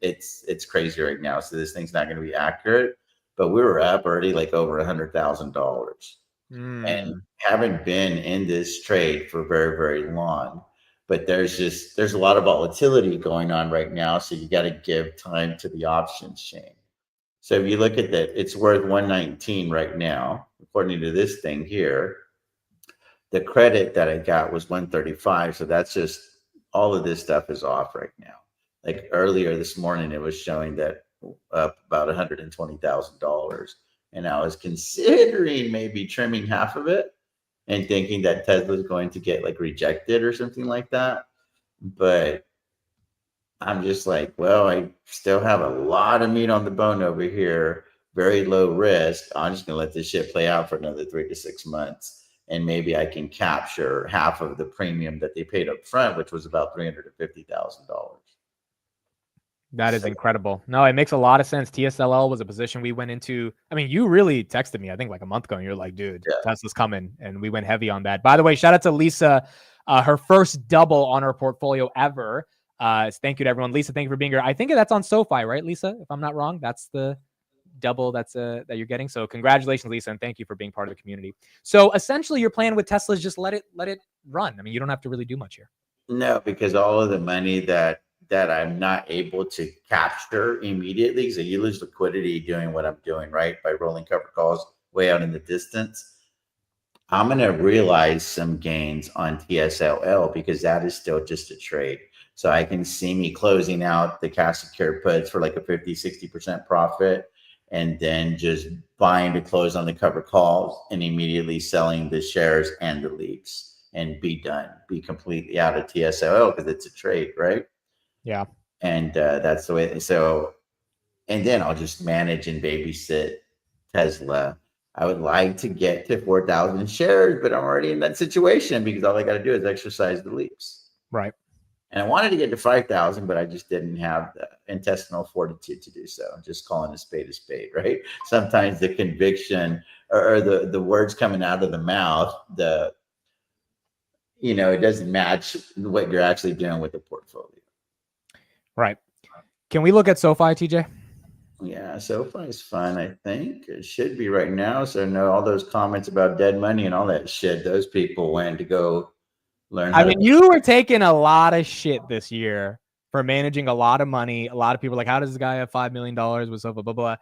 it's crazy right now. So this thing's not going to be accurate, but we were up already like over $100,000 and haven't been in this trade for very, very long. But there's a lot of volatility going on right now. So you got to give time to the options chain. So if you look at that, it's worth 119 right now, according to this thing here. The credit that I got was 135. So that's just, all of this stuff is off right now. Like earlier this morning, it was showing that up about $120,000. And I was considering maybe trimming half of it and thinking that Tesla is going to get like rejected or something like that. But I'm just like, well, I still have a lot of meat on the bone over here, very low risk. I'm just gonna let this shit play out for another 3 to 6 months. And maybe I can capture half of the premium that they paid up front, which was about $350,000. That is incredible. No, it makes a lot of sense. TSLL was a position we went into. I mean, you really texted me, I think like a month ago, and you're like, dude, Tesla's coming. And we went heavy on that. By the way, shout out to Lisa, her first double on her portfolio ever. Thank you to everyone. Lisa, thank you for being here. I think that's on SoFi, right, Lisa? If I'm not wrong, that's the double that you're getting. So congratulations, Lisa, and thank you for being part of the community. So essentially your plan with Tesla is just let it run. I mean, you don't have to really do much here. No, because all of the money that I'm not able to capture immediately, because you lose liquidity doing what I'm doing, right? By rolling cover calls way out in the distance. I'm going to realize some gains on TSLL because that is still just a trade. So I can see me closing out the cash secured puts for like a 50, 60% profit, and then just buying to close on the cover calls and immediately selling the shares and the leaps and be done, be completely out of TSLL because it's a trade, right? Yeah. And that's the way. So, and then I'll just manage and babysit Tesla. I would like to get to 4,000 shares, but I'm already in that situation because all I got to do is exercise the leaps. Right. And I wanted to get to 5,000, but I just didn't have the intestinal fortitude to do so. I'm just calling a spade, right? Sometimes the conviction or the words coming out of the mouth, it doesn't match what you're actually doing with the portfolio. Right. Can we look at SoFi, TJ? Yeah, SoFi is fun, I think. It should be right now. So no, all those comments about dead money and all that shit, those people went to go learn how you were taking a lot of shit this year for managing a lot of money. A lot of people are like, how does this guy have $5 million with SoFi, blah, blah.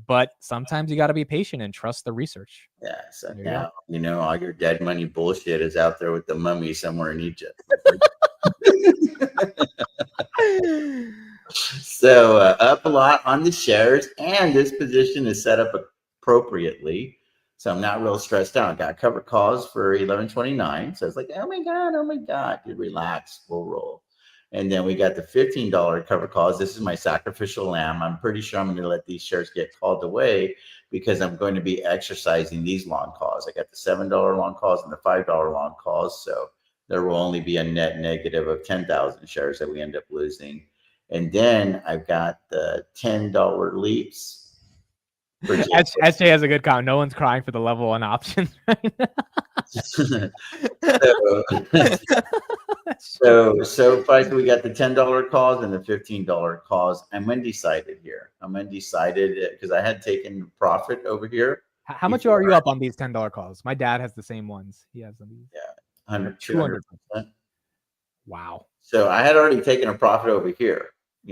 But sometimes you got to be patient and trust the research. Yeah, so now, all your dead money bullshit is out there with the mummy somewhere in Egypt. So up a lot on the shares, and this position is set up appropriately. So I'm not real stressed out. Got cover calls for 11.29. So it's like, oh my God, dude, relax, we'll roll. And then we got the $15 cover calls. This is my sacrificial lamb. I'm pretty sure I'm going to let these shares get called away because I'm going to be exercising these long calls. I got the $7 long calls and the $5 long calls. So there will only be a net negative of 10,000 shares that we end up losing. And then I've got the $10 leaps. SJ has a good comment. No one's crying for the level one options right now. So we got the $10 calls and the $15 calls. I'm undecided here. I'm undecided because I had taken profit over here. How much are you up on these $10 calls? My dad has the same ones. He has them. Yeah, 100, 200%. Wow. So I had already taken a profit over here.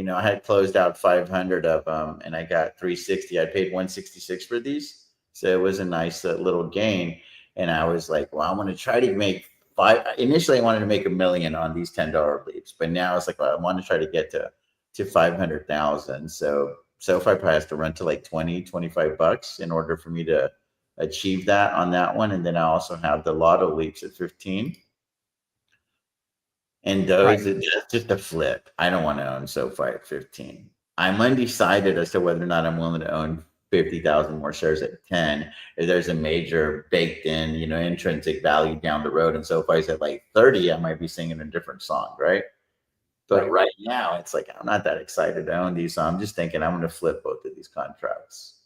I had closed out 500 of them and I got 360. I paid 166 for these. So it was a nice little gain. And I was like, well, I want to try to make initially I wanted to make $1 million on these $10 leaps, but now it's like, well, I want to try to get to 500,000. So SoFi probably has to run to like 20, 25 bucks in order for me to achieve that on that one. And then I also have the lotto leaps at 15. And those are just a flip. I don't want to own SoFi at 15. I'm undecided as to whether or not I'm willing to own 50,000 more shares at 10. If there's a major baked in, intrinsic value down the road, and SoFi's at like 30, I might be singing a different song, right? But right now, it's like I'm not that excited to own these, so I'm just thinking I'm going to flip both of these contracts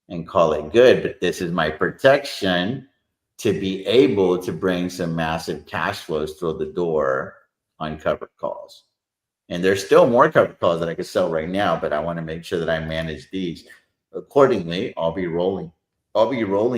and call it good. But this is my protection to be able to bring some massive cash flows through the door on covered calls. And there's still more covered calls that I could sell right now, but I want to make sure that I manage these accordingly. I'll be rolling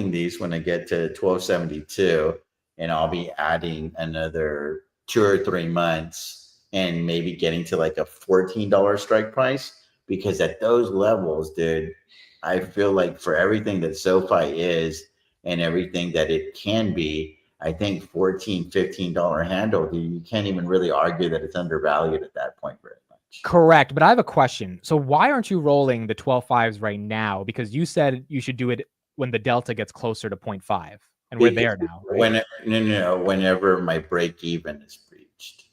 these when I get to 1272, and I'll be adding another 2 or 3 months and maybe getting to like a $14 strike price, because at those levels, dude, I feel like for everything that SoFi is and everything that it can be, I think $14, $15 handle, you can't even really argue that it's undervalued at that point very much. Correct. But I have a question. So why aren't you rolling the 12.5s right now? Because you said you should do it when the delta gets closer to 0.5. And we're there now. Right? Whenever my break even is breached.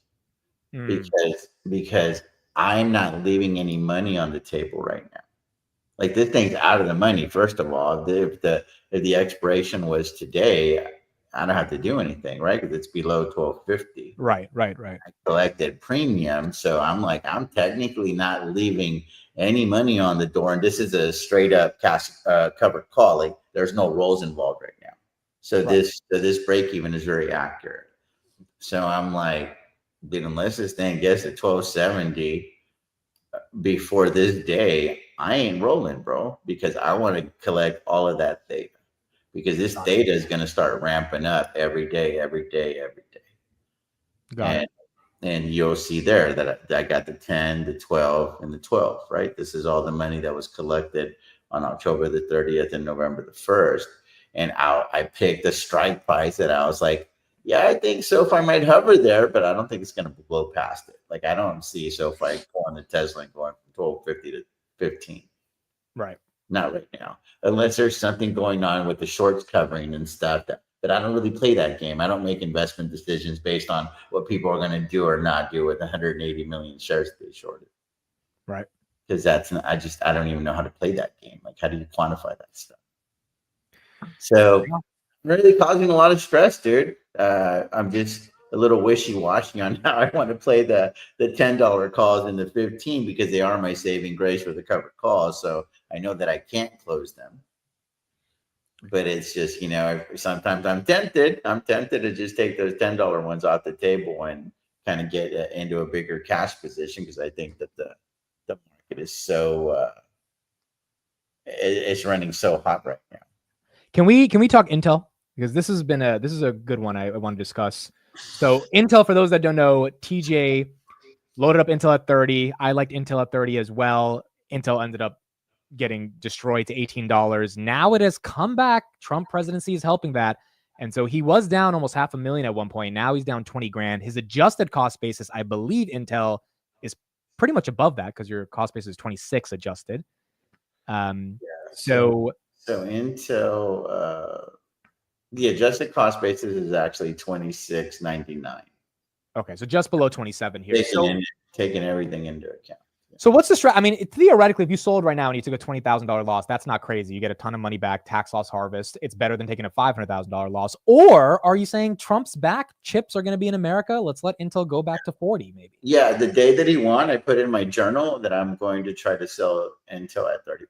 Because I'm not leaving any money on the table right now. Like, this thing's out of the money. First of all, if the expiration was today, I don't have to do anything, right? Because it's below 12.50. Right. I collected premium, so I'm technically not leaving any money on the door, and this is a straight up cash covered call. Like, there's no rolls involved right now. So this break even is very accurate. So I'm like, dude, unless this thing gets to 12.70 before this day, I ain't rolling, bro, because I want to collect all of that data, because this data is going to start ramping up every day. Got it. And you'll see there that I got the 10, the 12, and the 12, right? This is all the money that was collected on October the 30th and November the 1st. And I picked a strike price that I was like, yeah, I think SoFi might hover there, but I don't think it's going to blow past it. Like, I don't see SoFi pulling the Tesla and going from 12.50 to 15. Right. Not right now, unless there's something going on with the shorts covering and stuff that I don't really play that game. I don't make investment decisions based on what people are going to do or not do with 180 million shares that they shorted. Right. Because I don't even know how to play that game. Like, how do you quantify that stuff? So really causing a lot of stress, dude. I'm just a little wishy-washy on how I want to play the $10 calls and the 15, because they are my saving grace for the covered calls. So I know that I can't close them. But it's just, sometimes I'm tempted to just take those $10 ones off the table and kind of get into a bigger cash position, because I think that the market is so it's running so hot right now. Can we talk Intel? Because this is a good one I want to discuss. So Intel, for those that don't know, TJ loaded up Intel at 30. I liked Intel at 30 as well. Intel ended up getting destroyed to $18. Now it has come back. Trump presidency is helping that. And so he was down almost $500,000 at one point. Now he's down 20 grand. His adjusted cost basis, I believe Intel is pretty much above that, because your cost basis is 26 adjusted. So Intel, the adjusted cost basis is actually $26.99. Okay, so just below 27 here. Taking everything into account. So what's the I mean, theoretically, if you sold right now and you took a $20,000 loss, that's not crazy. You get a ton of money back, tax loss harvest. It's better than taking a $500,000 loss. Or are you saying Trump's back? Chips are going to be in America. Let's let Intel go back to 40, maybe. Yeah, the day that he won, I put in my journal that I'm going to try to sell Intel at $30.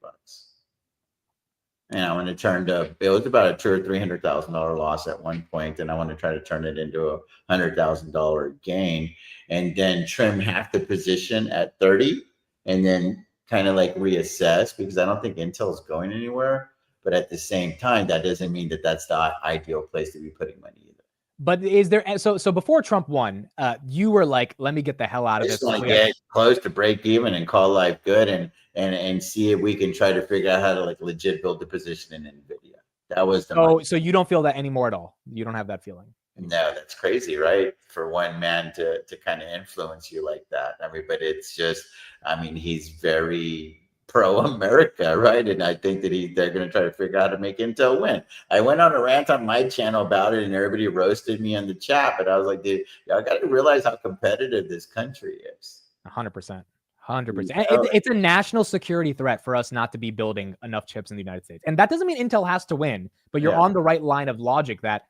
And I want to turn it was about a $200,000 or $300,000 loss at one point, and I want to try to turn it into a $100,000 gain, and then trim half the position at 30, and then kind of like reassess, because I don't think Intel is going anywhere. But at the same time, that doesn't mean that that's the ideal place to be putting money either. But is there so before Trump won, you were like, let me get the hell out of this. I just want to get close to break even and call life good, and see if we can try to figure out how to like legit build the position in NVIDIA. That was the so you don't feel that anymore at all. You don't have that feeling. No, that's crazy, right? For one man to kind of influence you like that. I mean, but it's just, I mean, he's very pro-America, right? And I think that they're going to try to figure out how to make Intel win. I went on a rant on my channel about it, and everybody roasted me in the chat. But I was like, dude, y'all got to realize how competitive this country is. 100%. 100%. It's a national security threat for us not to be building enough chips in the United States. And that doesn't mean Intel has to win, but you're on the right line of logic that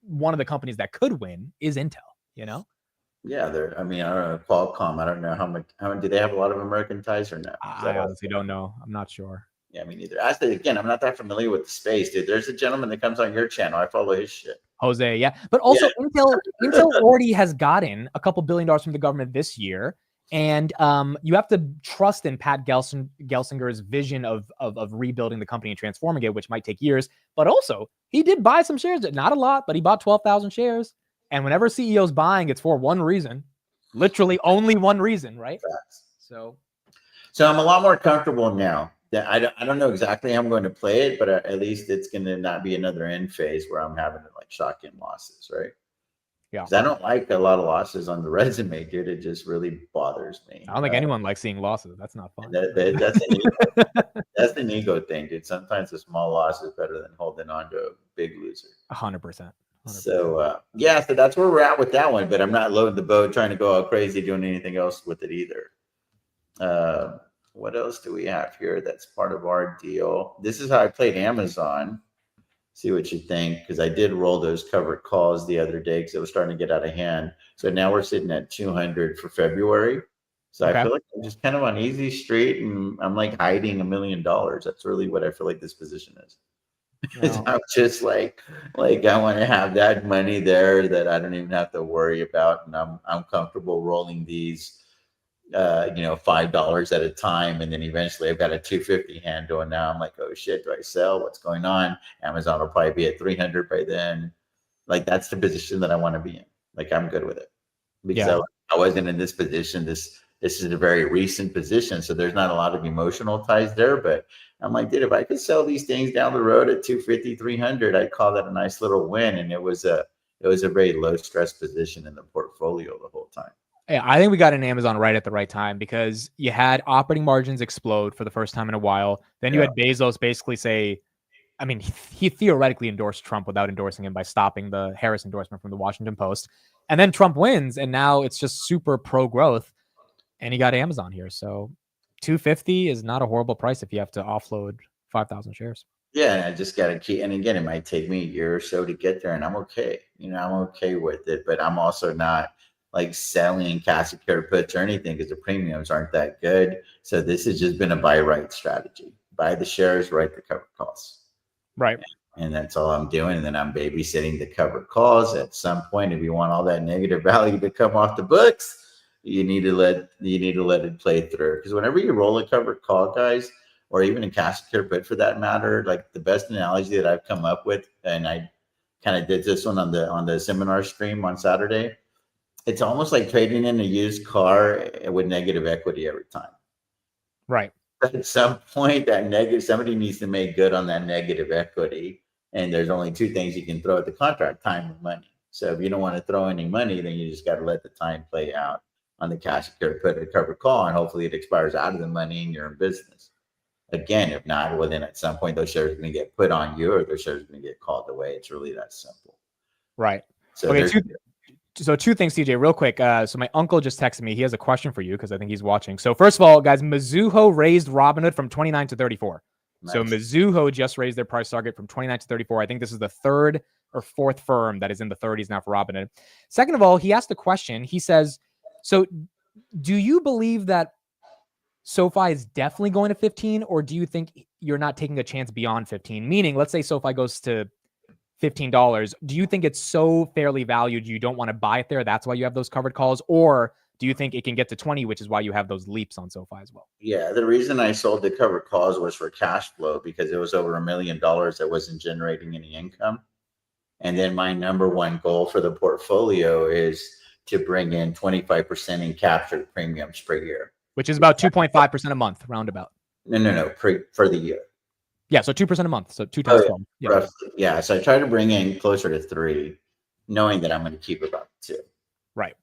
one of the companies that could win is Intel, Yeah, I mean, I don't know, Qualcomm, I don't know how much do they have a lot of American ties or no? I honestly don't know. I'm not sure. Yeah, me neither. Actually, again, I'm not that familiar with the space, dude. There's a gentleman that comes on your channel. I follow his shit. Jose, yeah. But also Intel already has gotten a couple $2 billion from the government this year. And you have to trust in Pat Gelsinger's vision of rebuilding the company and transforming it, which might take years. But also, he did buy some shares, not a lot, but he bought 12,000 shares. And whenever CEO's buying, it's for one reason, literally only one reason, right? So I'm a lot more comfortable now. That I don't know exactly how I'm going to play it, but at least it's going to not be another end phase where I'm having like shotgun losses, right? Yeah. 'Cause I don't like a lot of losses on the resume, dude. It just really bothers me. I don't think anyone likes seeing losses. That's not fun. That's an ego thing, dude. Sometimes a small loss is better than holding on to a big loser. 100%. So yeah, so that's where we're at with that one. But I'm not loading the boat trying to go all crazy doing anything else with it either. What else do we have here that's part of our deal? This is how I played Amazon. See what you think, because I did roll those covered calls the other day because it was starting to get out of hand. So now we're sitting at 200 for February. So I feel like I'm just kind of on easy street, and I'm like hiding $1 million. That's really what I feel like this position is. Wow. I'm just like I want to have that money there that I don't even have to worry about, and I'm comfortable rolling these. $5 at a time, and then eventually I've got a 250 handle, and now I'm like, oh shit, do I sell? What's going on? Amazon will probably be at 300 by then. Like, that's the position that I want to be in. Like, I'm good with it because I wasn't in this position. This is a very recent position, so there's not a lot of emotional ties there. But I'm like, dude, if I could sell these things down the road at 250, 300, I'd call that a nice little win. And it was a very low stress position in the portfolio the whole time. Yeah, I think we got in Amazon right at the right time because you had operating margins explode for the first time in a while. Then you had Bezos basically say, I mean, he theoretically endorsed Trump without endorsing him by stopping the Harris endorsement from the Washington Post. And then Trump wins, and now it's just super pro-growth. And he got Amazon here. So 250 is not a horrible price if you have to offload 5,000 shares. Yeah, and I just got to keep, and again, it might take me a year or so to get there, and I'm okay. I'm okay with it, but I'm also not like selling Cathie Wood puts or anything because the premiums aren't that good. So this has just been a buy right strategy. Buy the shares, write the covered calls. Right. And that's all I'm doing. And then I'm babysitting the covered calls. At some point, if you want all that negative value to come off the books, you need to let it play through. Because whenever you roll a covered call, guys, or even a Cathie Wood put for that matter, like the best analogy that I've come up with, and I kind of did this one on the seminar stream on Saturday. It's almost like trading in a used car with negative equity every time. Right. At some point, somebody needs to make good on that negative equity. And there's only two things you can throw at the contract: time and money. So if you don't want to throw any money, then you just got to let the time play out on the Cathie Wood put a covered call, and hopefully it expires out of the money and you're in business. Again, if not, well, then at some point those shares are going to get put on you, or those shares are going to get called away. It's really that simple. Right. So okay, two things, TJ, real quick. So my uncle just texted me. He has a question for you because I think he's watching. So first of all, guys, Mizuho raised Robinhood from 29 to 34. Nice. So Mizuho just raised their price target from 29 to 34. I think this is the third or fourth firm that is in the 30s now for Robinhood. Second of all, he asked a question. He says, so do you believe that SoFi is definitely going to 15, or do you think you're not taking a chance beyond 15? Meaning, let's say SoFi goes to $15. Do you think it's so fairly valued you don't want to buy it there? That's why you have those covered calls? Or do you think it can get to 20, which is why you have those leaps on SoFi as well? Yeah, the reason I sold the covered calls was for cash flow because it was over $1 million that wasn't generating any income. And then my number one goal for the portfolio is to bring in 25% in captured premiums per year. Which is about 2.5% a month, roundabout. No, for the year. Yeah, so 2% a month. So 2 times 12. Yeah. Roughly. Yeah, so I try to bring in closer to 3, knowing that I'm going to keep about 2. Right.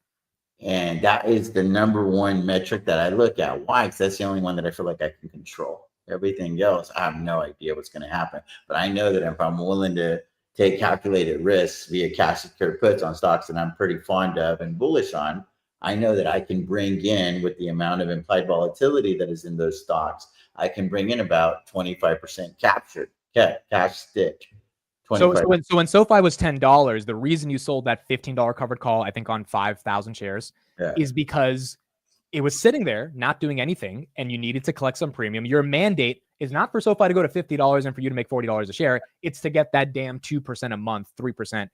And that is the number one metric that I look at. Why? Because that's the only one that I feel like I can control. Everything else, I have no idea what's going to happen. But I know that if I'm willing to take calculated risks via Cathie Wood puts on stocks that I'm pretty fond of and bullish on, I know that I can bring in, with the amount of implied volatility that is in those stocks, I can bring in about 25% captured cash stick. So when SoFi was $10, the reason you sold that $15 covered call, I think on 5,000 shares, is because it was sitting there not doing anything, and you needed to collect some premium. Your mandate is not for SoFi to go to $50 and for you to make $40 a share. It's to get that damn 2% a month, 3%, and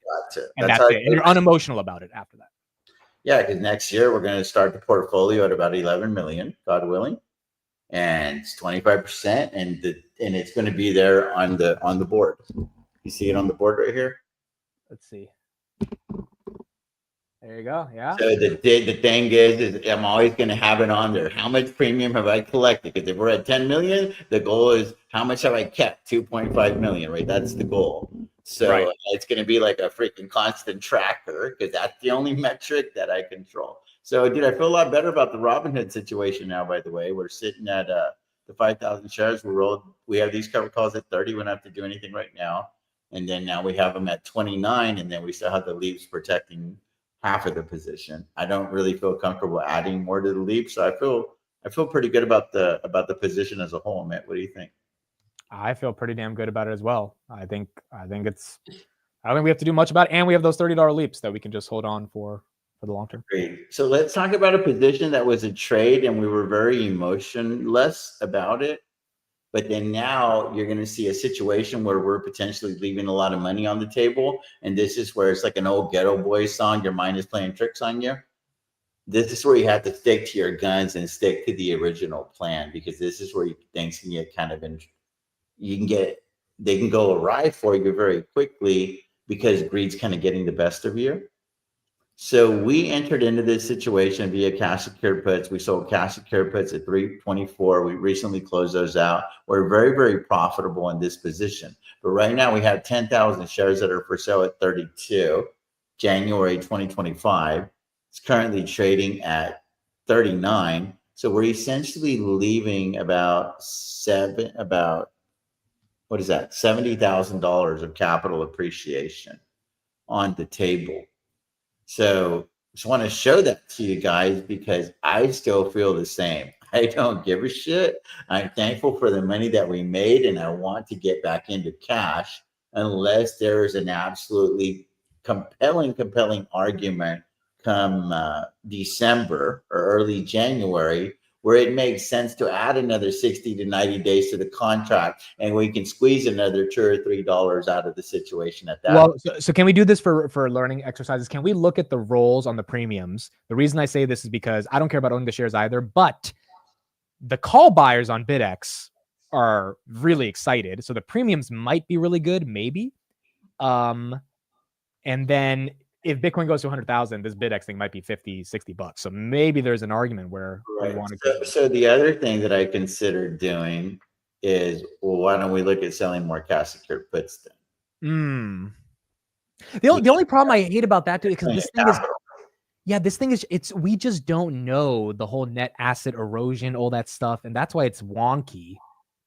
that's it. And you're unemotional about it after that. Yeah, because next year we're going to start the portfolio at about 11 million, God willing, and it's 25%, and it's going to be there on the board. You see it on the board right here? Let's see. There you go. Yeah. So the thing is I'm always going to have it on there. How much premium have I collected? Because if we're at 10 million, the goal is how much have I kept? 2.5 million, right? That's the goal. So it's going to be like a freaking constant tracker because that's the only metric that I control. So, dude, I feel a lot better about the Robinhood situation now, by the way. We're sitting at the 5,000 shares. We have these cover calls at 30. We don't have to do anything right now. And then now we have them at 29, and then we still have the leaps protecting half of the position. I don't really feel comfortable adding more to the leap. So I feel pretty good about the position as a whole, Matt. What do you think? I feel pretty damn good about it as well. I think I don't think we have to do much about it. And we have those $30 leaps that we can just hold on for the long term. Great. So let's talk about a position that was a trade and we were very emotionless about it. But then now you're going to see a situation where we're potentially leaving a lot of money on the table. And this is where it's like an old Ghetto Boys song. Your mind is playing tricks on you. This is where you have to stick to your guns and stick to the original plan, because this is where things can get kind of they can go awry for you very quickly because greed's kind of getting the best of you. So we entered into this situation via cash secured puts. We sold cash secured puts at 324. We recently closed those out. We're very, very profitable in this position. But right now we have 10,000 shares that are for sale at 32, January 2025. It's currently trading at 39. So we're essentially leaving about $70,000 of capital appreciation on the table. So just want to show that to you guys because I still feel the same. I don't give a shit. I'm thankful for the money that we made, and I want to get back into cash unless there is an absolutely compelling argument come December or early January where it makes sense to add another 60 to 90 days to the contract, and we can squeeze another $2 or $3 out of the situation at that. Well, so can we do this for learning exercises? Can we look at the rolls on the premiums? The reason I say this is because I don't care about owning the shares either, but the call buyers on BidX are really excited. So the premiums might be really good, maybe. And then if Bitcoin goes to 100,000, this BidX thing might be 50, 60 bucks. So maybe there's an argument where we want to. So the other thing that I considered doing is, well, why don't we look at selling more cash secured puts then? The only problem I hate about that, dude, because this thing is, we just don't know the whole net asset erosion, all that stuff. And that's why it's wonky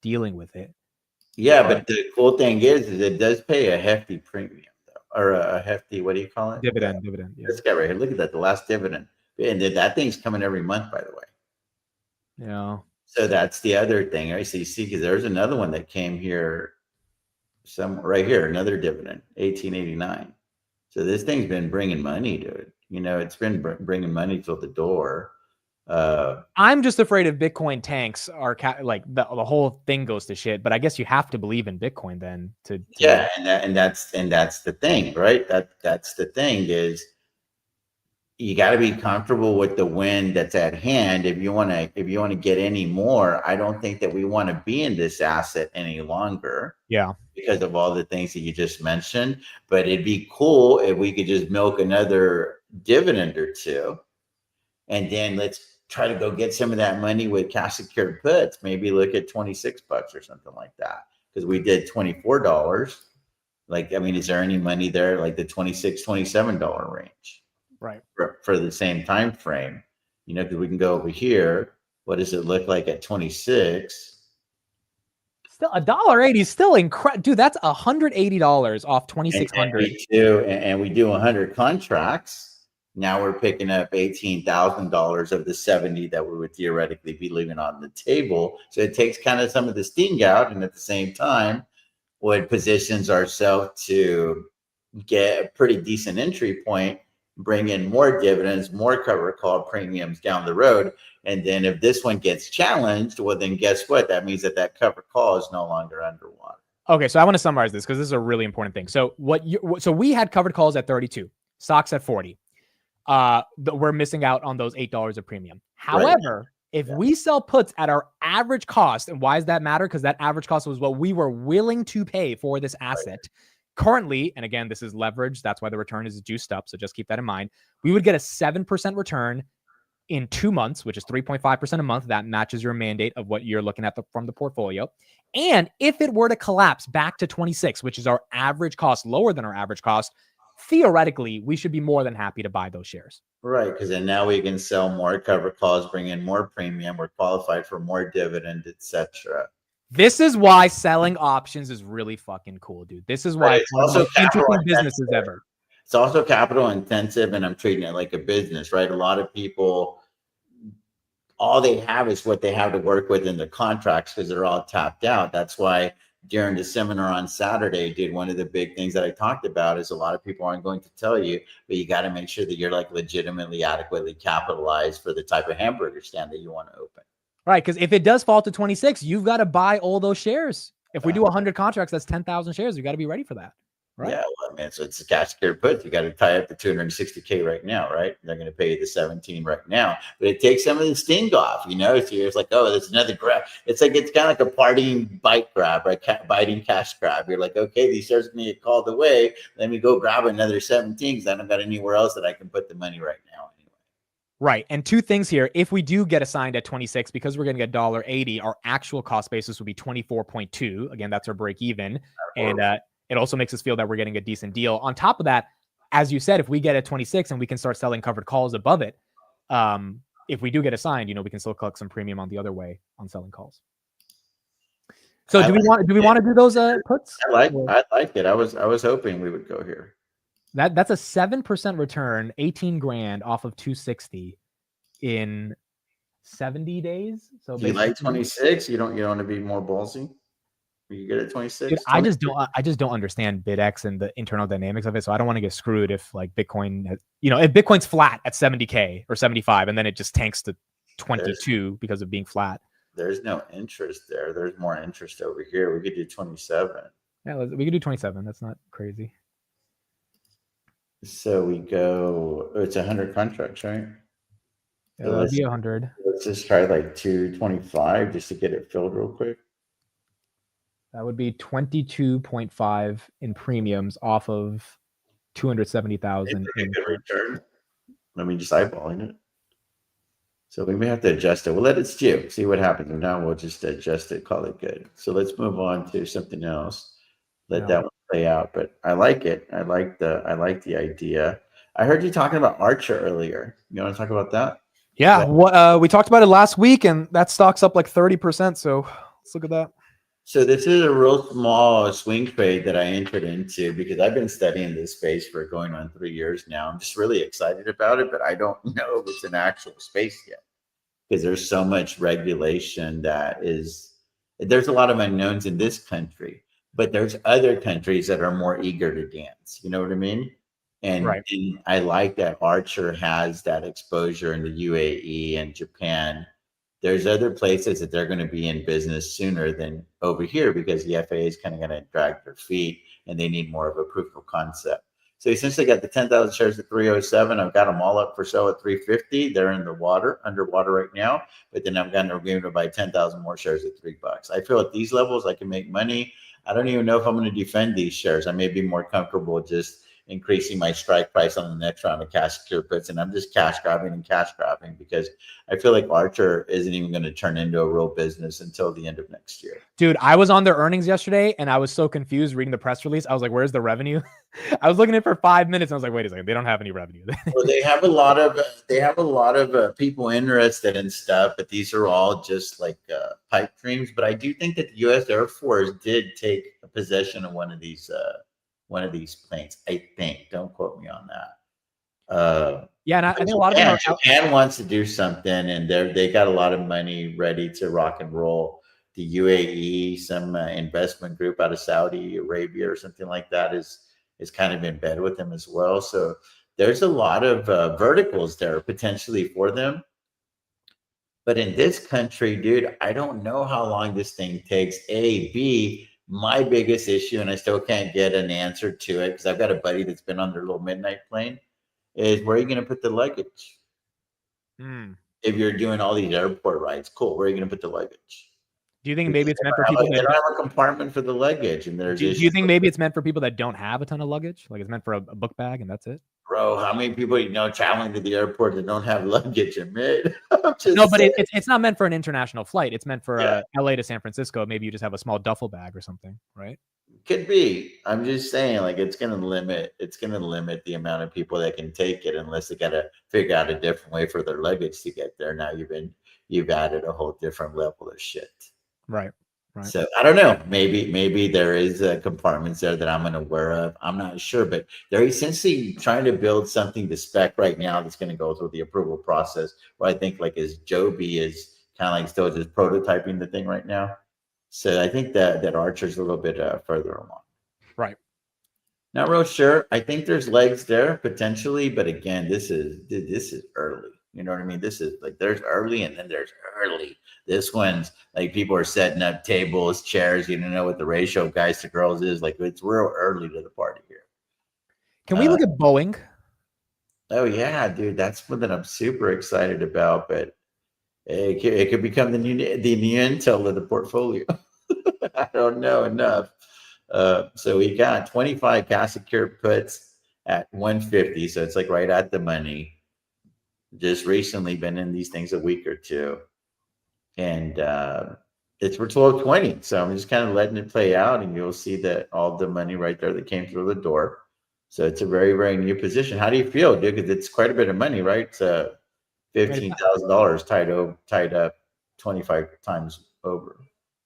dealing with it. Yeah, but the cool thing is it does pay a hefty premium. Or a hefty, what do you call it? Dividend. Yeah. Let's get right here. Look at that, the last dividend. And that thing's coming every month, by the way. Yeah. So that's the other thing. Right? So you see, because there's another one that came here, right here, another dividend, 1889. So this thing's been bringing money to it. It's been bringing money to the door. I'm just afraid if Bitcoin tanks, the whole thing goes to shit. But I guess you have to believe in Bitcoin then to yeah, and that's the thing, right? That's the thing is you got to be comfortable with the win that's at hand. If you want to get any more, I don't think that we want to be in this asset any longer. Yeah, because of all the things that you just mentioned. But it'd be cool if we could just milk another dividend or two, and then let's try to go get some of that money with cash secured puts. Maybe look at 26 bucks or something like that. Because we did $24. Is there any money there like the $26, $27 range? Right. For the same time frame. Because we can go over here. What does it look like at 26? Still $1.80 is still incredible. Dude, that's $180 off 2,600. And we do 100 contracts. Now we're picking up $18,000 of the 70 that we would theoretically be leaving on the table. So it takes kind of some of the sting out, and at the same time, what positions ourselves to get a pretty decent entry point, bring in more dividends, more cover call premiums down the road. And then if this one gets challenged, well, then guess what? That means that cover call is no longer underwater. Okay, so I want to summarize this because this is a really important thing. So so we had covered calls at 32, stocks at 40. We're missing out on those $8 of premium. However, if we sell puts at our average cost, and why does that matter? Because that average cost was what we were willing to pay for this asset. Currently, and again, this is leverage. That's why the return is juiced up. So just keep that in mind. We would get a 7% return in 2 months, which is 3.5% a month. That matches your mandate of what you're looking at from the portfolio. And if it were to collapse back to 26, which is our average cost, lower than our average cost, theoretically, we should be more than happy to buy those shares. Right, because then now we can sell more cover calls, bring in more premium, we're qualified for more dividend, etc. This is why selling options is really fucking cool, dude. This is why it's also interesting businesses ever. It's also capital intensive, and I'm treating it like a business, right? A lot of people, all they have is what they have to work with in their contracts because they're all tapped out. That's why during the seminar on Saturday, dude, one of the big things that I talked about is a lot of people aren't going to tell you, but you got to make sure that you're like legitimately adequately capitalized for the type of hamburger stand that you want to open. Right, because if it does fall to 26, you've got to buy all those shares. If we do 100 contracts, that's 10,000 shares. You got to be ready for that. Right? Yeah, well, man, so it's a cash secured put. You got to tie up the 260K right now, right? They're going to pay you the 17 right now, but it takes some of the sting off, So you're just like, oh, there's another grab. It's kind of like a partying bite grab, right? Biting cash grab. You're like, okay, these shares are going to get called away. Let me go grab another 17 because I don't got anywhere else that I can put the money right now. Right. And two things here. If we do get assigned at 26, because we're getting $1.80, our actual cost basis would be 24.2. Again, that's our break even. And it also makes us feel that we're getting a decent deal. On top of that, as you said, if we get at 26 and we can start selling covered calls above it, if we do get assigned, we can still collect some premium on the other way on selling calls. So do we want to do those puts? I like it. I was hoping we would go here. That's a 7% return, 18 grand off of 260 in 70 days. So do you like 26? You don't want to be more ballsy? Are you good at 26? Dude, I just don't understand BitX and the internal dynamics of it. So I don't want to get screwed if like Bitcoin has, if Bitcoin's flat at 70K or 75 and then it just tanks to 22 because of being flat. There's no interest there. There's more interest over here. We could do 27. Yeah, we could do 27. That's not crazy. So we go, it's 100 contracts, right? Yeah, so that'd be 100. Let's just try like 225 just to get it filled real quick. That would be 22.5 in premiums off of 270,000 in return. Let me just eyeballing it. So we may have to adjust it. We'll let it stew, see what happens. And now we'll just adjust it, call it good. So let's move on to something else. Let that one play out. But I like it. I like the idea. I heard you talking about Archer earlier. You want to talk about that? Yeah, we talked about it last week, and that stock's up like 30%. So let's look at that. So this is a real small swing trade that I entered into because I've been studying this space for going on 3 years now. I'm just really excited about it, but I don't know if it's an actual space yet because there's so much regulation there's a lot of unknowns in this country, but there's other countries that are more eager to dance. You know what I mean? And I like that Archer has that exposure in the UAE and Japan. There's other places that they're going to be in business sooner than over here because the FAA is kind of going to drag their feet and they need more of a proof of concept. So essentially got the 10,000 shares at 307. I've got them all up for sale at 350. They're in the underwater right now, but then I'm going to buy 10,000 more shares at $3. I feel at these levels, I can make money. I don't even know if I'm going to defend these shares. I may be more comfortable just increasing my strike price on the next round of cash secure puts, and I'm just cash grabbing because I feel like Archer isn't even going to turn into a real business until the end of next year. Dude, I was on their earnings yesterday and I was so confused reading the press release. I was like, where's the revenue? I was looking at it for 5 minutes and I was like, wait a second, they don't have any revenue. Well, they have a lot of people interested in stuff, but these are all just like pipe dreams. But I do think that the U.S. Air Force did take possession of one of these planes. I think. Don't quote me on that. And I think a lot of Japan wants to do something, and they got a lot of money ready to rock and roll. The UAE, some investment group out of Saudi Arabia or something like that is kind of in bed with them as well. So there's a lot of verticals there potentially for them. But in this country, dude, I don't know how long this thing takes. A, B, my biggest issue, and I still can't get an answer to it because I've got a buddy that's been on their little midnight plane, is where are you going to put the luggage? If you're doing all these airport rides, cool. Where are you going to put the luggage? Do you think maybe it's meant for They people don't that have a compartment for the luggage, and there's do you think maybe it's meant for people that don't have a ton of luggage? Like it's meant for a book bag and that's it? Bro, how many people you know traveling to the airport that don't have luggage? Admit. No, but it's not meant for an international flight. It's meant for LA to San Francisco. Maybe you just have a small duffel bag or something, right? Could be. I'm just saying, like, it's gonna limit the amount of people that can take it unless they gotta figure out a different way for their luggage to get there. Now you've added a whole different level of shit. Right. Right. So I don't know. Maybe there is compartments there that I'm unaware of. I'm not sure, but they're essentially trying to build something to spec right now that's going to go through the approval process. Where I think like as Joby is kind of like still just prototyping the thing right now. So I think that Archer's a little bit further along. Right. Not real sure. I think there's legs there potentially, but again, this is early. You know what I mean? This is like there's early and then there's early. This one's like people are setting up tables, chairs. You don't know what the ratio of guys to girls is. Like it's real early to the party here. Can we look at Boeing? Oh yeah, dude, that's one that I'm super excited about. But it could become the new Intel of the portfolio. I don't know enough. So we got 25 cash secured puts at 150. So it's like right at the money. Just recently been in these things a week or two. And it's for 1220. So I'm just kind of letting it play out and you'll see that all the money right there that came through the door. So it's a very, very new position. How do you feel, dude? Because it's quite a bit of money, right? It's $15,000 tied up 25 times over.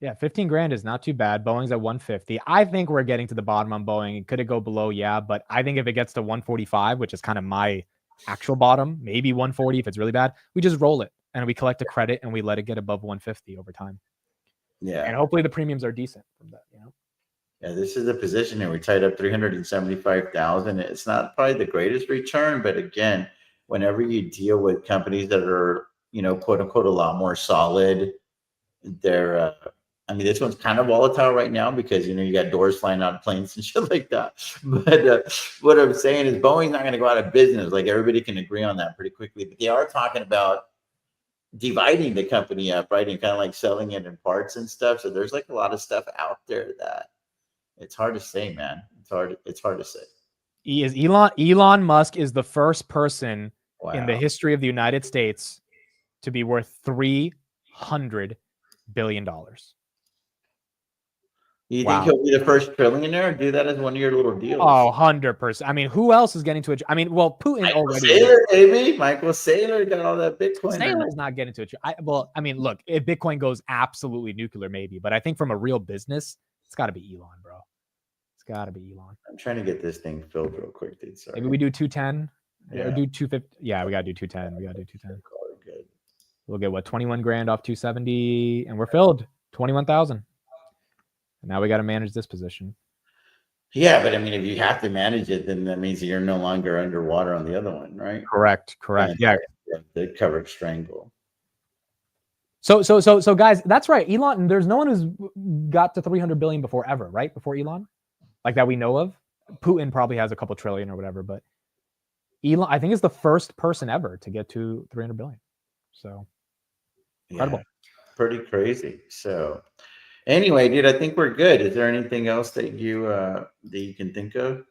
Yeah, 15 grand is not too bad. Boeing's at 150. I think we're getting to the bottom on Boeing. Could it go below? Yeah, but I think if it gets to 145, which is kind of my actual bottom, maybe 140 if it's really bad, we just roll it and we collect a credit and we let it get above 150 over time. Yeah. And hopefully the premiums are decent from that, you know? Yeah, this is a position and we tied up 375,000. It's not probably the greatest return, but again, whenever you deal with companies that are, you know, quote unquote, a lot more solid, they're, I mean, this one's kind of volatile right now because, you know, you got doors flying out of planes and shit like that. But what I'm saying is Boeing's not going to go out of business. Like everybody can agree on that pretty quickly, but they are talking about dividing the company up, right? And kind of like selling it in parts and stuff. So there's like a lot of stuff out there that it's hard to say, man. It's hard to say. Elon Musk is the first person in the history of the United States to be worth $300 billion. You think he'll be the first trillionaire? Do that as one of your little deals. Oh, 100%. I mean, who else is getting to it? I mean, well, Putin already. Saylor, baby. Michael Saylor got all that Bitcoin. Saylor's not getting to it. I mean, look, if Bitcoin goes absolutely nuclear, maybe. But I think from a real business, it's got to be Elon, bro. It's got to be Elon. I'm trying to get this thing filled real quick, dude. Sorry. Maybe we do 210 or do 250. Yeah, we got to do 210. We got to do 210. Good. We'll get what, 21 grand off 270 and we're filled 21,000. And now we got to manage this position. Yeah, but I mean, if you have to manage it, then that means you're no longer underwater on the other one, right? Correct. Yeah. The covered strangle. So guys, that's right. Elon, there's no one who's got to 300 billion before ever, right? Before Elon, like that we know of. Putin probably has a couple trillion or whatever, but Elon, I think, is the first person ever to get to 300 billion. So incredible. Yeah, pretty crazy. So anyway, dude, I think we're good. Is there anything else that you can think of?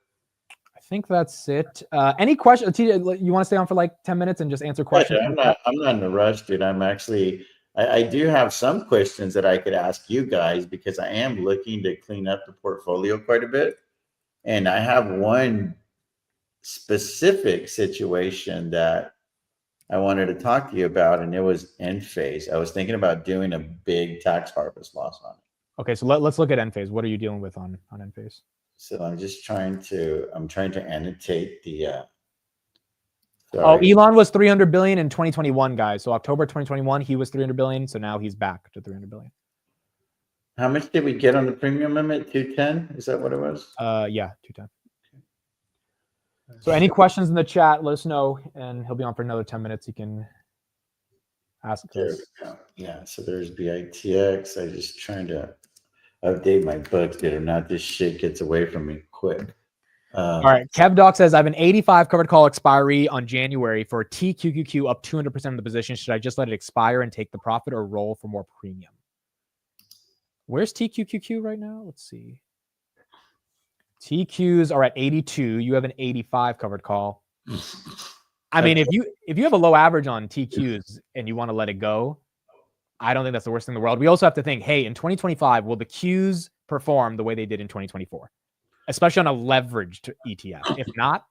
I think that's it. Any questions? You want to stay on for like 10 minutes and just answer questions? Yeah, I'm not in a rush, dude. I'm actually, I do have some questions that I could ask you guys because I am looking to clean up the portfolio quite a bit. And I have one specific situation that I wanted to talk to you about, and it was Enphase. I was thinking about doing a big tax harvest loss on it. Okay, so let's look at Enphase. What are you dealing with on Enphase? So I'm trying to annotate the. Elon was 300 billion in 2021, guys. So October 2021, he was 300 billion. So now he's back to 300 billion. How much did we get on the premium limit? 210? Is that what it was? Yeah, 210. So any questions in the chat, let us know, and he'll be on for another 10 minutes. You can ask us. Yeah, so there's BITX. I'm just trying to update my books, dude. If not, this shit gets away from me quick. All right. Kev Doc says, I have an 85 covered call expiry on January for TQQQ up 200% of the position. Should I just let it expire and take the profit or roll for more premium? Where's TQQQ right now? Let's see. TQs are at 82. You have an 85 covered call. I mean, if you have a low average on TQs and you want to let it go, I don't think that's the worst thing in the world. We also have to think, hey, in 2025, will the Qs perform the way they did in 2024, especially on a leveraged ETF? If not,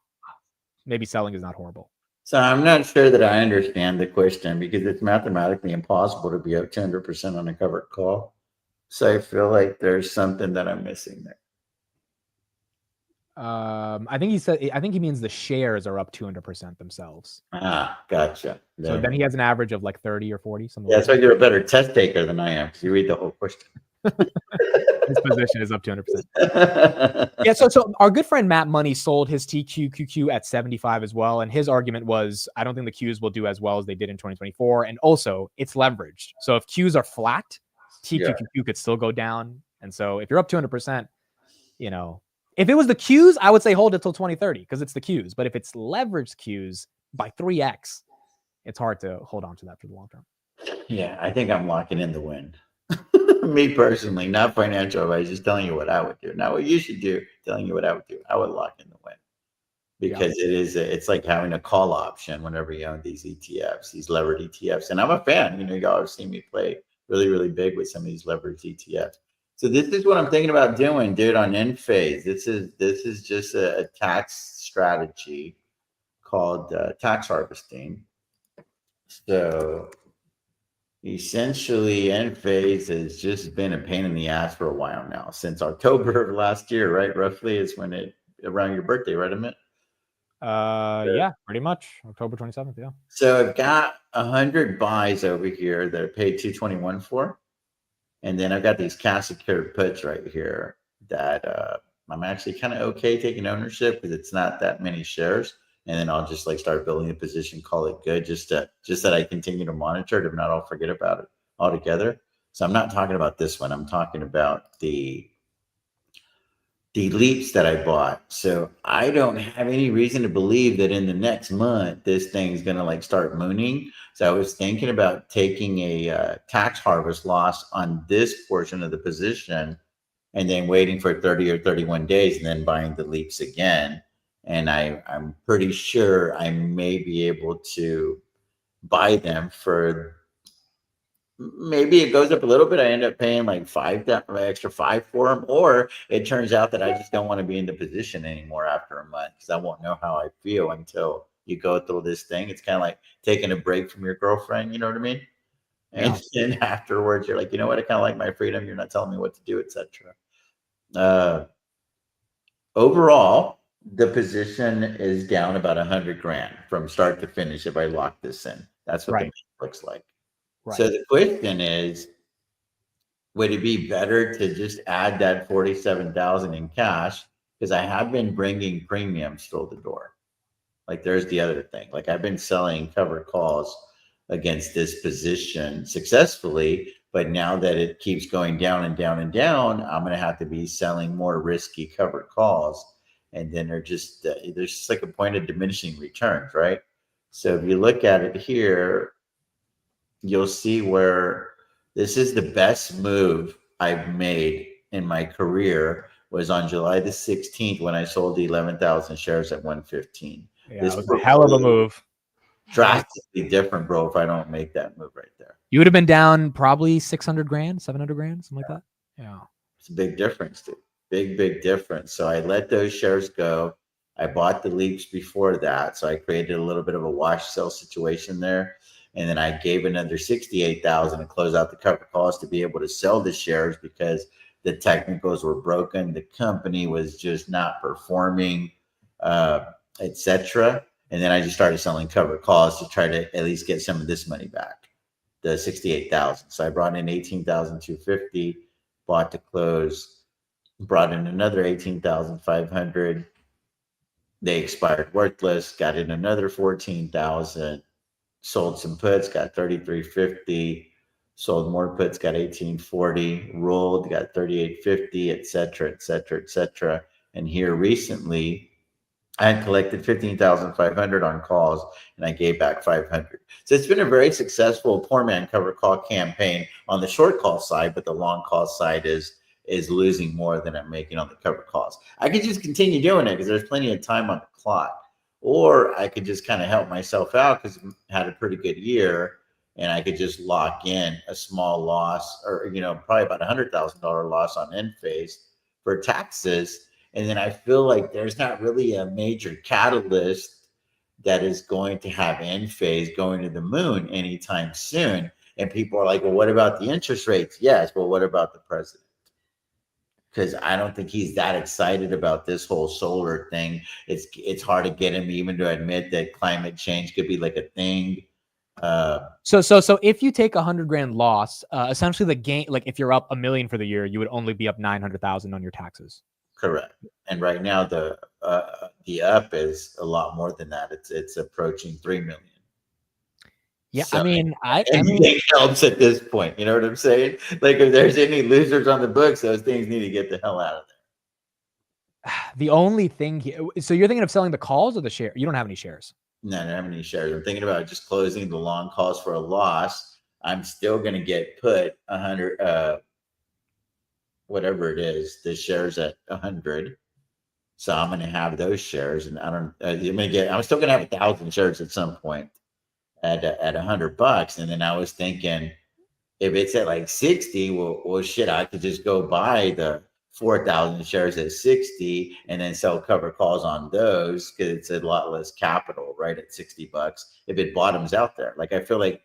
maybe selling is not horrible. So I'm not sure that I understand the question because it's mathematically impossible to be up 200% on a covered call. So I feel like there's something that I'm missing there. I think he means the shares are up 200% themselves. Ah, gotcha. So then he has an average of like 30 or 40, something. Yeah, that's why you're a better test taker than I am because you read the whole question. His position is up 200%. Yeah, so our good friend Matt Money sold his TQQQ at 75 as well, and his argument was, I don't think the Qs will do as well as they did in 2024, and also it's leveraged. So if Qs are flat, TQQQ could still go down, and so if you're up 200%, if it was the Qs, I would say hold it till 2030 because it's the Qs. But if it's leveraged Qs by 3x, it's hard to hold on to that for the long term. Yeah, I think I'm locking in the win. Me personally, not financial advice, just telling you what I would do. Not what you should do, telling you what I would do. I would lock in the win because it's like having a call option whenever you own these ETFs, these levered ETFs. And I'm a fan. Y'all have seen me play really, really big with some of these leveraged ETFs. So this is what I'm thinking about doing, dude, on Enphase. This is just a tax strategy called tax harvesting. So essentially, Enphase has just been a pain in the ass for a while now, since October of last year, right? Roughly is when around your birthday, right, Amit? Yeah, pretty much October 27th. Yeah. So I've got 100 buys over here that I paid $221 for. And then I've got these cash secured puts right here that I'm actually kind of okay taking ownership because it's not that many shares. And then I'll just start building a position, call it good, just that I continue to monitor it. If not, I'll forget about it altogether. So I'm not talking about this one. I'm talking about the leaps that I bought. So I don't have any reason to believe that in the next month, this thing's going to start mooning. So I was thinking about taking a tax harvest loss on this portion of the position and then waiting for 30 or 31 days and then buying the leaps again. And I'm pretty sure I may be able to buy them for, maybe it goes up a little bit. I end up paying extra $5 for them, or it turns out that I just don't want to be in the position anymore after a month because I won't know how I feel until you go through this thing. It's kind of like taking a break from your girlfriend, you know what I mean? And then afterwards, you're like, you know what? I kind of like my freedom. You're not telling me what to do, etc. Overall, the position is down about 100 grand from start to finish if I lock this in. That's what the math looks like. Right. So the question is, would it be better to just add that 47,000 in cash? Because I have been bringing premiums through the door. There's the other thing. I've been selling covered calls against this position successfully, but now that it keeps going down and down and down, I'm going to have to be selling more risky covered calls. And then there's just a point of diminishing returns, right? So if you look at it here, you'll see where this is the best move I've made in my career was on July the 16th when I sold the 11,000 shares at 115. Yeah, this was a hell of a move. Drastically different, bro, if I don't make that move right there. You would have been down probably 600 grand, 700 grand, something like that. Yeah. It's a big difference, dude. Big difference. So I let those shares go. I bought the leaps before that. So I created a little bit of a wash sell situation there. And then I gave another 68,000 to close out the covered calls to be able to sell the shares because the technicals were broken. The company was just not performing, etc. And then I just started selling covered calls to try to at least get some of this money back, the 68,000. So I brought in 18,250, bought to close, brought in another 18,500. They expired worthless, got in another 14,000. Sold some puts, got 33.50, sold more puts, got 18.40, rolled, got 38.50, etc. And here recently, I had collected 15,500 on calls, and I gave back 500. So it's been a very successful poor man cover call campaign on the short call side, but the long call side is losing more than I'm making on the cover calls. I could just continue doing it because there's plenty of time on the clock, or I could just kind of help myself out because I had a pretty good year, and I could just lock in a small loss, or probably about $100,000 loss on end phase for taxes. And then I feel like there's not really a major catalyst that is going to have end phase going to the moon anytime soon. And people are like, well, what about the interest rates? Yes. Well, what about the president? Because I don't think he's that excited about this whole solar thing. It's hard to get him even to admit that climate change could be like a thing. So if you take $100,000 loss, essentially the gain, like if you're up $1 million for the year, you would only be up 900,000 on your taxes. Correct. And right now the up is a lot more than that. It's approaching 3 million. Yeah, So, I mean, anything helps at this point. You know what I'm saying? Like if there's any losers on the books, those things need to get the hell out of there. The only thing here, so you're thinking of selling the calls or the share? You don't have any shares. No, I don't have any shares. I'm thinking about just closing the long calls for a loss. I'm still going to get put 100. Whatever it is, the shares at 100. So I'm going to have those shares, and I'm still going to have 1,000 shares at some point at $100. And then I was thinking, if it's at like 60, well, shit, I could just go buy the 4,000 shares at 60 and then sell cover calls on those because it's a lot less capital, right? At $60 if it bottoms out there. Like I feel like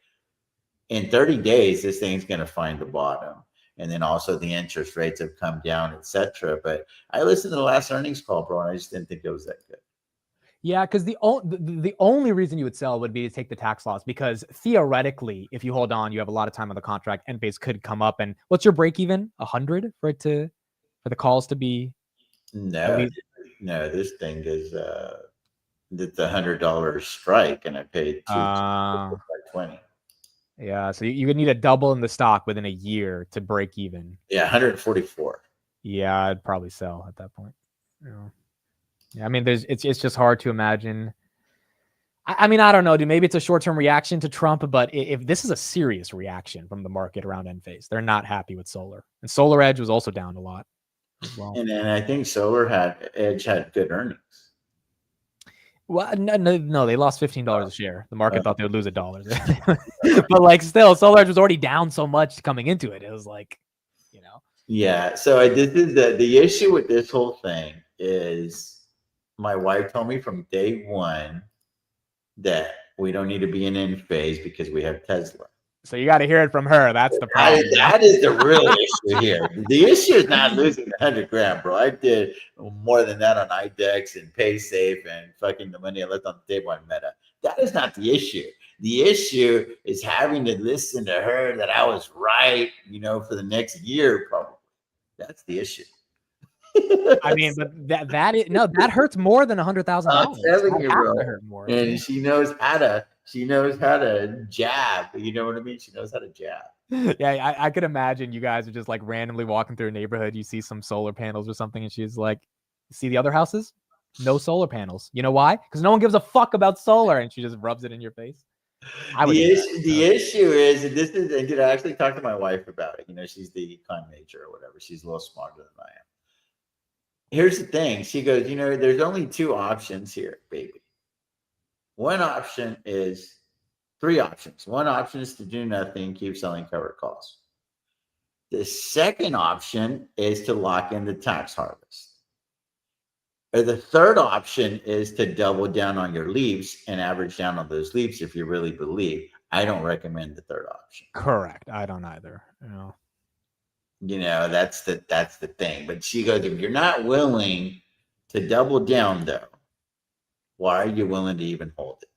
in 30 days, this thing's going to find the bottom. And then also the interest rates have come down, et cetera. But I listened to the last earnings call, bro, and I just didn't think it was that good. Yeah, because the only reason you would sell would be to take the tax loss, because theoretically, if you hold on, you have a lot of time on the contract, end phase could come up. And what's your break even? 100 for the calls to be? No, this thing is the $100 strike, and I paid $220. Yeah, so you would need a double in the stock within a year to break even. Yeah, 144. Yeah, I'd probably sell at that point. Yeah, I mean, it's just hard to imagine. I mean, I don't know, dude. Maybe it's a short-term reaction to Trump, but if this is a serious reaction from the market around end phase, they're not happy with solar. And Solar Edge was also down a lot as well. And then I think Solar Edge had good earnings. Well, no, they lost $15 a share. The market thought they would lose $1. But like still, Solar Edge was already down so much coming into it. It was like, Yeah. So this is the issue with this whole thing is my wife told me from day one that we don't need to be in end phase because we have Tesla. So you got to hear it from her. That's the problem. That is the real issue here. The issue is not losing the $100,000, bro. I did more than that on IDEX and PaySafe and fucking the money I left on the table on Meta. That is not the issue. The issue is having to listen to her that I was right, for the next year, probably. That's the issue. I mean, but that hurts more than $100,000. I'm telling you, bro. Hurt more. And she knows how to jab. You know what I mean? She knows how to jab. Yeah, I could imagine you guys are just like randomly walking through a neighborhood. You see some solar panels or something, and she's like, "See the other houses? No solar panels. You know why? Because no one gives a fuck about solar." And she just rubs it in your face. The issue is, and I actually talked to my wife about it. She's the econ major or whatever. She's a little smarter than I am. Here's the thing. She goes, there's only two options here, baby. Three options. One option is to do nothing, keep selling covered calls. The second option is to lock in the tax harvest. Or the third option is to double down on your leaps and average down on those leaps if you really believe. I don't recommend the third option. Correct. I don't either. That's the thing. But she goes, if you're not willing to double down, though, why are you willing to even hold it?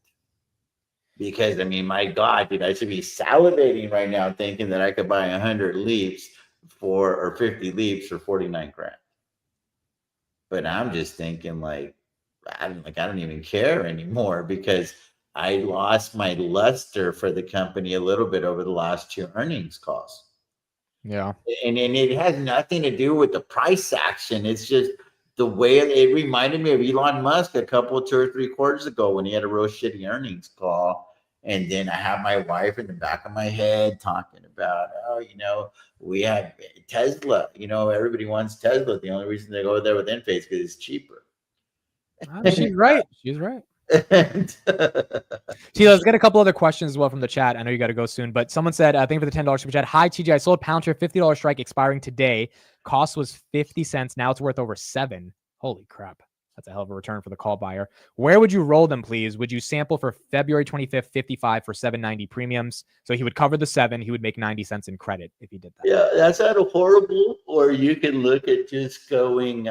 Because, I mean, my God, dude, I should be salivating right now thinking that I could buy 100 leaps or 50 leaps for $49,000. But I'm just thinking I don't even care anymore because I lost my luster for the company a little bit over the last two earnings calls. Yeah. And it has nothing to do with the price action. It's just the way it reminded me of Elon Musk a couple, 2 or 3 quarters ago when he had a real shitty earnings call. And then I have my wife in the back of my head talking about, oh, we have Tesla. Everybody wants Tesla. The only reason they go there with Enphase is because it's cheaper. She's right. She's right. See, let's get a couple other questions as well from the chat. I know you got to go soon, but someone said, thank you for the $10 super chat. Hi, TJ. I sold Palantir $50 strike expiring today. Cost was 50 cents. Now it's worth over 7. Holy crap. That's a hell of a return for the call buyer. Where would you roll them, please? Would you sample for February 25th, 55 for 7.90 premiums? So he would cover the 7. He would make 90 cents in credit if he did that. Yeah, that's not a horrible. Or you can look at just going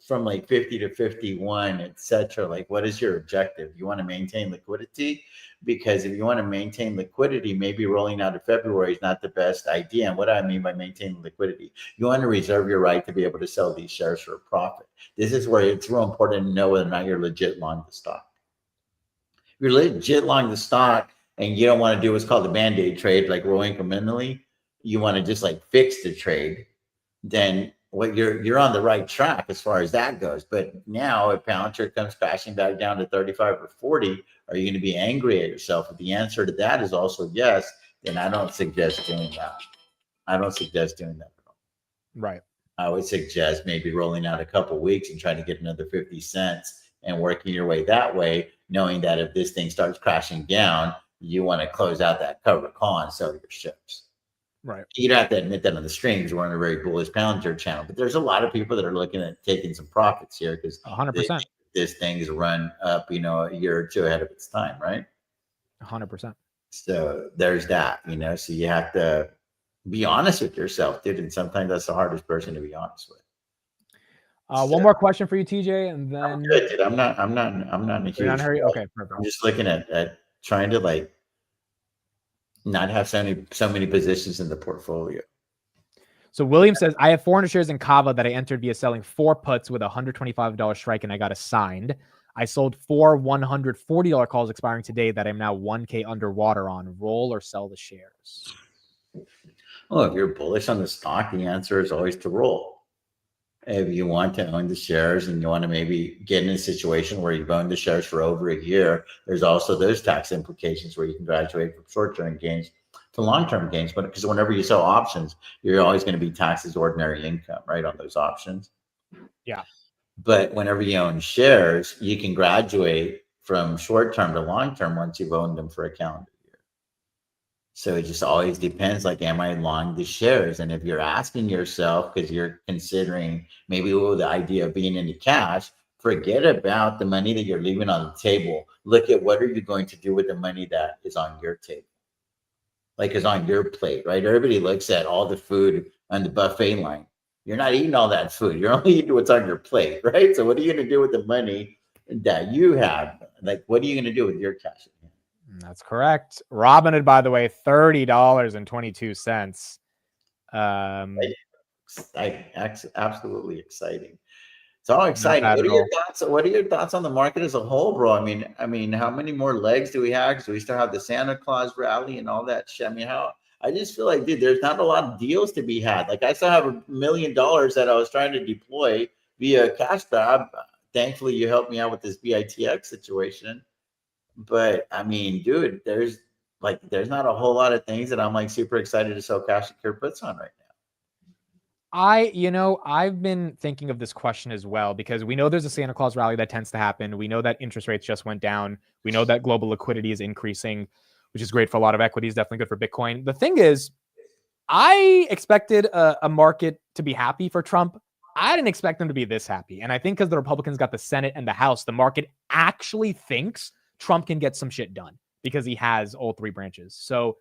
from like 50 to 51, etc. Like, what is your objective? You want to maintain liquidity? Because if you want to maintain liquidity, maybe rolling out of February is not the best idea. And what do I mean by maintaining liquidity? You want to reserve your right to be able to sell these shares for a profit. This is where it's real important to know whether or not you're legit long the stock. If you're legit long the stock and you don't want to do what's called a Band-Aid trade, like roll incrementally, you want to just like fix the trade, then you're on the right track as far as that goes. But now if Palantir comes crashing back down to 35 or 40, are you going to be angry at yourself? If the answer to that is also yes, then I don't suggest doing that. I don't suggest doing that at all. Right. I would suggest maybe rolling out a couple weeks and trying to get another 50 cents and working your way that way, knowing that if this thing starts crashing down, you want to close out that covered call and sell your ships. Right. You don't have to admit that on the stream because we're on a very bullish Palantir channel, but there's a lot of people that are looking at taking some profits here because 100%. This thing is run up, a year or two ahead of its time, right? 100%. So there's that, so you have to be honest with yourself, dude. And sometimes that's the hardest person to be honest with. One more question for you, TJ, and then I'm good, dude. I'm not in a huge hurry. Okay, perfect. I'm just looking at trying to like not have so many positions in the portfolio. So William says, I have 400 shares in Kava that I entered via selling 4 puts with a $125 strike, and I got assigned. I sold 4 $140 calls expiring today that I'm now 1K underwater on. Roll or sell the shares? Well, if you're bullish on the stock, the answer is always to roll. If you want to own the shares and you want to maybe get in a situation where you've owned the shares for over a year, there's also those tax implications where you can graduate from short-term gains to long-term gains. But because whenever you sell options, you're always going to be taxed as ordinary income, right, on those options. Yeah. But whenever you own shares, you can graduate from short-term to long-term once you've owned them for a calendar year. So it just always depends, like, am I long the shares? And if you're asking yourself, because you're considering maybe the idea of being into cash, forget about the money that you're leaving on the table. Look at what are you going to do with the money that is on your table, like is on your plate, right? Everybody looks at all the food on the buffet line. You're not eating all that food. You're only eating what's on your plate, right? So what are you going to do with the money that you have? Like, what are you going to do with your cash? That's correct. Robinhood, by the way, $30.22. Absolutely exciting. It's all exciting. What are your thoughts? What are your thoughts on the market as a whole, bro? I mean, how many more legs do we have? Because we still have the Santa Claus rally and all that shit. I mean, I just feel like, dude, there's not a lot of deals to be had. Like, I still have $1 million that I was trying to deploy via cash grab. Thankfully, you helped me out with this BITX situation. But I mean, dude, there's not a whole lot of things that I'm like super excited to sell cash secure puts on right now. I've been thinking of this question as well, because we know there's a Santa Claus rally that tends to happen. We know that interest rates just went down. We know that global liquidity is increasing, which is great for a lot of equities, definitely good for Bitcoin. The thing is, I expected a market to be happy for Trump. I didn't expect them to be this happy. And I think because the Republicans got the Senate and the House, the market actually thinks Trump can get some shit done because he has all 3 branches. So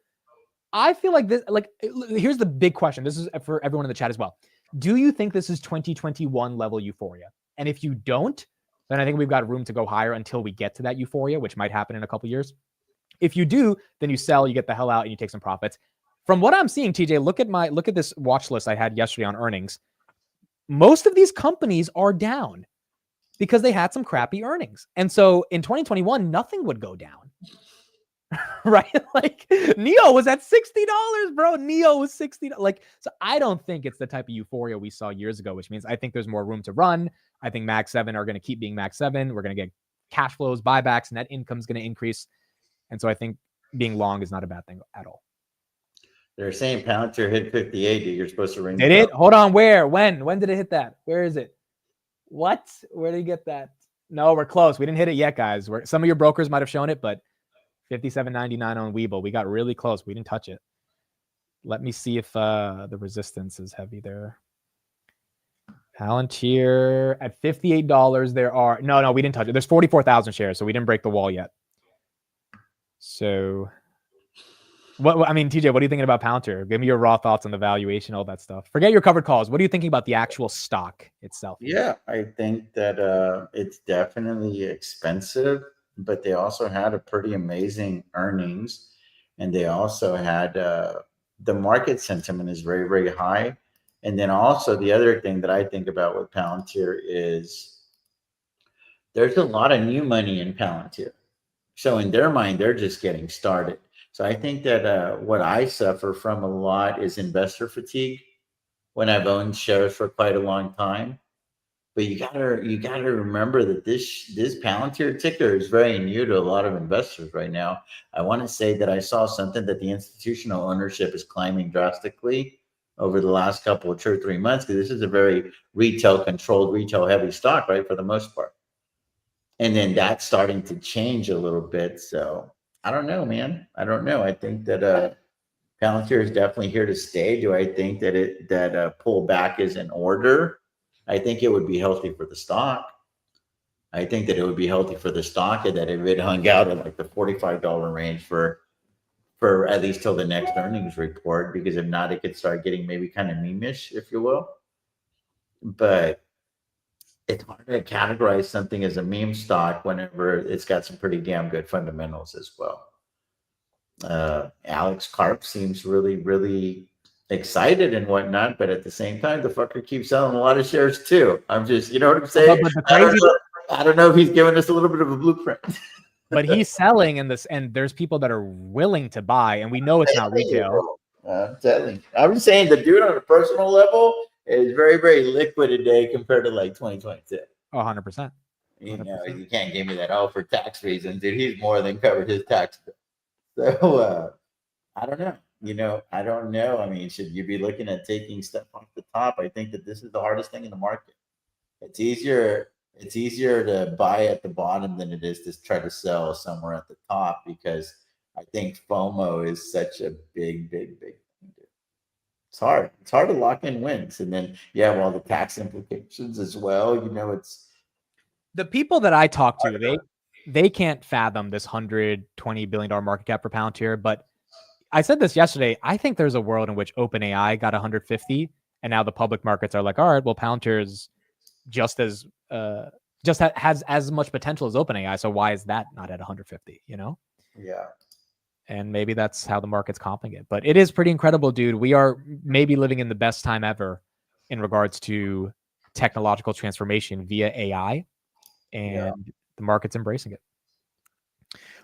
I feel like this, like, here's the big question. This is for everyone in the chat as well. Do you think this is 2021 level euphoria? And if you don't, then I think we've got room to go higher until we get to that euphoria, which might happen in a couple years. If you do, then you sell, you get the hell out, and you take some profits. From what I'm seeing, TJ, look at this watch list I had yesterday on earnings. Most of these companies are down because they had some crappy earnings. And so in 2021, nothing would go down. right? Like Neo was at $60, bro. Neo was $60. Like, so I don't think it's the type of euphoria we saw years ago, which means I think there's more room to run. I think Mag 7 are going to keep being Mag 7. We're going to get cash flows, buybacks, net income's going to increase. And so I think being long is not a bad thing at all. They're saying Palantir hit 58. You're supposed to ring. Did it? Hold on. Where? When did it hit that? Where is it? What? Where did you get that? No, we're close. We didn't hit it yet, guys. Some of your brokers might have shown it, but 57.99 on Webull. We got really close. We didn't touch it. Let me see if the resistance is heavy there. Palantir at $58. There are no, we didn't touch it. There's 44,000 shares, so we didn't break the wall yet. So, I mean, TJ, what are you thinking about Palantir? Give me your raw thoughts on the valuation, all that stuff. Forget your covered calls. What are you thinking about the actual stock itself? Yeah, I think that it's definitely expensive, but they also had a pretty amazing earnings, and they also had the market sentiment is very, very high. And then also the other thing that I think about with Palantir is there's a lot of new money in Palantir. So in their mind, they're just getting started. So I think that what I suffer from a lot is investor fatigue when I've owned shares for quite a long time. But you gotta remember that this Palantir ticker is very new to a lot of investors right now. I want to say that I saw something that the institutional ownership is climbing drastically over the last couple of 2 or 3 months, because this is a very retail controlled, retail heavy stock, right, for the most part. And then that's starting to change a little bit. So I don't know, man. I don't know. I think that Palantir is definitely here to stay. Do I think that that pullback is in order? I think it would be healthy for the stock. I think that it would be healthy for the stock, and that if it hung out at like the $45 range for at least till the next earnings report, because if not, it could start getting maybe kind of meme-ish, if you will. But it's hard to categorize something as a meme stock whenever it's got some pretty damn good fundamentals as well. Alex Karp seems really, really excited and whatnot, but at the same time, the fucker keeps selling a lot of shares too. I'm just, you know what I'm saying? I don't know if he's giving us a little bit of a blueprint. But he's selling in this, and there's people that are willing to buy, and we know it's not retail. I'm telling you. I'm just saying the dude on a personal level is very, very liquid today compared to like 2022. 100%. You know, you can't give me that, for tax reasons, dude. He's more than covered his tax bill. So I don't know. You know, I don't know. I mean, should you be looking at taking stuff off the top? I think that this is the hardest thing in the market. It's easier to buy at the bottom than it is to try to sell somewhere at the top, because I think FOMO is such a big thing. It's hard. It's hard to lock in wins. And then, well, the tax implications as well. You know, it's the people that I talk to, they can't fathom this $120 billion market cap for Palantir. But I said this yesterday. I think there's a world in which OpenAI got 150, and now the public markets are like, all right, well, Palantir is has as much potential as OpenAI. So why is that not at 150? You know? Yeah. And maybe that's how the market's comping it. But it is pretty incredible, dude. We are maybe living in the best time ever in regards to technological transformation via AI, and the market's embracing it.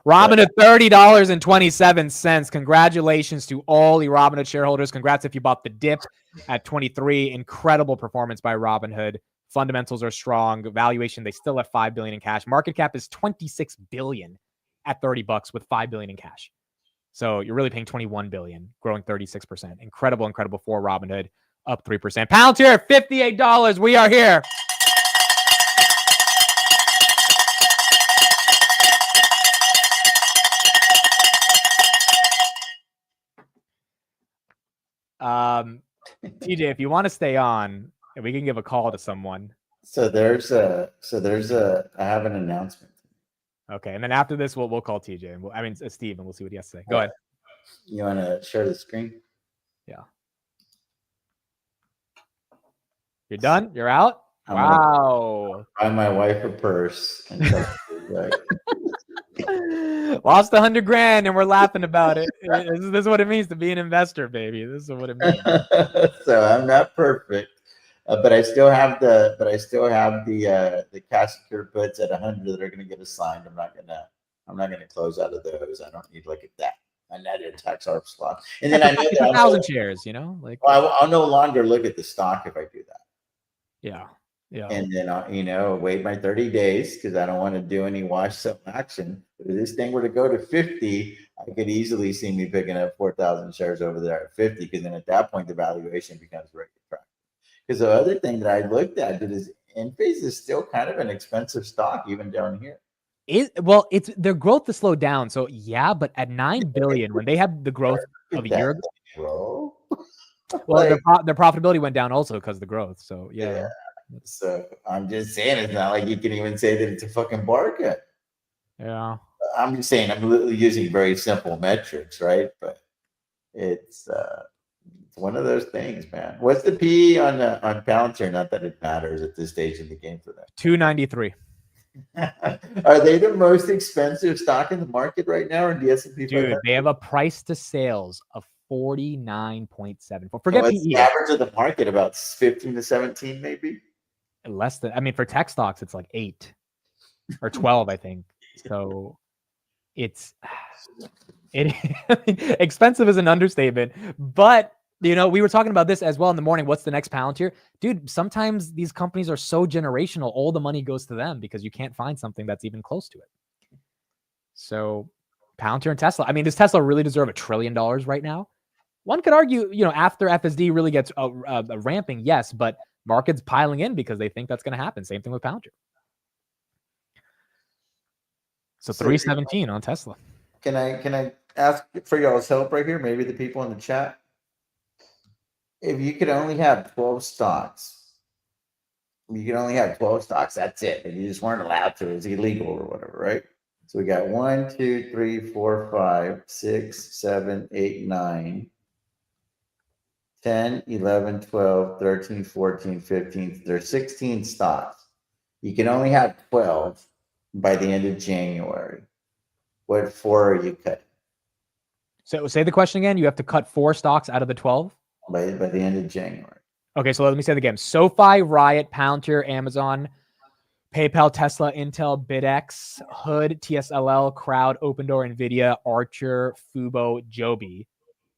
Robinhood, $30.27. Congratulations to all the Robinhood shareholders. Congrats if you bought the dip at 23. Incredible performance by Robinhood. Fundamentals are strong. Valuation, they still have $5 billion in cash. Market cap is $26 billion at $30 with $5 billion in cash. So you're really paying $21 billion, growing 36%. Incredible for Robinhood, up 3%. Palantir, $58. We are here. TJ, if you want to stay on, we can give a call to someone. I have an announcement. Okay, and then after this, we'll call TJ. And Steve, and we'll see what he has to say. Go ahead. You want to share the screen? Yeah. You're done? You're out? Wow. Buy my wife a purse. And lost $100,000, and we're laughing about it. This is what it means to be an investor, baby. This is what it means. So I'm not perfect, but I still have the cash secure puts at 100 that are going to get assigned. I'm not going to close out of those. I don't need to look at that. Another tax arb slot. And then I know it's that 1,000 shares, you know, like I'll no longer look at the stock if I do that. yeah. And then I'll, wait my 30 days because I don't want to do any wash sell action. But if this thing were to go to 50, I could easily see me picking up 4,000 shares over there at 50, because then at that point the valuation becomes very attractive. Because the other thing that I looked at is Enphase is still kind of an expensive stock even down here. It's their growth has slowed down. So yeah, but at 9 billion, when they had the growth of a year ago, well, their profitability went down also because of the growth. So yeah. So I'm just saying, it's not like you can even say that it's a fucking bargain. Yeah. I'm just saying, I'm using very simple metrics, right? But it's one of those things, man. What's the PE on Palantir? Not that it matters at this stage in the game for them. 293. Are they the most expensive stock in the market right now, or the S&P 500? Dude, they have a price to sales of 49.7. Forget what's PE. The average of the market about 15 to 17, maybe. Less than. I mean, for tech stocks, it's like 8 or 12, I think. So expensive is an understatement. But we were talking about this as well in the morning. What's the next Palantir? Dude, sometimes these companies are so generational, all the money goes to them because you can't find something that's even close to it. So Palantir and Tesla. I mean, does Tesla really deserve $1 trillion right now? One could argue, after FSD really gets ramping, yes, but market's piling in because they think that's going to happen. Same thing with Palantir. So 317 on Tesla. Can I ask for y'all's help right here? Maybe the people in the chat. If you could only have 12 stocks, that's it. And you just weren't allowed to. It's illegal or whatever, right? So we got 1, 2, 3, 4, 5, 6, 7, 8, 9, 10, 11, 12, 13, 14, 15. There's 16 stocks. You can only have 12 by the end of January. What 4 are you cutting? So say the question again. You have to cut 4 stocks out of the 12? By the end of January. Okay, so let me say it again. SoFi, Riot, Palantir, Amazon, PayPal, Tesla, Intel, BitX, Hood, TSLL, Crowd, OpenDoor, NVIDIA, Archer, Fubo, Joby.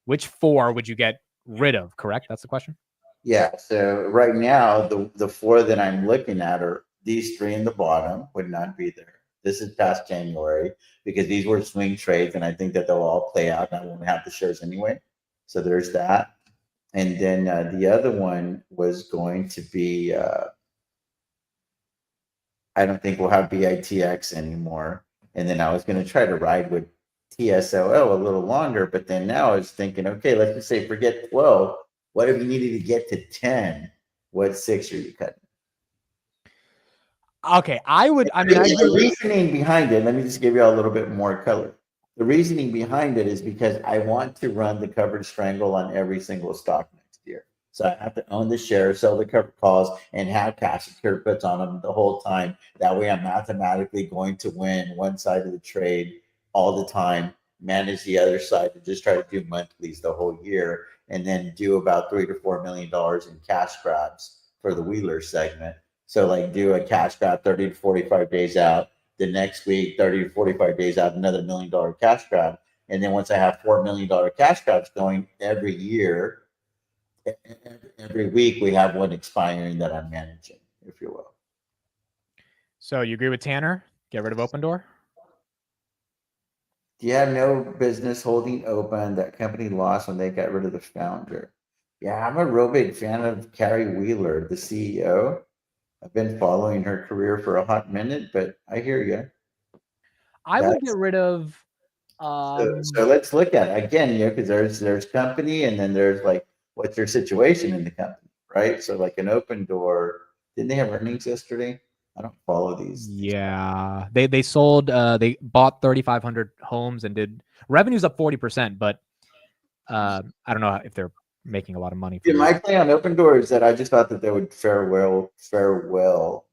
Which 4 would you get rid of, correct? That's the question? Yeah, so right now, the 4 that I'm looking at are these 3 in the bottom would not be there. This is past January because these were swing trades, and I think that they'll all play out, and I won't have the shares anyway. So there's that. And then the other one was going to be, I don't think we'll have BITX anymore. And then I was going to try to ride with TSLL a little longer, but then now I was thinking, okay, let's just say forget 12. What if you needed to get to 10? What 6 are you cutting? Okay, the reasoning behind it, let me just give you a little bit more color. The reasoning behind it is because I want to run the covered strangle on every single stock next year. So I have to own the shares, sell the covered calls, and have cash secured puts on them the whole time. That way I'm mathematically going to win one side of the trade all the time, manage the other side, to just try to do monthlies the whole year, and then do about $3 to $4 million in cash grabs for the Wheeler segment. So like do a cash grab 30 to 45 days out. The next week, 30 to 45 days out, another $1 million cash grab. And then once I have $4 million cash grabs going every year, every week we have one expiring that I'm managing, if you will. So you agree with Tanner? Get rid of OpenDoor? Yeah, no business holding open. That company lost when they got rid of the founder. Yeah, I'm a real big fan of Carrie Wheeler, the CEO. I've been following her career for a hot minute, but I hear you. I would get rid of. So let's look at it again, because there's company, and then there's like what's your situation in the company, right? So like an OpenDoor, didn't they have earnings yesterday? I don't follow these. Yeah, they sold. They bought 3,500 homes and did revenues up 40%, but I don't know if they're making a lot of money. My play on OpenDoor is that I just thought that they would fare well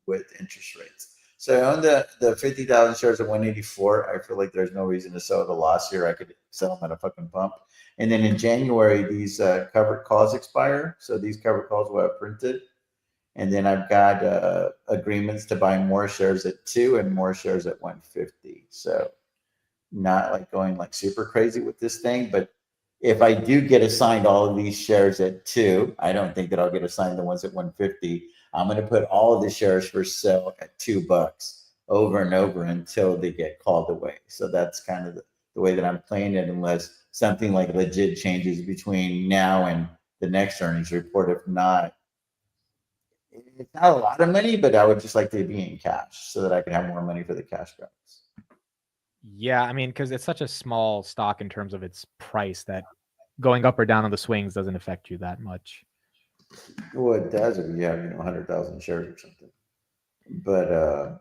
with interest rates. So I own the 50,000 shares at 184. I feel like there's no reason to sell at a loss here. I could sell them at a fucking pump. And then in January, these covered calls expire. So these covered calls will have printed. And then I've got agreements to buy more shares at 2 and more shares at 150. So not like going like super crazy with this thing. But if I do get assigned all of these shares at 2, I don't think that I'll get assigned the ones at 150. I'm going to put all of the shares for sale at $2 over and over until they get called away. So that's kind of the way that I'm playing it, unless something like legit changes between now and the next earnings report. If not, it's not a lot of money, but I would just like to be in cash so that I can have more money for the cash grabs. Yeah, I mean, because it's such a small stock in terms of its price that going up or down on the swings doesn't affect you that much. Well, it does if you have 100,000 shares or something. But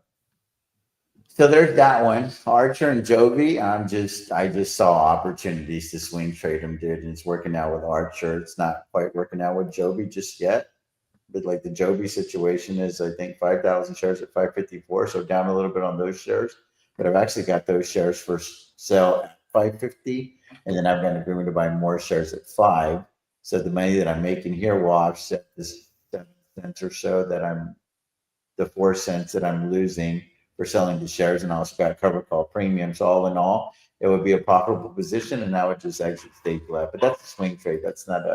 so there's that one. Archer and Joby. I just saw opportunities to swing trade them, dude. And it's working out with Archer. It's not quite working out with Joby just yet. But like the Joby situation is, I think 5,000 shares at 554, so down a little bit on those shares. But I've actually got those shares for sale at 550, and then I've got an agreement to buy more shares at 5. So the money that I'm making here will offset this 7 cents or so the 4 cents that I'm losing for selling the shares, and I also got cover call premiums. All in all, it would be a profitable position, and I would just exit stage left. But that's a swing trade. That's not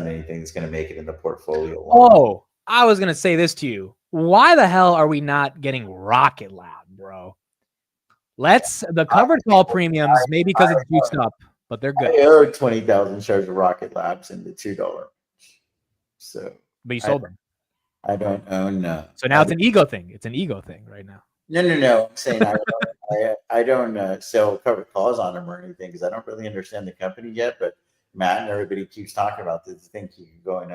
anything that's going to make it in the portfolio. Oh, I was going to say this to you. Why the hell are we not getting Rocket Lab, bro? The covered call premiums, maybe because it's juiced up, but they're good. I owe 20,000 shares of Rocket Labs in the $2. So, but you sold them. I don't own. So now it's an ego thing. It's an ego thing right now. No. I'm saying I don't sell covered calls on them or anything because I don't really understand the company yet. But Matt and everybody keeps talking about this. Think you can going.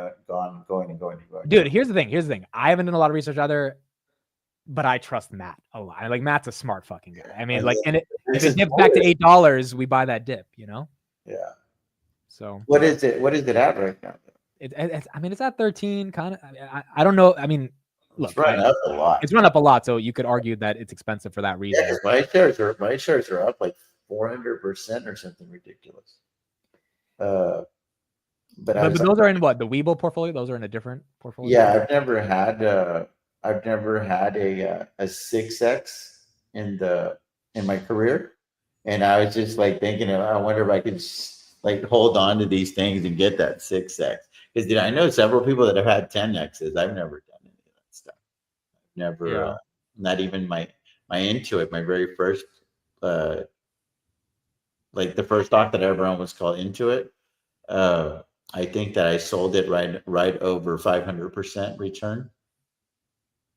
Dude, here's the thing. I haven't done a lot of research either, but I trust Matt a lot. Like Matt's a smart fucking guy. I mean, like, and if it dips back to $8, we buy that dip. Yeah. So what is it? What is it at right now? I mean, it's at 13. Kind of. I don't know. I mean, look, it's run up a lot. It's run up a lot, so you could argue that it's expensive for that reason. Yeah, my shares are up like 400% or something ridiculous. But those are in what, the Webull portfolio? Those are in a different portfolio. Yeah, I've never had a 6x in my career, and I was just like thinking, I wonder if I could like hold on to these things and get that 6x. Because I know several people that have had 10x's. I've never done any of that stuff. Never, not even my Intuit, my very first. Like the first stock that I ever owned was called Intuit. I think that I sold it right over 500% return,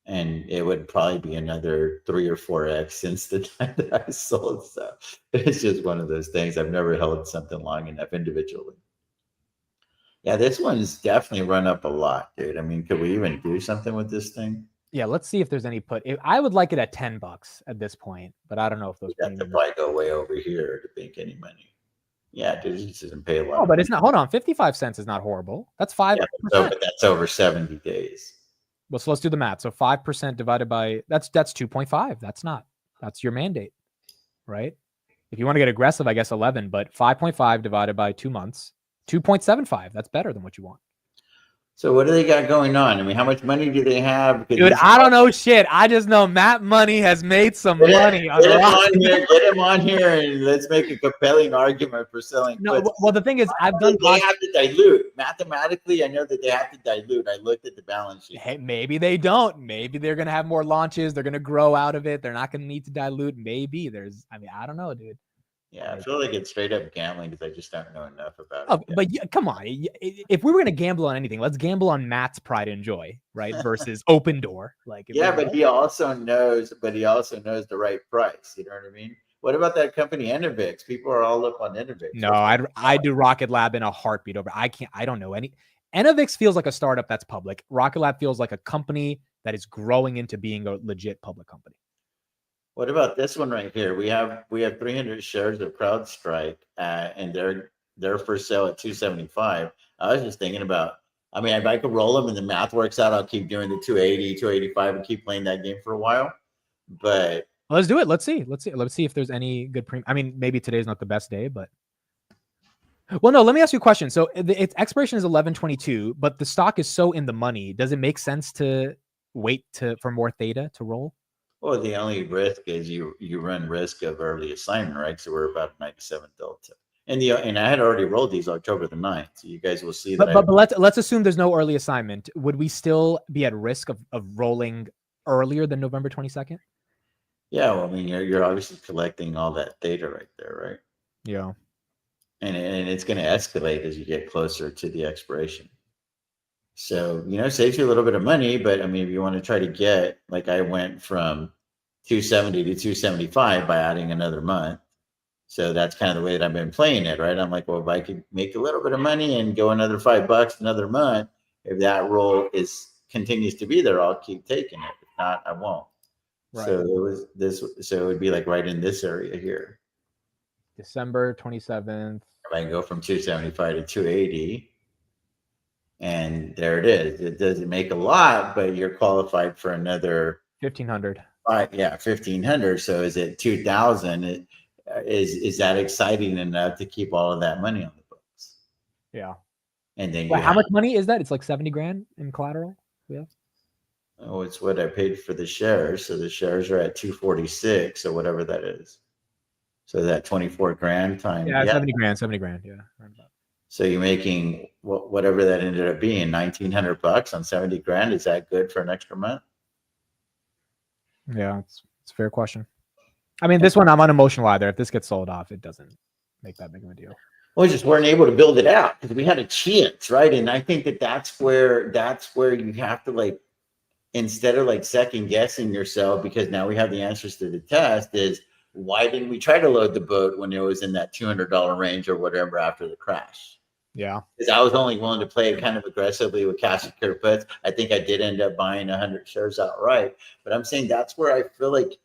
and it would probably be another 3 or 4x since the time that I sold. So it's just one of those things. I've never held something long enough individually. Yeah, this one's definitely run up a lot, dude. I mean, could we even do something with this thing? Yeah, let's see if there's any put. I would like it at $10 at this point, but I don't know if those. You have to probably go way over here to make any money. Yeah, dude, it doesn't pay a lot. Oh, but it's not. Hold on, 55 cents is not horrible. That's 5%. Yeah, but that's over 70 days. Well, so let's do the math. So 5% divided by that's 2.5. That's your mandate, right? If you want to get aggressive, I guess 11. But 5.5 divided by 2 months, 2.75. That's better than what you want. So what do they got going on? I mean, how much money do they have? Dude, I don't know shit. I just know Matt Money has made some money. Get him on here, and let's make a compelling argument for selling. No, well, the thing is, I've done. They have to dilute mathematically. I know that they have to dilute. I looked at the balance sheet. Hey, maybe they don't. Maybe they're gonna have more launches. They're gonna grow out of it. They're not gonna need to dilute. Maybe I don't know, dude. Yeah, I feel like it's straight up gambling because I just don't know enough about it. But come on, if we were going to gamble on anything, let's gamble on Matt's pride and joy, right? Versus Open Door. But he also knows the right price. You know what I mean? What about that company Enovix? People are all up on Enovix. No, I do Rocket Lab in a heartbeat over. I don't know any. Enovix feels like a startup that's public. Rocket Lab feels like a company that is growing into being a legit public company. What about this one right here? We have 300 shares of CrowdStrike, and they're for sale at 275. I was just thinking about, I mean, if I could roll them and the math works out, I'll keep doing the 280, 285 and keep playing that game for a while. But let's do it. Let's see if there's any good premium. I mean, maybe today's not the best day, but well, no. Let me ask you a question. So its expiration is 11/22, but the stock is so in the money. Does it make sense to wait for more theta to roll? Well, the only risk is you run risk of early assignment, right? So we're about 97 delta. And I had already rolled these October the 9th. So you guys will see that. But let's assume there's no early assignment. Would we still be at risk of rolling earlier than November 22nd? Yeah, well, I mean, you're obviously collecting all that data right there, right? Yeah. And it's going to escalate as you get closer to the expiration. So, saves you a little bit of money, but I mean, if you want to try to get, like I went from 270 to 275 by adding another month. So that's kind of the way that I've been playing it, right? I'm like, well, if I could make a little bit of money and go another $5 another month, if that roll continues to be there, I'll keep taking it. If not, I won't. Right. So it would be like right in this area here. December 27th. I can go from 275 to 280. And there it is. It doesn't make a lot, but you're qualified for another 1,500. Yeah, 1,500. So is it 2,000? Is that exciting enough to keep all of that money on the books? Yeah. And then how much money is that? It's like 70 grand in collateral. Yeah. Oh, it's what I paid for the shares. So the shares are at 246 or whatever that is. So that 24 grand times. Yeah, 70 grand. Yeah. So you're making whatever that ended up being, $1,900 on 70 grand. Is that good for an extra month? Yeah, it's a fair question. I mean, this one I'm unemotional either. If this gets sold off, it doesn't make that big of a deal. We just weren't able to build it out because we had a chance, right? And I think that's where you have to instead of second guessing yourself, because now we have the answers to the test, is why didn't we try to load the boat when it was in that $200 range or whatever after the crash? Yeah. Because I was only willing to play it kind of aggressively with cash secure puts. I think I did end up buying 100 shares outright. But I'm saying that's where I feel like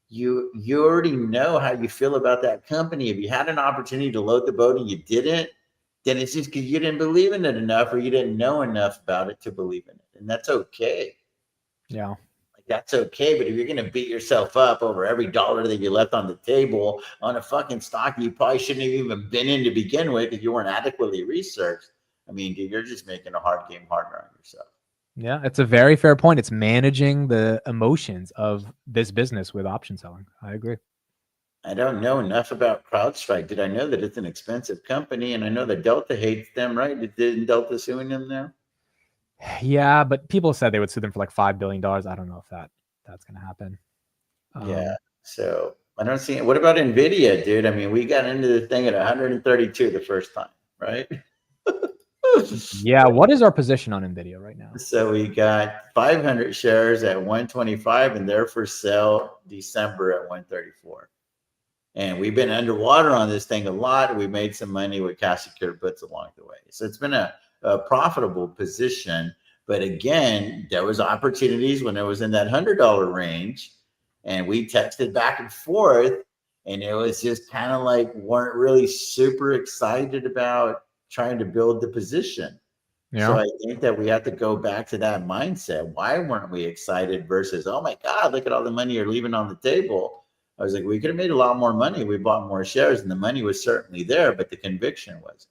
you already know how you feel about that company. If you had an opportunity to load the boat and you didn't, then it's just because you didn't believe in it enough or you didn't know enough about it to believe in it. And that's okay. Yeah. That's okay. But if you're going to beat yourself up over every dollar that you left on the table on a fucking stock you probably shouldn't have even been in to begin with if you weren't adequately researched, I mean, dude, you're just making a hard game harder on yourself. Yeah, it's a very fair point. It's managing the emotions of this business with option selling. I agree. I don't know enough about CrowdStrike. Did I know that it's an expensive company? And I know that Delta hates them, right? Didn't Delta suing them now? Yeah, but people said they would sue them for like $5 billion. I don't know if that's going to happen. Yeah. So I don't see it. What about NVIDIA, dude? I mean, we got into the thing at 132 the first time, right? Yeah. What is our position on NVIDIA right now? So we got 500 shares at 125 and they're for sale December at 134. And we've been underwater on this thing a lot. We made some money with cash secured puts along the way. So it's been a profitable position. But again, there was opportunities when it was in that $100 range and we texted back and forth and it was just kind of like weren't really super excited about trying to build the position. Yeah. So I think that we have to go back to that mindset. Why weren't we excited versus, oh my God, look at all the money you're leaving on the table. I was like, we could have made a lot more money. We bought more shares and the money was certainly there, but the conviction wasn't.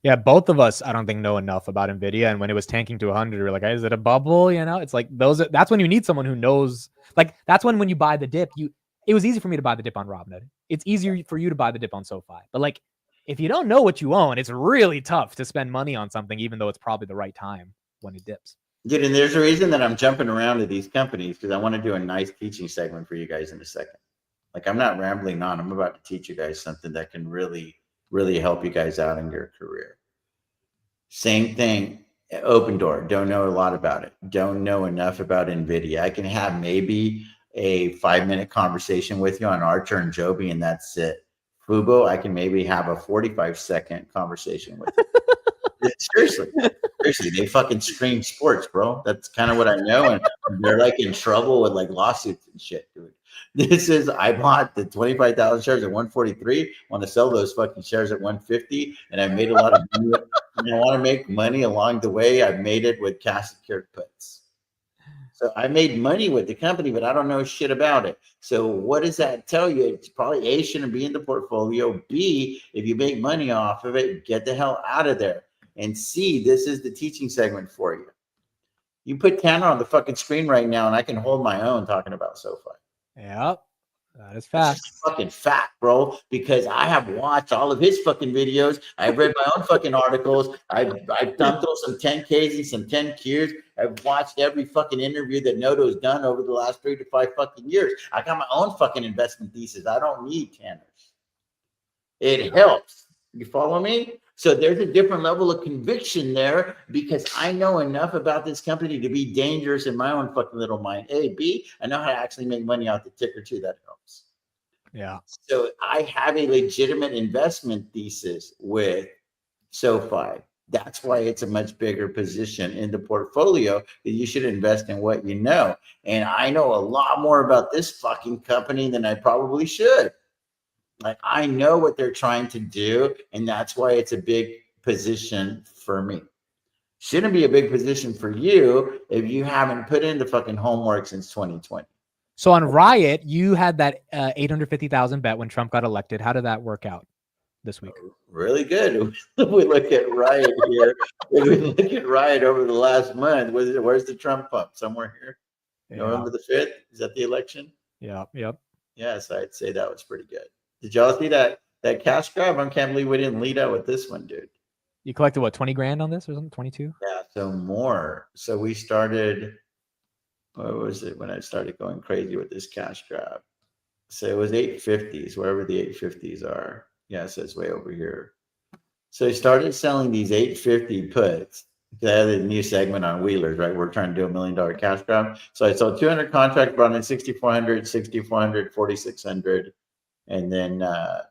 Yeah, both of us, I don't think, know enough about NVIDIA. And when it was tanking to 100, we're like, is it a bubble? It's like that's when you need someone who knows. Like, that's when you buy the dip. It was easy for me to buy the dip on Robinhood. It's easier for you to buy the dip on SoFi. But like, if you don't know what you own, it's really tough to spend money on something, even though it's probably the right time when it dips. Dude, and there's a reason that I'm jumping around to these companies because I want to do a nice teaching segment for you guys in a second. Like, I'm not rambling on. I'm about to teach you guys something that can really, really help you guys out in your career. Same thing, Open Door. Don't know a lot about it. Don't know enough about NVIDIA. I can have maybe a 5-minute conversation with you on Archer and Joby, and that's it. Fubo, I can maybe have a 45-second conversation with you. Seriously, they fucking stream sports, bro. That's kind of what I know, and they're like in trouble with like lawsuits and shit, dude. I bought the 25,000 shares at 143. Want to sell those fucking shares at 150, and I made a lot of money. And I want to make money along the way. I've made it with cash secured puts. So I made money with the company, but I don't know shit about it. So what does that tell you? It's probably A, shouldn't be in the portfolio. B, if you make money off of it, get the hell out of there. And C, this is the teaching segment for you. You put Tanner on the fucking screen right now, and I can hold my own talking about SoFi. Yep. That is That's fact. just fucking fact, bro. Because I have watched all of his fucking videos. I've read my own fucking articles. I've done through some 10Ks and some 10Qs. I've watched every fucking interview that Noto's done over the last 3 to 5 fucking years. I got my own fucking investment thesis. I don't need Tanner's. It helps. You follow me? So there's a different level of conviction there because I know enough about this company to be dangerous in my own fucking little mind. A, B, I know how to actually make money off the ticker too. That helps. Yeah. So I have a legitimate investment thesis with SoFi. That's why it's a much bigger position in the portfolio that you should invest in what you know. And I know a lot more about this fucking company than I probably should. Like, I know what they're trying to do, and that's why it's a big position for me. Shouldn't be a big position for you if you haven't put in the fucking homework since 2020. So on Riot, you had that 850,000 bet when Trump got elected. How did that work out this week? Really good. If we look at Riot here, if we look at Riot over the last month, where's the Trump pump? Somewhere here. Yeah. November the 5th? Is that the election? Yeah. Yep. Yes, I'd say that was pretty good. Did y'all see that cash grab? I can't believe we didn't lead out with this one, dude. You collected what, 20 grand on this or something? 22? Yeah, so more. So we started, what was it when I started going crazy with this cash grab? So it was 850s, wherever the 850s are. Yeah, so it's way over here. So I started selling these 850 puts. I had a new segment on Wheelers, right? We're trying to do $1 million cash grab. So I sold 200 contracts, brought in 6,400, 6,400, 4,600, and then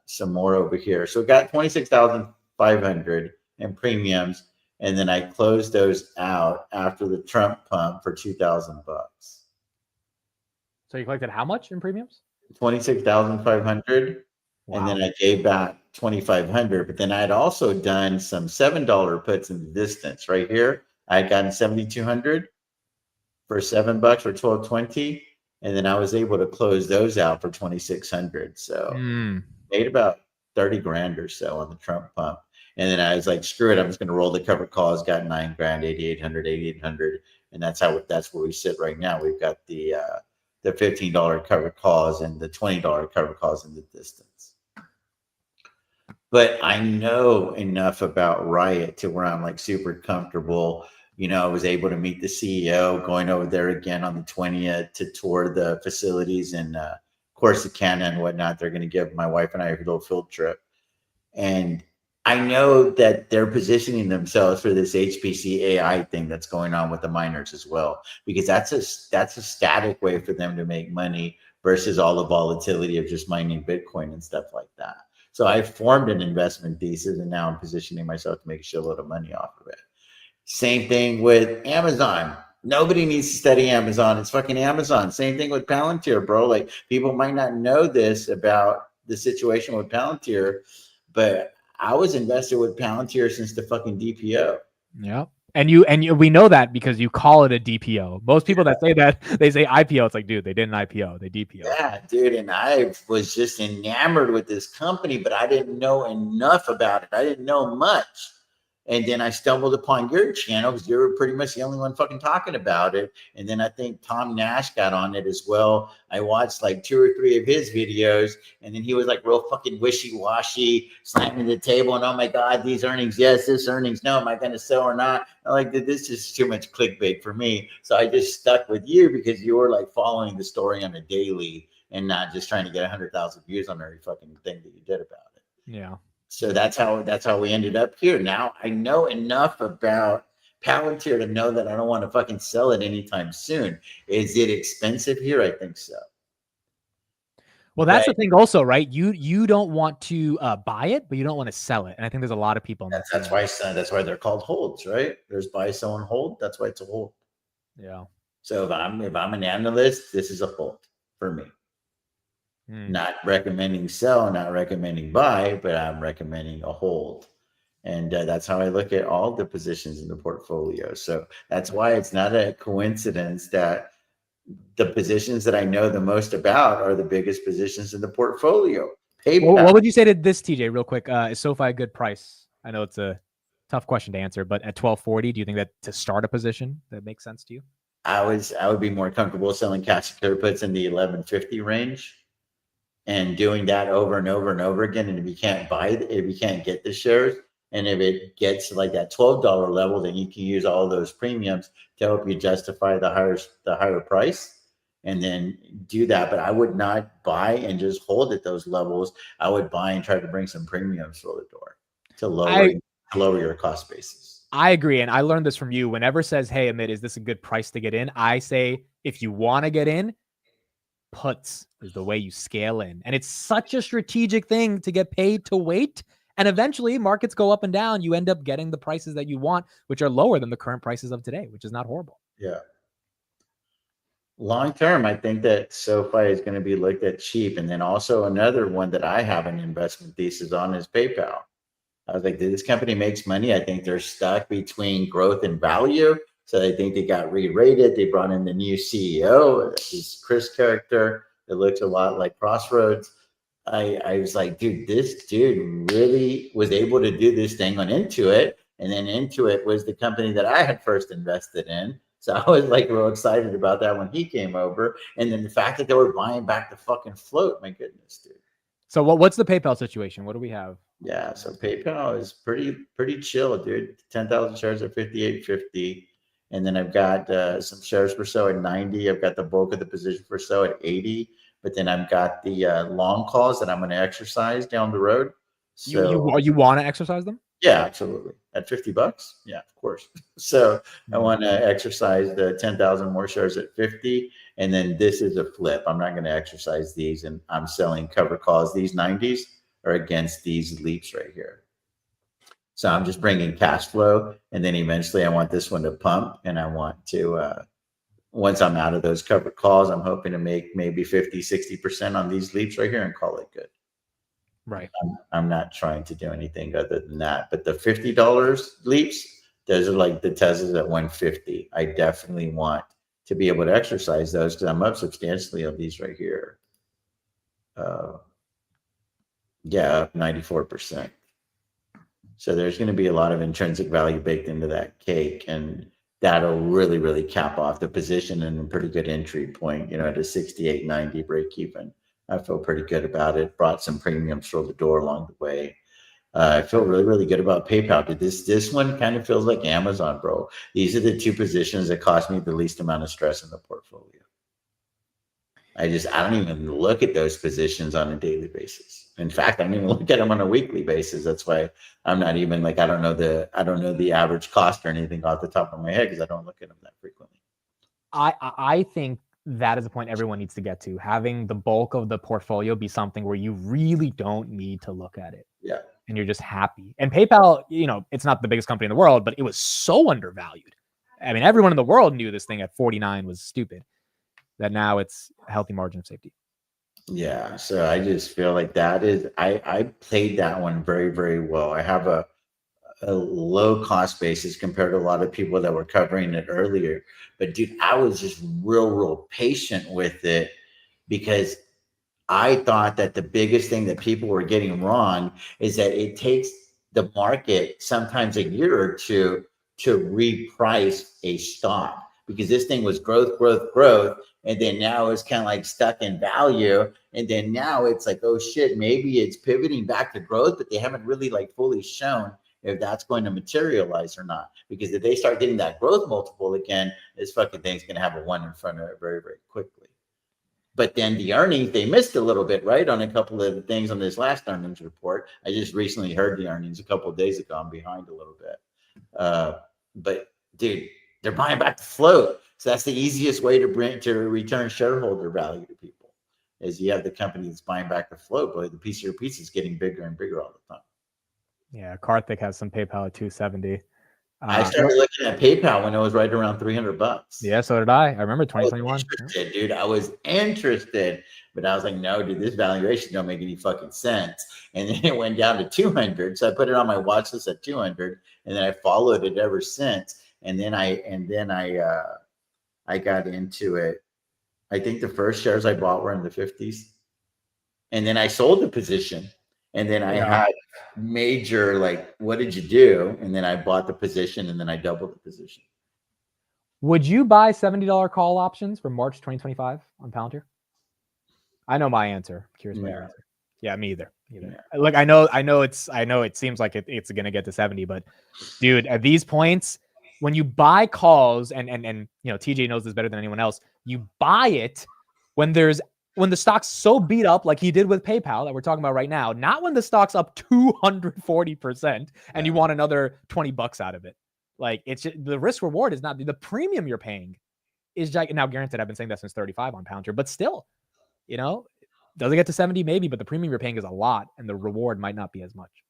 some more over here. So it got 26,500 in premiums. And then I closed those out after the Trump pump for $2,000. So you collected how much in premiums? 26,500. Wow. And then I gave back 2,500. But then I had also done some $7 puts in the distance right here. I had gotten 7,200 for $7 or 12.20. And then I was able to close those out for 2,600. So made about 30 grand or so on the Trump pump. And then I was like, screw it, I'm just going to roll the covered calls. Got 9 grand, 8,800, 8,800. And that's where we sit right now. We've got the $15 covered calls and the $20 covered calls in the distance. But I know enough about Riot to where I'm like super comfortable. You know, I was able to meet the CEO, going over there again on the 20th to tour the facilities in Corsicana and whatnot. They're going to give my wife and I a little field trip. And I know that they're positioning themselves for this HPC AI thing that's going on with the miners as well, because that's a static way for them to make money versus all the volatility of just mining Bitcoin and stuff like that. So I formed an investment thesis, and now I'm positioning myself to make a shitload of money off of it. Same thing with Amazon. Nobody needs to study Amazon. It's fucking Amazon. Same thing with Palantir, bro. Like, people might not know this about the situation with Palantir, but I was invested with Palantir since the fucking DPO. Yeah. And we know that because you call it a DPO. Most people that say that, they say IPO. It's like, dude, they didn't IPO, they DPO. Yeah, dude. And I was just enamored with this company, but I didn't know enough about it. I didn't know much. And then I stumbled upon your channel because you were pretty much the only one fucking talking about it. And then I think Tom Nash got on it as well. I watched like 2 or 3 of his videos, and then he was like real fucking wishy-washy, slamming the table, and oh my God, these earnings, yes, this earnings, no, am I going to sell or not? I'm like, this is too much clickbait for me. So I just stuck with you because you were like following the story on a daily and not just trying to get 100,000 views on every fucking thing that you did about it. Yeah. So that's how we ended up here. Now I know enough about Palantir to know that I don't want to fucking sell it anytime soon. Is it expensive here? I think so. Well, that's the thing also, right? You don't want to buy it, but you don't want to sell it. And I think there's a lot of people. That's why they're called holds, right? There's buy, sell, and hold. That's why it's a hold. Yeah. So if I'm an analyst, this is a hold for me. Not recommending sell, not recommending buy, but I'm recommending a hold. And that's how I look at all the positions in the portfolio. So that's why it's not a coincidence that the positions that I know the most about are the biggest positions in the portfolio. What would you say to this, TJ, real quick? Is SoFi a good price? I know it's a tough question to answer, but at 1240, do you think that to start a position that makes sense to you? I would be more comfortable selling cash clear puts in the 1150 range and doing that over and over and over again. And if you can't if you can't get the shares, and if it gets to like that $12 level, then you can use all those premiums to help you justify the higher price, and then do that. But I would not buy and just hold at those levels. I would buy and try to bring some premiums through the door to lower your cost basis. I agree. And I learned this from you. Whenever says, hey, Amit, is this a good price to get in? I say, if you want to get in, puts is the way you scale in. And it's such a strategic thing to get paid to wait. And eventually markets go up and down. You end up getting the prices that you want, which are lower than the current prices of today, which is not horrible. Yeah. Long term, I think that SoFi is going to be looked at cheap. And then also another one that I have an investment thesis on is PayPal. I was like, this company makes money. I think they're stuck between growth and value. So I think they got re-rated. They brought in the new CEO, this Chris character. It looks a lot like Crossroads. I was like, dude, this dude really was able to do this thing on Intuit. And then Intuit was the company that I had first invested in. So I was like real excited about that when he came over. And then the fact that they were buying back the fucking float, my goodness, dude. So what's the PayPal situation? What do we have? Yeah, so PayPal is pretty chill, dude. 10,000 shares at 58.50. And then I've got some shares for sale at 90. I've got the bulk of the position for sale at 80. But then I've got the long calls that I'm going to exercise down the road. So you want to exercise them? Yeah, absolutely. At $50? Yeah, of course. So I want to exercise the 10,000 more shares at 50. And then this is a flip. I'm not going to exercise these, and I'm selling cover calls. These 90s are against these leaps right here. So I'm just bringing cash flow. And then eventually I want this one to pump. And I want to, once I'm out of those covered calls, I'm hoping to make maybe 50, 60% on these leaps right here and call it good. Right. I'm not trying to do anything other than that. But the $50 leaps, those are like the Teslas at 150. I definitely want to be able to exercise those because I'm up substantially on these right here. Yeah, up 94%. So there's going to be a lot of intrinsic value baked into that cake, and that'll really, really cap off the position and a pretty good entry point, at a 68.90 break even. I feel pretty good about it. Brought some premiums through the door along the way. I feel really, really good about PayPal. Dude, this one kind of feels like Amazon, bro. These are the two positions that cost me the least amount of stress in the portfolio. I don't even look at those positions on a daily basis. In fact, I don't even look at them on a weekly basis. That's why I'm not even like, I don't know the average cost or anything off the top of my head because I don't look at them that frequently. I think that is a point everyone needs to get to, having the bulk of the portfolio be something where you really don't need to look at it. Yeah. And you're just happy. And PayPal, it's not the biggest company in the world, but it was so undervalued. I mean, everyone in the world knew this thing at 49 was stupid, that now it's a healthy margin of safety. Yeah. So I just feel like that is, I played that one very, very well. I have a low cost basis compared to a lot of people that were covering it earlier. But dude, I was just real patient with it because I thought that the biggest thing that people were getting wrong is that it takes the market sometimes a year or two to reprice a stock, because this thing was growth. And then now it's kind of like stuck in value. And then now it's like, oh shit, maybe it's pivoting back to growth, but they haven't really like fully shown if that's going to materialize or not. Because if they start getting that growth multiple again, this fucking thing's going to have a one in front of it very, very quickly. But then the earnings, they missed a little bit, right? On a couple of the things on this last earnings report. I just recently heard the earnings a couple of days ago. I'm behind a little bit. But dude, they're buying back the float. So that's the easiest way to return shareholder value to people, is you have the company that's buying back the float, but the piece of your pizza is getting bigger and bigger all the time. Yeah, Karthik has some PayPal at 270. I started looking at PayPal when it was right around $300. Yeah, so did I. I remember 2021. Dude, I was interested, but I was like, no, dude, this valuation don't make any fucking sense. And then it went down to 200. So I put it on my watch list at 200, and then I followed it ever since. And then I got into it. I think the first shares I bought were in the 50s. And then I sold the position. And then I had major, like, what did you do? And then I bought the position, and then I doubled the position. Would you buy $70 call options for March 2025 on Palantir? I know my answer. Curious about your answer. Yeah, me either. Yeah. Look, I know it seems like it's going to get to 70, but dude, at these points, when you buy calls and TJ knows this better than anyone else, you buy it when the stock's so beat up like he did with PayPal that we're talking about right now, not when the stock's up 240% and you want another $20 out of it. Like, it's just, the risk reward is not the premium you're paying is now granted. I've been saying that since 35 on Palantir, but still, does it get to 70? Maybe, but the premium you're paying is a lot and the reward might not be as much.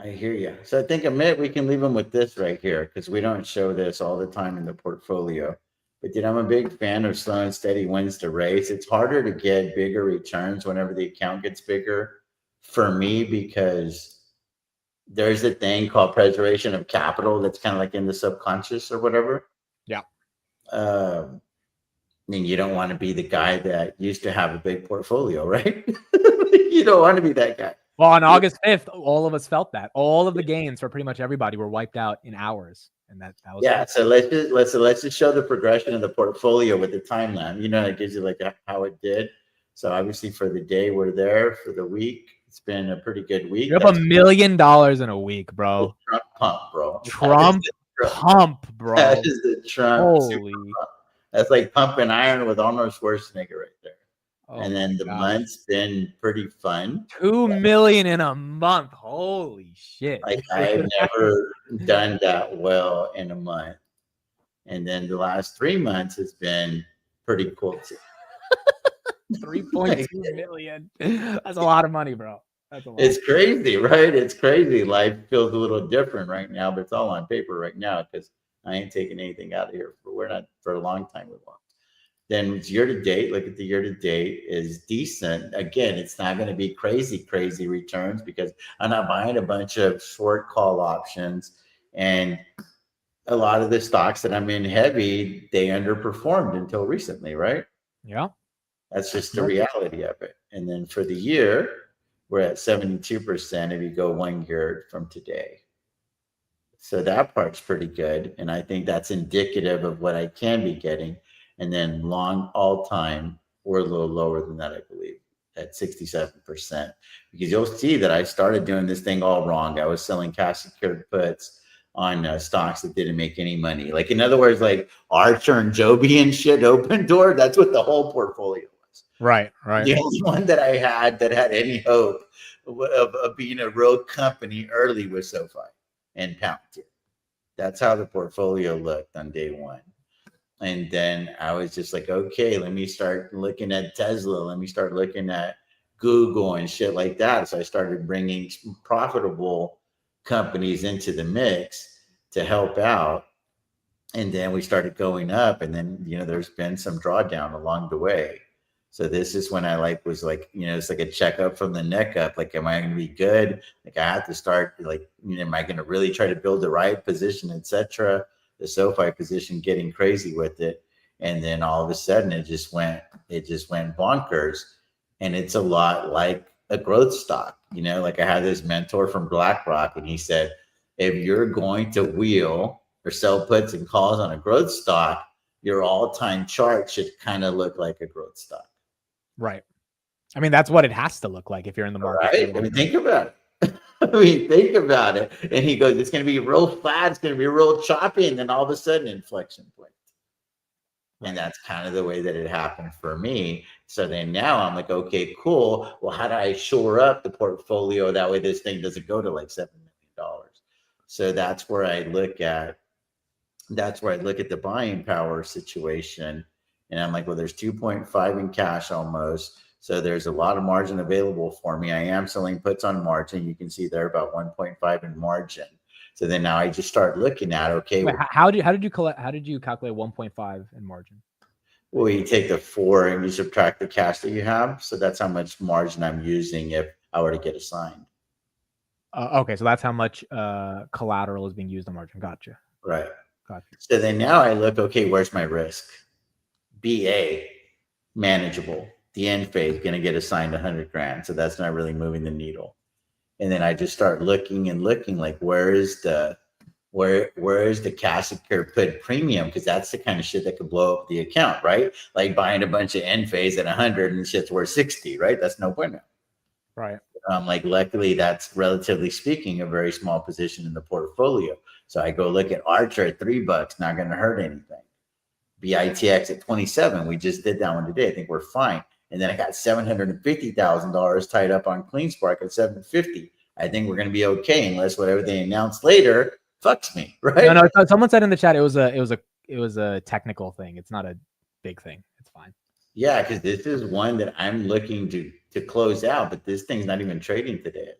I hear you. So I think, Amit, we can leave them with this right here because we don't show this all the time in the portfolio. But I'm a big fan of slow and steady wins the race. It's harder to get bigger returns whenever the account gets bigger for me because there's a thing called preservation of capital that's kind of like in the subconscious or whatever. Yeah. And you don't want to be the guy that used to have a big portfolio, right? You don't want to be that guy. Well, on August 5th, all of us felt that. All of the gains for pretty much everybody were wiped out in hours. And that was So let's just show the progression of the portfolio with the timeline. It gives you like how it did. So obviously for the day we're there, for the week, it's been a pretty good week. You're up $1 million in a week, bro. Trump pump, bro. Trump pump, bro. That is the Trump. Holy. That's like pumping iron with Arnold Schwarzenegger right there. Oh, and then the month's been pretty fun. $2 million in a month. Holy shit. Like I've never done that well in a month. And then the last 3 months has been pretty cool too. 3.2 million. That's a lot of money, bro. That's a lot. It's crazy, right? It's crazy. Life feels a little different right now, but it's all on paper right now because I ain't taking anything out of here. We're not for a long time. We won't. Then it's year to date. Look at the year to date is decent. Again, it's not going to be crazy returns because I'm not buying a bunch of short call options. And a lot of the stocks that I'm in heavy, they underperformed until recently, right? Yeah. That's just the reality of it. And then for the year, we're at 72% if you go 1 year from today. So that part's pretty good. And I think that's indicative of what I can be getting. And then long all time, we're a little lower than that, I believe, at 67%. Because you'll see that I started doing this thing all wrong. I was selling cash secured puts on stocks that didn't make any money. Like, in other words, like Archer and Joby and shit, Open Door, that's what the whole portfolio was. Right. The only one that I had that had any hope of being a real company early was SoFi and Palantir. That's how the portfolio looked on day one. And then I was just like, okay, let me start looking at Tesla. Let me start looking at Google and shit like that. So I started bringing profitable companies into the mix to help out. And then we started going up. And then, there's been some drawdown along the way. So this is when I was it's like a checkup from the neck up. Like, am I going to be good? Like, I have to start am I going to really try to build the right position, etc. The SoFi position getting crazy with it. And then all of a sudden it just went bonkers. And it's a lot like a growth stock. Like I had this mentor from BlackRock and he said, if you're going to wheel or sell puts and calls on a growth stock, your all-time chart should kind of look like a growth stock. Right. I mean, that's what it has to look like if you're in the market. Right? I mean, think about it. Think about it. And he goes, it's going to be real flat. It's going to be real choppy. And then all of a sudden, inflection point. And that's kind of the way that it happened for me. So then now I'm like, okay, cool. Well, how do I shore up the portfolio? That way this thing doesn't go to like $7 million. So that's where I look at the buying power situation. And I'm like, well, there's 2.5 in cash almost. So there's a lot of margin available for me. I am selling puts on margin. You can see there about 1.5 in margin. So then now I just start looking at, okay. Wait, how did you calculate 1.5 in margin? Well, you take the 4 and you subtract the cash that you have. So that's how much margin I'm using if I were to get assigned. Okay, so that's how much collateral is being used on margin. Gotcha. Right. Gotcha. So then now I look, okay, where's my risk? BA, manageable. The end phase going to get assigned 100 grand. So that's not really moving the needle. And then I just start looking like, where is the where is the cash put premium? Because that's the kind of shit that could blow up the account, right? Like buying a bunch of Enphase at 100 and shit's worth 60, right? That's no bueno. Right. Like luckily, that's relatively speaking a very small position in the portfolio. So I go look at Archer at $3, not going to hurt anything. BITX at 27, we just did that one today. I think we're fine. And then I got $750,000 tied up on CleanSpark at 750. I think we're going to be okay unless whatever they announce later fucks me, right? No, someone said in the chat it was a technical thing. It's not a big thing. It's fine. Yeah, because this is one that I'm looking to close out, but this thing's not even trading today.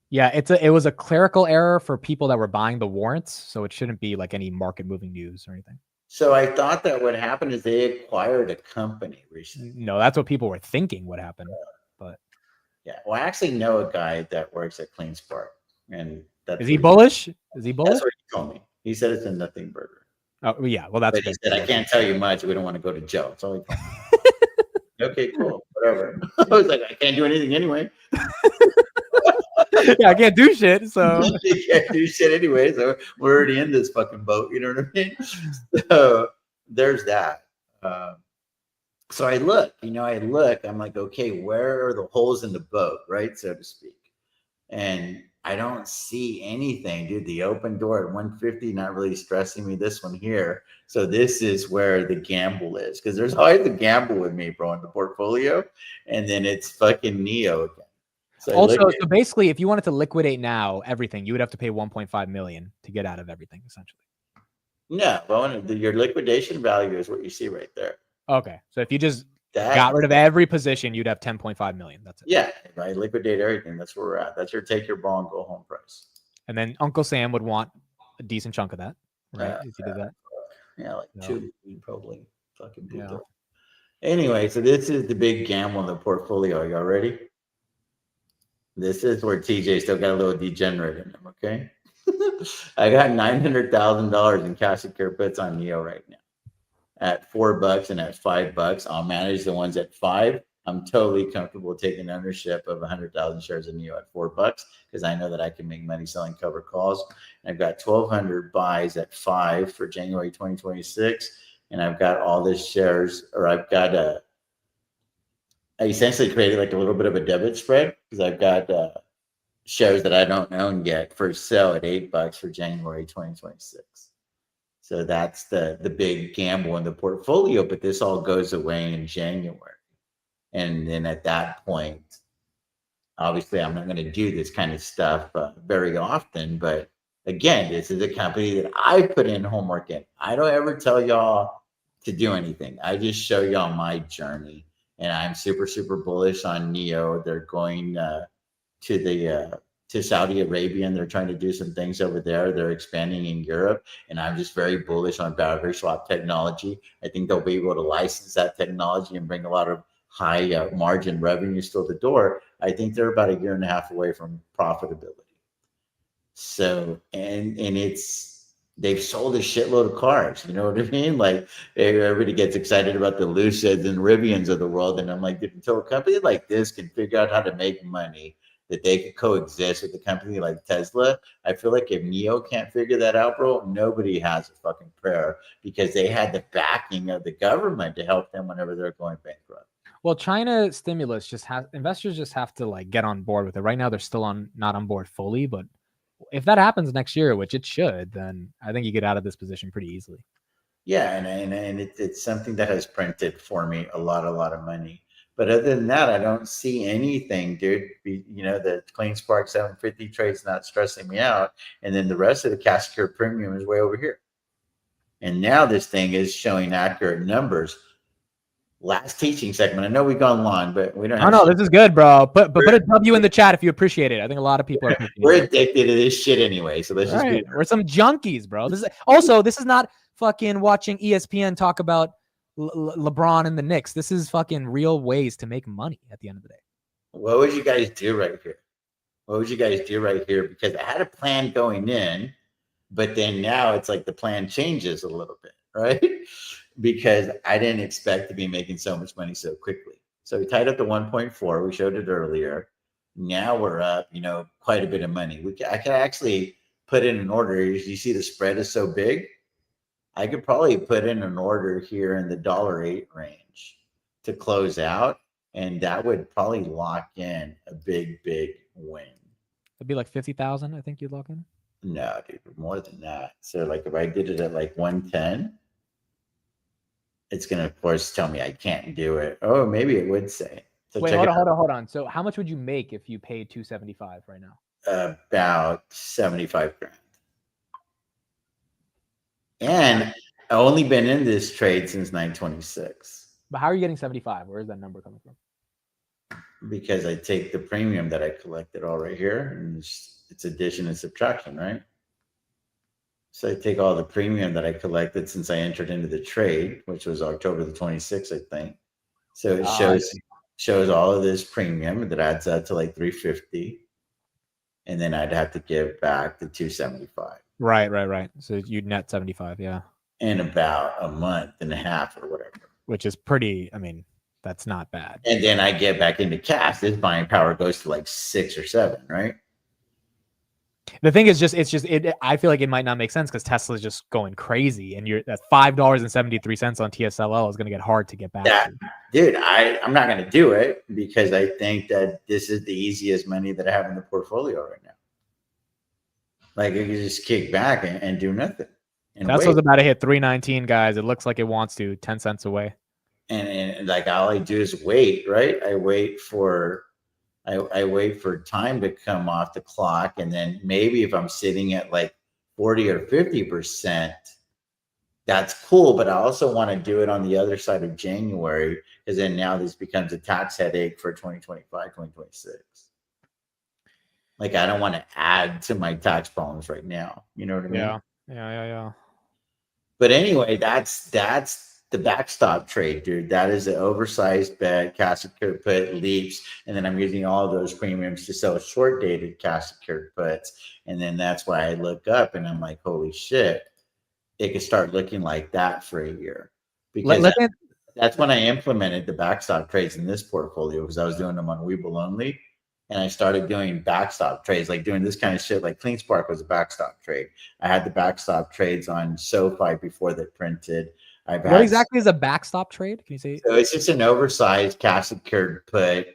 Yeah, it was a clerical error for people that were buying the warrants, so it shouldn't be like any market moving news or anything. So I thought that what happened is they acquired a company recently. No, that's what people were thinking would happen. But yeah, well, I actually know a guy that works at CleanSpark, and is he bullish? Is he bullish? That's what he told me. He said it's a nothing burger. Oh yeah, well that's. But he said I can't tell you much. We don't want to go to jail. That's all he told me. Okay, cool, whatever. I was like, I can't do anything anyway. Yeah, I can't do shit. So you can't do shit anyway. So we're already in this fucking boat. You know what I mean? So there's that. So I look. I'm like, okay, where are the holes in the boat, right, so to speak? And I don't see anything, dude. The open door at 150, not really stressing me. This one here. So this is where the gamble is, because there's always a gamble with me, bro, in the portfolio, and then it's fucking Neo again. So so basically, if you wanted to liquidate now everything, you would have to pay 1.5 million to get out of everything, essentially. No, well, your liquidation value is what you see right there. Okay, so if you just got rid of every position, you'd have 10.5 million. That's it. Yeah, if I liquidate everything, that's where we're at. That's your take your ball and go home price. And then Uncle Sam would want a decent chunk of that, right? If you did that. Yeah, like two, probably fucking do that. Anyway, so this is the big gamble in the portfolio. Are y'all ready? This is where TJ still got a little degenerate in him, okay? I got $900,000 in cash and care puts on Neo right now. At $4 and at $5, I'll manage the ones at $5. I'm totally comfortable taking ownership of 100,000 shares of Neo at $4 because I know that I can make money selling cover calls. And I've got 1,200 buys at $5 for January 2026, and I've got all this shares, or I've got I essentially created like a little bit of a debit spread because I've got shares that I don't own yet for sale at $8 for January 2026. So that's the big gamble in the portfolio, but this all goes away in January. And then at that point, obviously I'm not going to do this kind of stuff very often, but again, this is a company that I put in homework in. I don't ever tell y'all to do anything. I just show y'all my journey. And I'm super, super bullish on Neo. They're going to Saudi Arabia, and they're trying to do some things over there. They're expanding in Europe, and I'm just very bullish on battery swap technology. I think they'll be able to license that technology and bring a lot of high margin revenues to the door. I think they're about 1.5 years away from profitability. So, and they've sold a shitload of cars. You know what I mean? Like everybody gets excited about the Lucids and Rivians of the world. And I'm like, until a company like this can figure out how to make money, that they could coexist with a company like Tesla. I feel like if Neo can't figure that out, bro, nobody has a fucking prayer, because they had the backing of the government to help them whenever they're going bankrupt. Well, China stimulus investors just have to like get on board with it. Right now, they're still not on board fully, but if that happens next year, which it should, then I think you get out of this position pretty easily. Yeah, and it's something that has printed for me a lot of money. But other than that, I don't see anything, dude. The CleanSpark 750 trade's not stressing me out, and then the rest of the cash secure premium is way over here. And now this thing is showing accurate numbers. Last teaching segment. I know we've gone long, but we don't. No, this is good, bro. Put a W in the chat if you appreciate it. I think a lot of people are. We're addicted to this shit anyway, so let's just. We're some junkies, bro. This is not fucking watching ESPN talk about LeBron and the Knicks. This is fucking real ways to make money at the end of the day. What would you guys do right here? Because I had a plan going in, but then now it's like the plan changes a little bit, right? Because I didn't expect to be making so much money so quickly. So we tied up to 1.4. We showed it earlier. Now we're up, quite a bit of money. I can actually put in an order. You see the spread is so big. I could probably put in an order here in the $1.08 range to close out, and that would probably lock in a big win. It'd be like 50,000, I think you'd lock in. No, dude, more than that. So like if I did it at like 110, it's gonna of course tell me I can't do it. Oh, maybe it would say. So wait, hold on. So how much would you make if you paid 275 right now? About 75 grand. And I've only been in this trade since 926. But how are you getting 75? Where is that number coming from? Because I take the premium that I collected all right here, and it's addition and subtraction, right? So I take all the premium that I collected since I entered into the trade, which was October the 26th, I think. So it shows all of this premium that adds up to like 350. And then I'd have to give back the 275. Right. So you'd net 75, yeah. In about a month and a half or whatever. Which is pretty, I mean, that's not bad. And then I get back into cash. This buying power goes to like 6 or 7, right? The thing is I feel like it might not make sense because Tesla's just going crazy, and that's $5.73 on TSLL is going to get hard to get back. Yeah, dude, I'm not going to do it because I think that this is the easiest money that I have in the portfolio right now. Like I can just kick back and do nothing. And Tesla's about to hit 319, guys. It looks like it wants to 10 cents away. And like all I do is wait, right? I wait for time to come off the clock, and then maybe if I'm sitting at like 40 or 50%, that's cool. But I also want to do it on the other side of January, because then now this becomes a tax headache for 2025, 2026. Like I don't want to add to my tax problems right now. You know what I mean? Yeah. But anyway, that's the backstop trade, dude. That is an oversized bet. Cash secured put leaps, and then I'm using all of those premiums to sell short dated cash secured puts, and then that's why I look up and I'm like, holy shit, it could start looking like that for a year, because that's when I implemented the backstop trades in this portfolio, because I was doing them on Webull only. And I started doing backstop trades, like doing this kind of shit. Like CleanSpark was a backstop trade. I had the backstop trades on SoFi before they printed. What exactly is a backstop trade? Can you say? So it's just an oversized cash secured put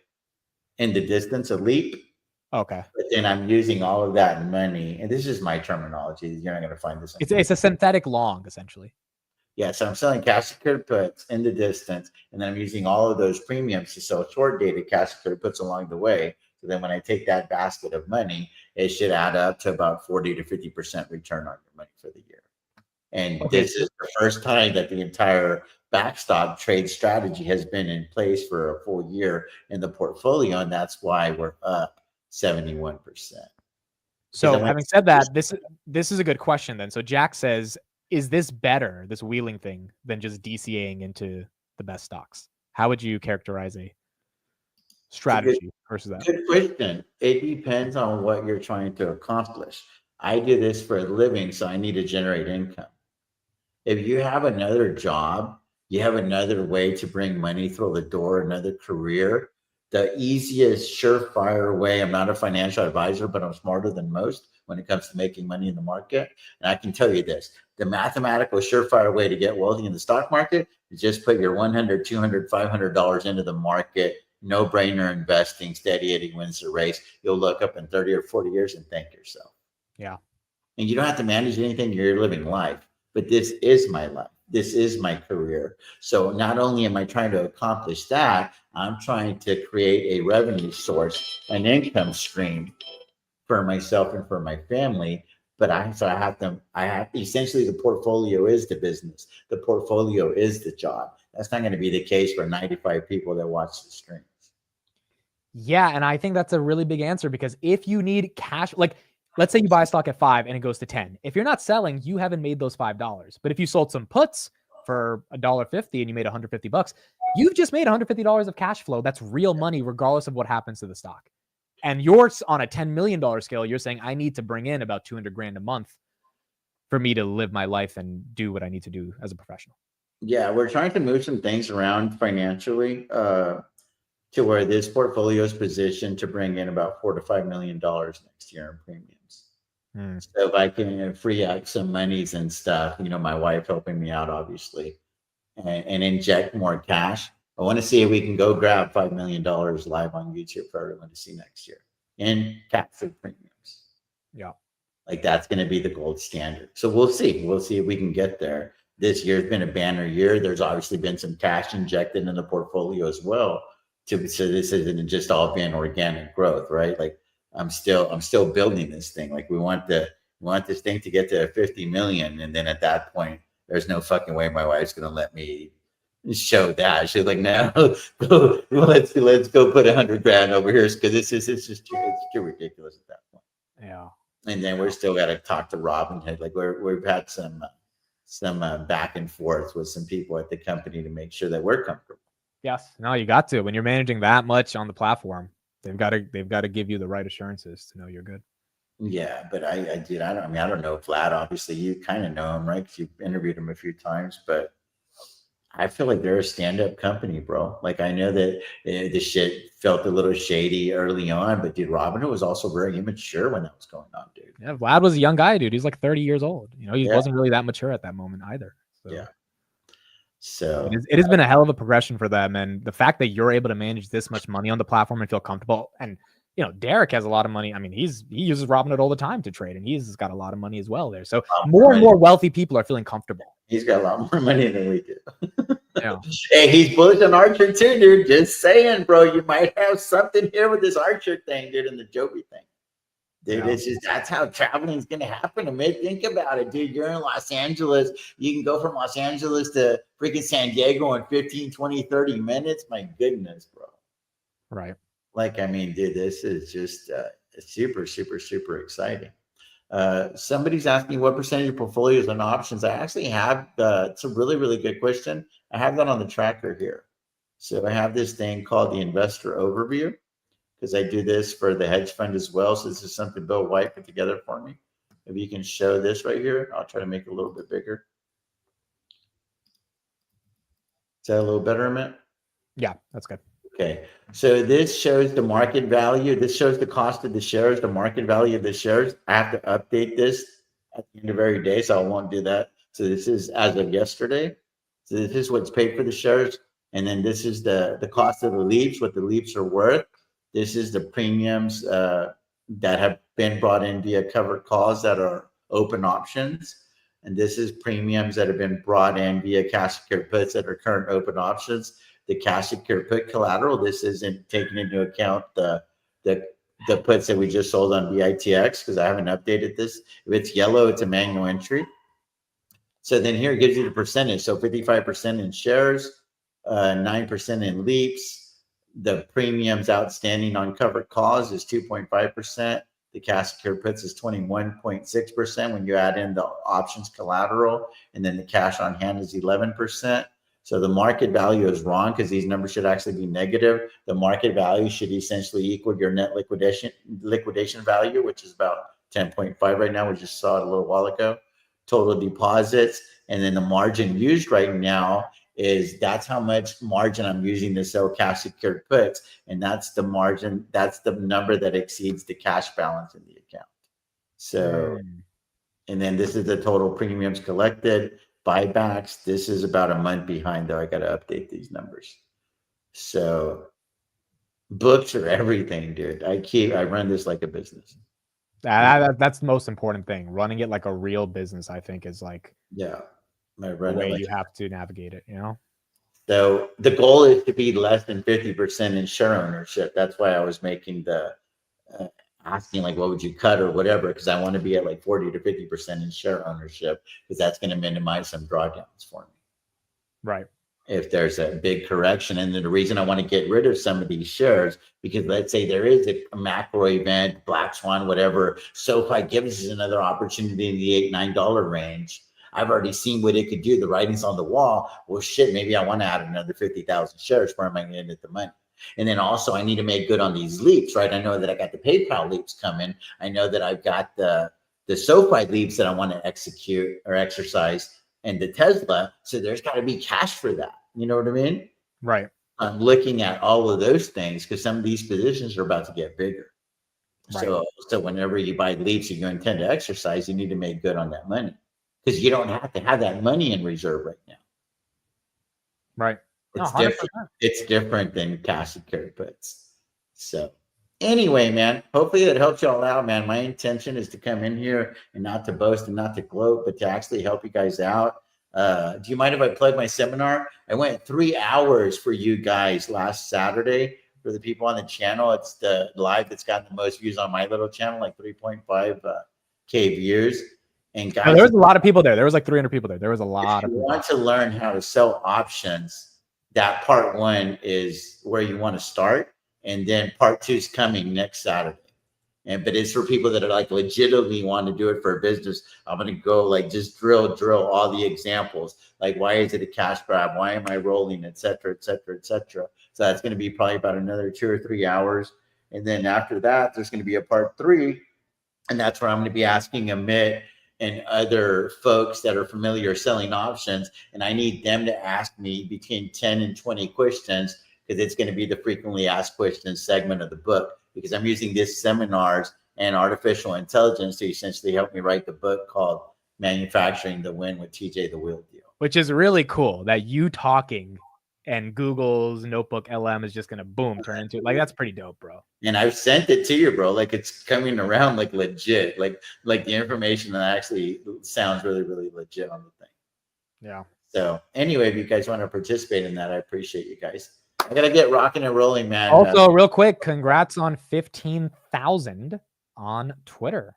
in the distance, a leap. Okay. But then I'm using all of that money, and this is my terminology. You're not going to find this. It's a synthetic long, essentially. Yeah, so I'm selling cash secured puts in the distance, and then I'm using all of those premiums to sell short dated cash secured puts along the way. So then when I take that basket of money, it should add up to about 40 to 50% return on your money for the year. And this is the first time that the entire backstop trade strategy has been in place for a full year in the portfolio. And that's why we're up 71%. So having said that, this is a good question then. So Jack says, is this better, this wheeling thing, than just DCAing into the best stocks? How would you characterize a strategy versus that? Good question. It depends on what you're trying to accomplish. I do this for a living, so I need to generate income. If you have another job, you have another way to bring money through the door, another career, the easiest, surefire way, I'm not a financial advisor, but I'm smarter than most when it comes to making money in the market. And I can tell you this, the mathematical surefire way to get wealthy in the stock market is just put your $100, $200, $500 into the market. No brainer investing, steady Eddie wins the race. You'll look up in 30 or 40 years and thank yourself. Yeah. And you don't have to manage anything. You're living life, but this is my life. This is my career. So not only am I trying to accomplish that, I'm trying to create a revenue source, an income stream for myself and for my family. But I have essentially the portfolio is the business. The portfolio is the job. That's not going to be the case for 95 people that watch the streams. Yeah. And I think that's a really big answer, because if you need cash, like let's say you buy a stock at 5 and it goes to 10. If you're not selling, you haven't made those $5. But if you sold some puts for $1.50 and you made $150, you've just made $150 of cash flow. That's real money, regardless of what happens to the stock. And you're on a $10 million scale. You're saying I need to bring in about 200 grand a month for me to live my life and do what I need to do as a professional. Yeah, we're trying to move some things around financially to where this portfolio is positioned to bring in about $4 to $5 million next year in premiums. So if I can free up some monies and stuff, my wife helping me out, obviously, and inject more cash. I want to see if we can go grab $5 million live on YouTube for everyone to see next year in captured premiums. Yeah. Like that's going to be the gold standard. So we'll see. We'll see if we can get there. This year's been a banner year. There's obviously been some cash injected in the portfolio as well. So this isn't just all been organic growth, right? Like I'm still building this thing. Like we want this thing to get to 50 million. And then at that point, there's no fucking way my wife's going to let me show that. She's like, no, let's go put 100 grand over here. Cause it's just too ridiculous at that point. Yeah. And then we're still got to talk to Robinhood. Like we've had some back and forth with some people at the company to make sure that we're comfortable. Yes. No, you got to. When you're managing that much on the platform, they've got to give you the right assurances to know you're good. Yeah, but I don't know Vlad. Obviously, you kind of know him, right? Because you've interviewed him a few times. But I feel like they're a stand-up company, bro. Like I know that the shit felt a little shady early on, but dude, Robinhood was also very immature when that was going on, dude. Yeah, Vlad was a young guy, dude. He's like 30 years old. He wasn't really that mature at that moment either. So. Yeah. So it has been a hell of a progression for them, and the fact that you're able to manage this much money on the platform and feel comfortable. And Derek has a lot of money. I mean, he uses Robinhood all the time to trade, and he's got a lot of money as well there. So more and more wealthy people are feeling comfortable. He's got a lot more money than we do. Yeah. Hey, he's bullish on Archer too, dude. Just saying, bro. You might have something here with this Archer thing, dude, and the Joby thing. Dude, Yeah. That's how traveling is going to happen. I mean, think about it, dude. You're in Los Angeles. You can go from Los Angeles to freaking San Diego in 15, 20, 30 minutes. My goodness, bro. Right. Like, I mean, dude, this is just super, super, super exciting. Somebody's asking what percentage of portfolios on options. I actually have, it's a really, really good question. I have that on the tracker here. So I have this thing called the investor overview, because I do this for the hedge fund as well. So this is something Bill White put together for me. If you can show this right here, I'll try to make it a little bit bigger. Is that a little better, Amit? Yeah, that's good. Okay, so this shows the market value. This shows the cost of the shares, the market value of the shares. I have to update this at the end of every day, so I won't do that. So this is as of yesterday. So this is what's paid for the shares. And then this is the cost of the leaps, what the leaps are worth. This is the premiums that have been brought in via covered calls that are open options. And this is premiums that have been brought in via cash secured puts that are current open options. The cash secured put collateral, this isn't taking into account the puts that we just sold on BITX, because I haven't updated this. If it's yellow, it's a manual entry. So then here it gives you the percentage. So 55% in shares, 9% in leaps. The premiums outstanding on covered calls is 2.5%. The cash secured puts is 21.6% when you add in the options collateral, and then the cash on hand is 11%. So the market value is wrong because these numbers should actually be negative. The market value should essentially equal your net liquidation value, which is about 10.5 right now. We just saw it a little while ago. Total deposits, and then the margin used right now that's how much margin I'm using to sell cash secured puts, and that's the margin. That's the number that exceeds the cash balance in the account. So, and then this is the total premiums collected. Buybacks, this is about a month behind though. I got to update these numbers. So books are everything, dude. I run this like a business. That's the most important thing. Running it like a real business, I think, is like the way you have to navigate it, So the goal is to be less than 50% in share ownership. That's why I was making the asking like, what would you cut or whatever, because I want to be at like 40 to 50% in share ownership, because that's going to minimize some drawdowns for me. Right. If there's a big correction. And then the reason I want to get rid of some of these shares, because let's say there is a macro event, black swan, whatever. SoFi gives us another opportunity in the $8, $9 range. I've already seen what it could do. The writing's on the wall. Well, shit, maybe I want to add another 50,000 shares. Where am I going to get the money? And then also I need to make good on these leaps, right? I know that I got the PayPal leaps coming. I know that I've got the SoFi leaps that I want to execute or exercise, and the Tesla. So there's got to be cash for that. You know what I mean? Right. I'm looking at all of those things because some of these positions are about to get bigger. So whenever you buy leaps and you intend to exercise, you need to make good on that money because you don't have to have that money in reserve right now. Right. It's different. It's different than cash and carry puts. So anyway, man, hopefully that helps y'all out, man. My intention is to come in here and not to boast and not to gloat, but to actually help you guys out. Do you mind if I plug my seminar? I went 3 hours for you guys last Saturday. For the people on the channel, it's the live that's gotten the most views on my little channel, like 3.5 K views. And guys, there was a lot of people there. There was like 300 people there. There was a lot of people. If you want to learn how to sell options, that part 1 is where you want to start. And then part 2 is coming next Saturday. But it's for people that are like legitimately want to do it for a business. I'm going to go like just drill all the examples. Like, why is it a cash grab? Why am I rolling, et cetera, et cetera, et cetera. So that's going to be probably about another 2 or 3 hours. And then after that, there's going to be a part 3. And that's where I'm going to be asking Amit and other folks that are familiar selling options. And I need them to ask me between 10 and 20 questions, because it's going to be the frequently asked questions segment of the book, because I'm using this seminars and artificial intelligence to essentially help me write the book called Manufacturing the Win with TJ the Wheel Deal. Which is really cool that you talking and Google's Notebook LM is just going to boom, turn into like, that's pretty dope, bro. And I've sent it to you, bro. Like it's coming around like legit, like the information that actually sounds really, really legit on the thing. Yeah. So anyway, if you guys want to participate in that, I appreciate you guys. I got to get rocking and rolling, man. Also, real quick, congrats on 15,000 on Twitter.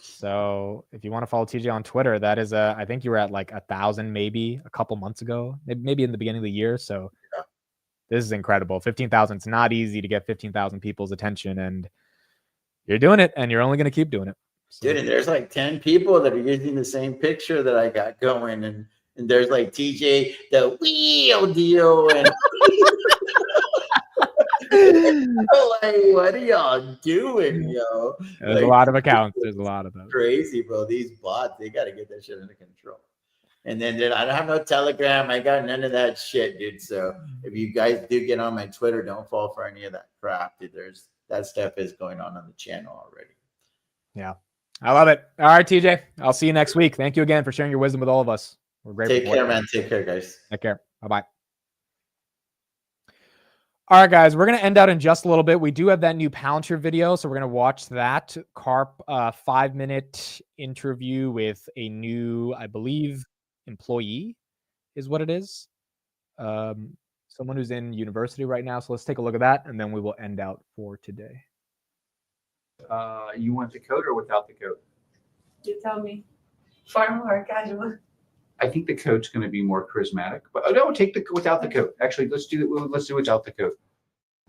So if you want to follow TJ on Twitter, that is I think you were at like 1,000 maybe a couple months ago, maybe in the beginning of the year. So yeah. This is incredible. 15,000. It's not easy to get 15,000 people's attention, and you're doing it, and you're only going to keep doing it. So. Dude, and there's like 10 people that are using the same picture that I got going, and there's like TJ the Wheel Deal, and like, what are y'all doing, yo? There's like, a lot of accounts. There's a lot of them. Crazy, bro. These bots, they got to get that shit under control. And then I don't have no Telegram. I got none of that shit, dude. So if you guys do get on my Twitter, don't fall for any of that crap, dude. That stuff is going on the channel already. Yeah, I love it. All right, TJ. I'll see you next week. Thank you again for sharing your wisdom with all of us. We're grateful. Take care, man. Take care, guys. Take care. Bye-bye. All right, guys, we're going to end out in just a little bit. We do have that new Palantir video, so we're going to watch that. Carp 5-minute interview with a new, I believe, employee is what it is. Someone who's in university right now. So let's take a look at that, and then we will end out for today. You want the coat or without the coat? You tell me. Formal or casual? I think the coat's going to be more charismatic, but no, take the without the coat. Actually, let's do without the coat.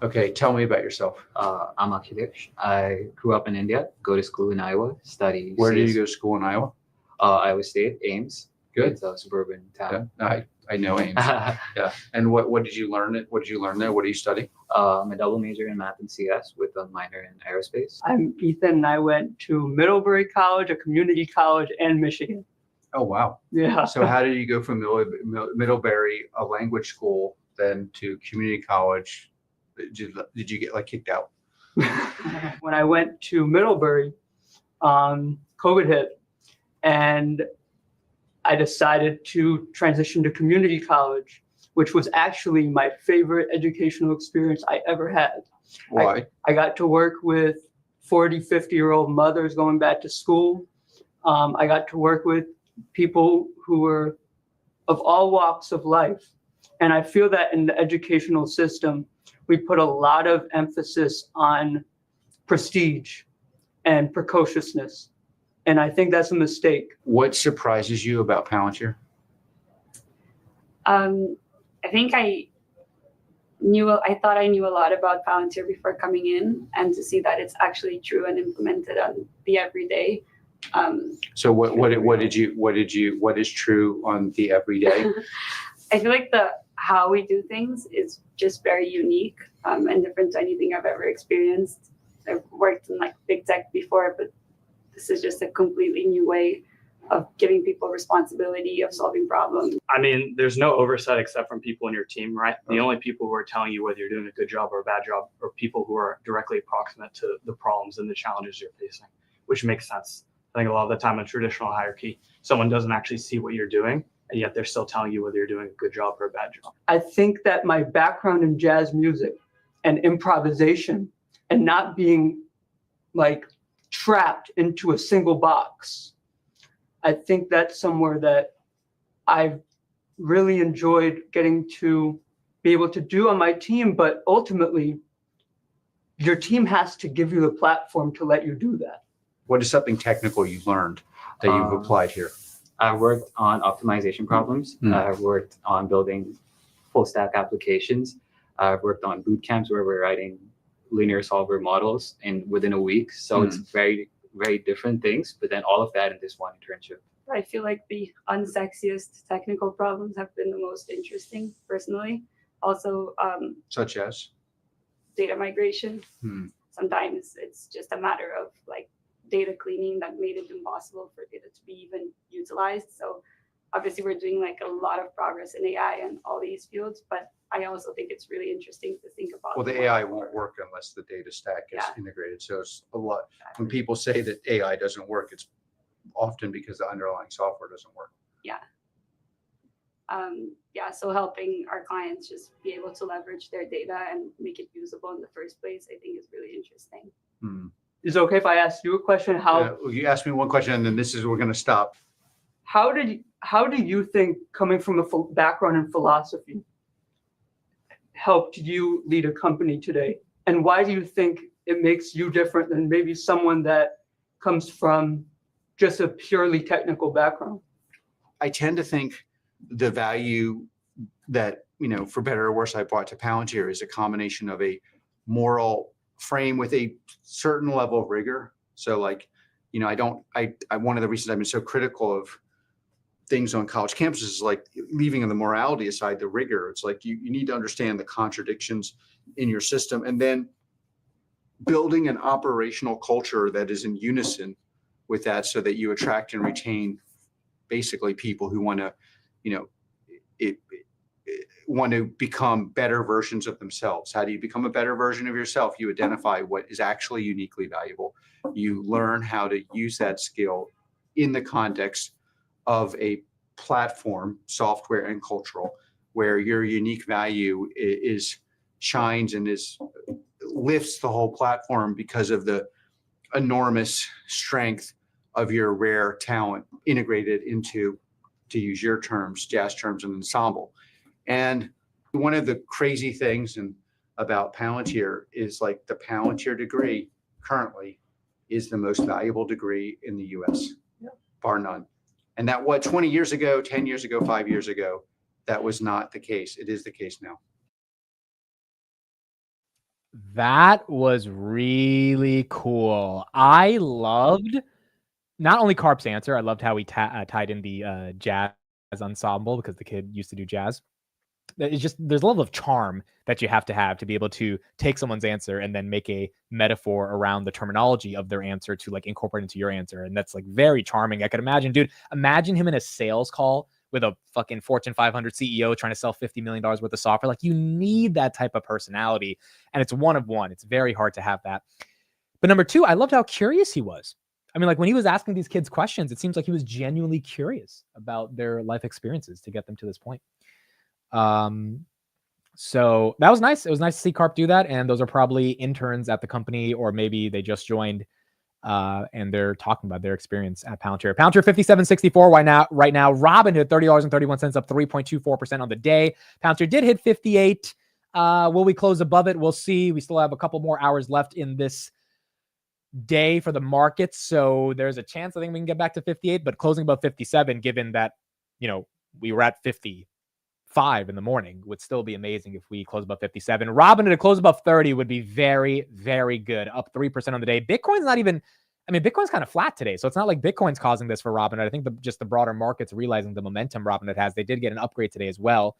Okay, tell me about yourself. I'm Akhilesh. I grew up in India, go to school in Iowa, study. Where did you go to school in Iowa? Iowa State, Ames. Good. It's a suburban town. Yeah, I know Ames. Yeah. And what did you learn? What did you learn there? What do you study? I'm a double major in math and CS with a minor in aerospace. I'm Ethan, and I went to Middlebury College, a community college, and Michigan. Oh, wow. Yeah. So how did you go from Middlebury, a language school, then to community college? Did you get like kicked out? When I went to Middlebury, COVID hit, and I decided to transition to community college, which was actually my favorite educational experience I ever had. Why? I got to work with 40, 50-year-old mothers going back to school. I got to work with people who were of all walks of life. And I feel that in the educational system, we put a lot of emphasis on prestige and precociousness. And I think that's a mistake. What surprises you about Palantir? I think I thought I knew a lot about Palantir before coming in, and to see that it's actually true and implemented on the everyday. So what is true on the everyday? I feel like how we do things is just very unique and different to anything I've ever experienced. I've worked in like big tech before, but this is just a completely new way of giving people responsibility of solving problems. I mean, there's no oversight except from people in your team, right? The only people who are telling you whether you're doing a good job or a bad job are people who are directly approximate to the problems and the challenges you're facing, which makes sense. I think a lot of the time in traditional hierarchy, someone doesn't actually see what you're doing, and yet they're still telling you whether you're doing a good job or a bad job. I think that my background in jazz music and improvisation and not being like trapped into a single box, I think that's somewhere that I've really enjoyed getting to be able to do on my team. But ultimately, your team has to give you the platform to let you do that. What is something technical you've learned that you've applied here? I worked on optimization problems. I've worked on building full stack applications. I've worked on boot camps where we're writing linear solver models within a week. So it's very, very different things, but then all of that in this one internship. I feel like the unsexiest technical problems have been the most interesting personally. Also, Such as? Data migration. Sometimes it's just a matter of like data cleaning that made it impossible for data to be even utilized. So obviously we're doing like a lot of progress in AI and all these fields, but I also think it's really interesting to think about. Well, the AI won't work unless the data stack is integrated. So it's a lot. When people say that AI doesn't work, it's often because the underlying software doesn't work. Yeah. So helping our clients just be able to leverage their data and make it usable in the first place, I think is really interesting. Is it okay if I ask you a question? You ask me one question, and then we're going to stop. How do you think coming from a background in philosophy helped you lead a company today? And why do you think it makes you different than maybe someone that comes from just a purely technical background? I tend to think the value that, for better or worse, I brought to Palantir is a combination of a moral frame with a certain level of rigor. So like, one of the reasons I've been so critical of things on college campuses is like leaving the morality aside, the rigor. It's like you need to understand the contradictions in your system and then building an operational culture that is in unison with that so that you attract and retain basically people who want to, want to become better versions of themselves. How do you become a better version of yourself? You identify what is actually uniquely valuable. You learn how to use that skill in the context of a platform, software and cultural, where your unique value shines and lifts the whole platform because of the enormous strength of your rare talent integrated into, to use your terms, jazz terms, an ensemble. And one of the crazy things about Palantir is like the Palantir degree currently is the most valuable degree in the US, bar none. And that 20 years ago, 10 years ago, 5 years ago, that was not the case. It is the case now. That was really cool. I loved not only Karp's answer, I loved how he tied in the jazz ensemble because the kid used to do jazz. It's just, there's a level of charm that you have to be able to take someone's answer and then make a metaphor around the terminology of their answer to like incorporate into your answer. And that's like very charming. I could imagine, dude, imagine him in a sales call with a fucking Fortune 500 CEO trying to sell $50 million worth of software. Like you need that type of personality and it's one of one. It's very hard to have that. But number two, I loved how curious he was. I mean, like when he was asking these kids questions, it seems like he was genuinely curious about their life experiences to get them to this point. So that was nice. It was nice to see Karp do that. And those are probably interns at the company, or maybe they just joined, and they're talking about their experience at Palantir. Palantir 57.64 right now. Robinhood $30.31, up 3.24% on the day. Palantir did hit 58. Will we close above it? We'll see. We still have a couple more hours left in this day for the markets. So there's a chance I think we can get back to 58, but closing above 57, given that, we were at 55 in the morning, would still be amazing if we close above 57. Robinhood to close above 30 would be very, very good. Up 3% on the day. Bitcoin's not even, Bitcoin's kind of flat today. So it's not like Bitcoin's causing this for Robinhood. I think just the broader market's realizing the momentum Robinhood has. They did get an upgrade today as well.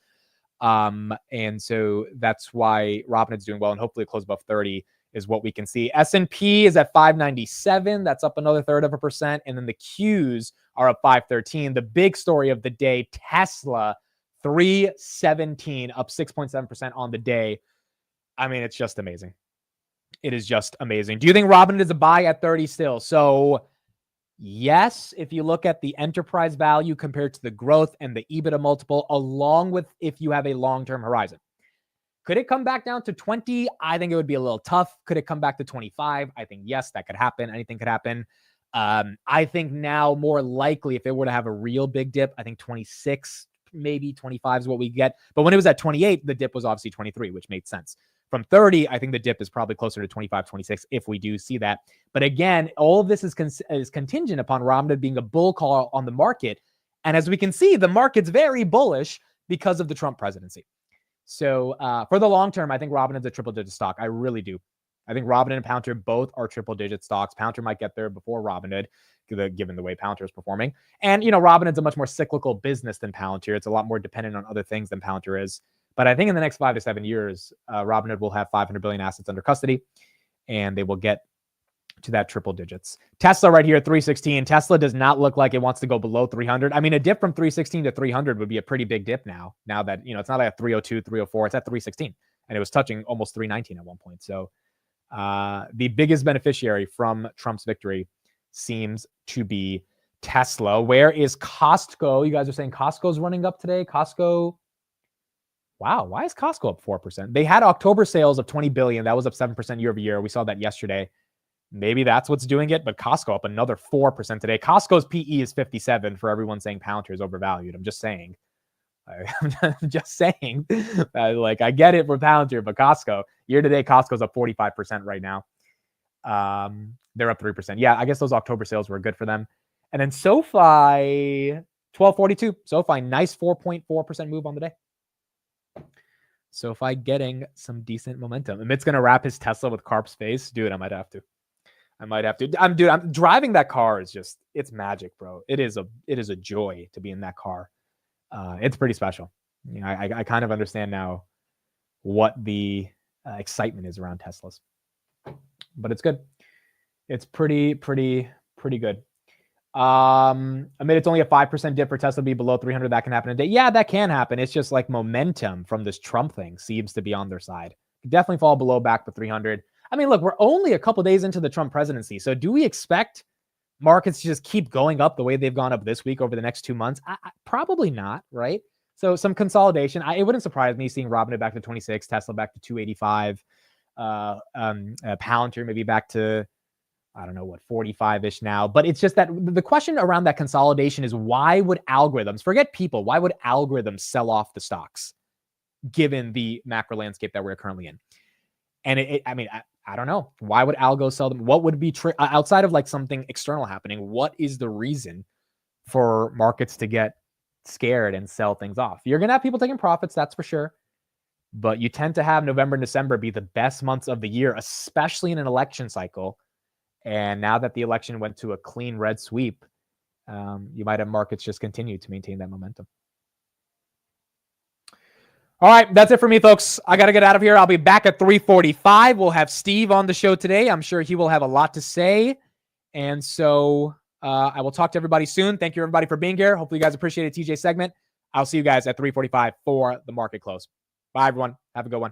And so that's why Robinhood's doing well, and hopefully close above 30 is what we can see. S&P is at 597. That's up another 1/3%. And then the Qs are up 513. The big story of the day, Tesla, 317, up 6.7% on the day. I mean, it's just amazing. It is just amazing. Do you think Robinhood is a buy at 30 still? So yes, if you look at the enterprise value compared to the growth and the EBITDA multiple, along with if you have a long-term horizon. Could it come back down to 20? I think it would be a little tough. Could it come back to 25? I think yes, that could happen. Anything could happen. I think now more likely if it were to have a real big dip, I think 26, maybe 25 is what we get. But when it was at 28, the dip was obviously 23, which made sense. From 30, I think the dip is probably closer to 25, 26 if we do see that. But again, all of this is contingent upon Robinhood being a bull call on the market. And as we can see, the market's very bullish because of the Trump presidency. So for the long term, I think Robinhood's a triple-digit stock. I really do. I think Robinhood and Palantir both are triple-digit stocks. Palantir might get there before Robinhood, given the way Palantir is performing. And, Robinhood's a much more cyclical business than Palantir. It's a lot more dependent on other things than Palantir is. But I think in the next 5 to 7 years, Robinhood will have 500 billion assets under custody, and they will get to that triple digits. Tesla right here, 316. Tesla does not look like it wants to go below 300. I mean, a dip from 316 to 300 would be a pretty big dip now. Now that, it's not at 302, 304, it's at 316. And it was touching almost 319 at one point. So the biggest beneficiary from Trump's victory seems to be Tesla. Where is Costco? You guys are saying Costco's running up today. Costco. Wow, why is Costco up 4%? They had October sales of 20 billion. That was up 7% year over year. We saw that yesterday. Maybe that's what's doing it, but Costco up another 4% today. Costco's PE is 57 for everyone saying Palantir is overvalued. I'm just saying. I'm just saying. I get it for Palantir, but Costco, year to date, Costco's up 45% right now. They're up 3%. Yeah, I guess those October sales were good for them. And then SoFi, 1242. SoFi, nice 4.4% move on the day. SoFi getting some decent momentum. Amit's going to wrap his Tesla with Carp's face. Dude, I might have to. I'm driving that car is just, it's magic, bro. It is a joy to be in that car. It's pretty special. I kind of understand now what the excitement is around Teslas, but it's good. It's pretty good. It's only a 5% dip for Tesla to be below 300. That can happen in a day. Yeah, that can happen. It's just like momentum from this Trump thing seems to be on their side. Definitely fall below back to 300. I mean, look, we're only a couple days into the Trump presidency. So do we expect markets to just keep going up the way they've gone up this week over the next 2 months? Probably not, right? So some consolidation. It wouldn't surprise me seeing Robinhood back to 26, Tesla back to 285, Palantir maybe back to, I don't know what, 45-ish now. But it's just that the question around that consolidation is why would algorithms, forget people, why would algorithms sell off the stocks given the macro landscape that we're currently in? And I don't know. Why would algos sell them? What would be outside of like something external happening? What is the reason for markets to get scared and sell things off? You're going to have people taking profits, that's for sure. But you tend to have November and December be the best months of the year, especially in an election cycle. And now that the election went to a clean red sweep, you might have markets just continue to maintain that momentum. All right, that's it for me, folks. I got to get out of here. I'll be back at 3:45. We'll have Steve on the show today. I'm sure he will have a lot to say. And so I will talk to everybody soon. Thank you, everybody, for being here. Hopefully you guys appreciated TJ's segment. I'll see you guys at 3:45 for the market close. Bye, everyone. Have a good one.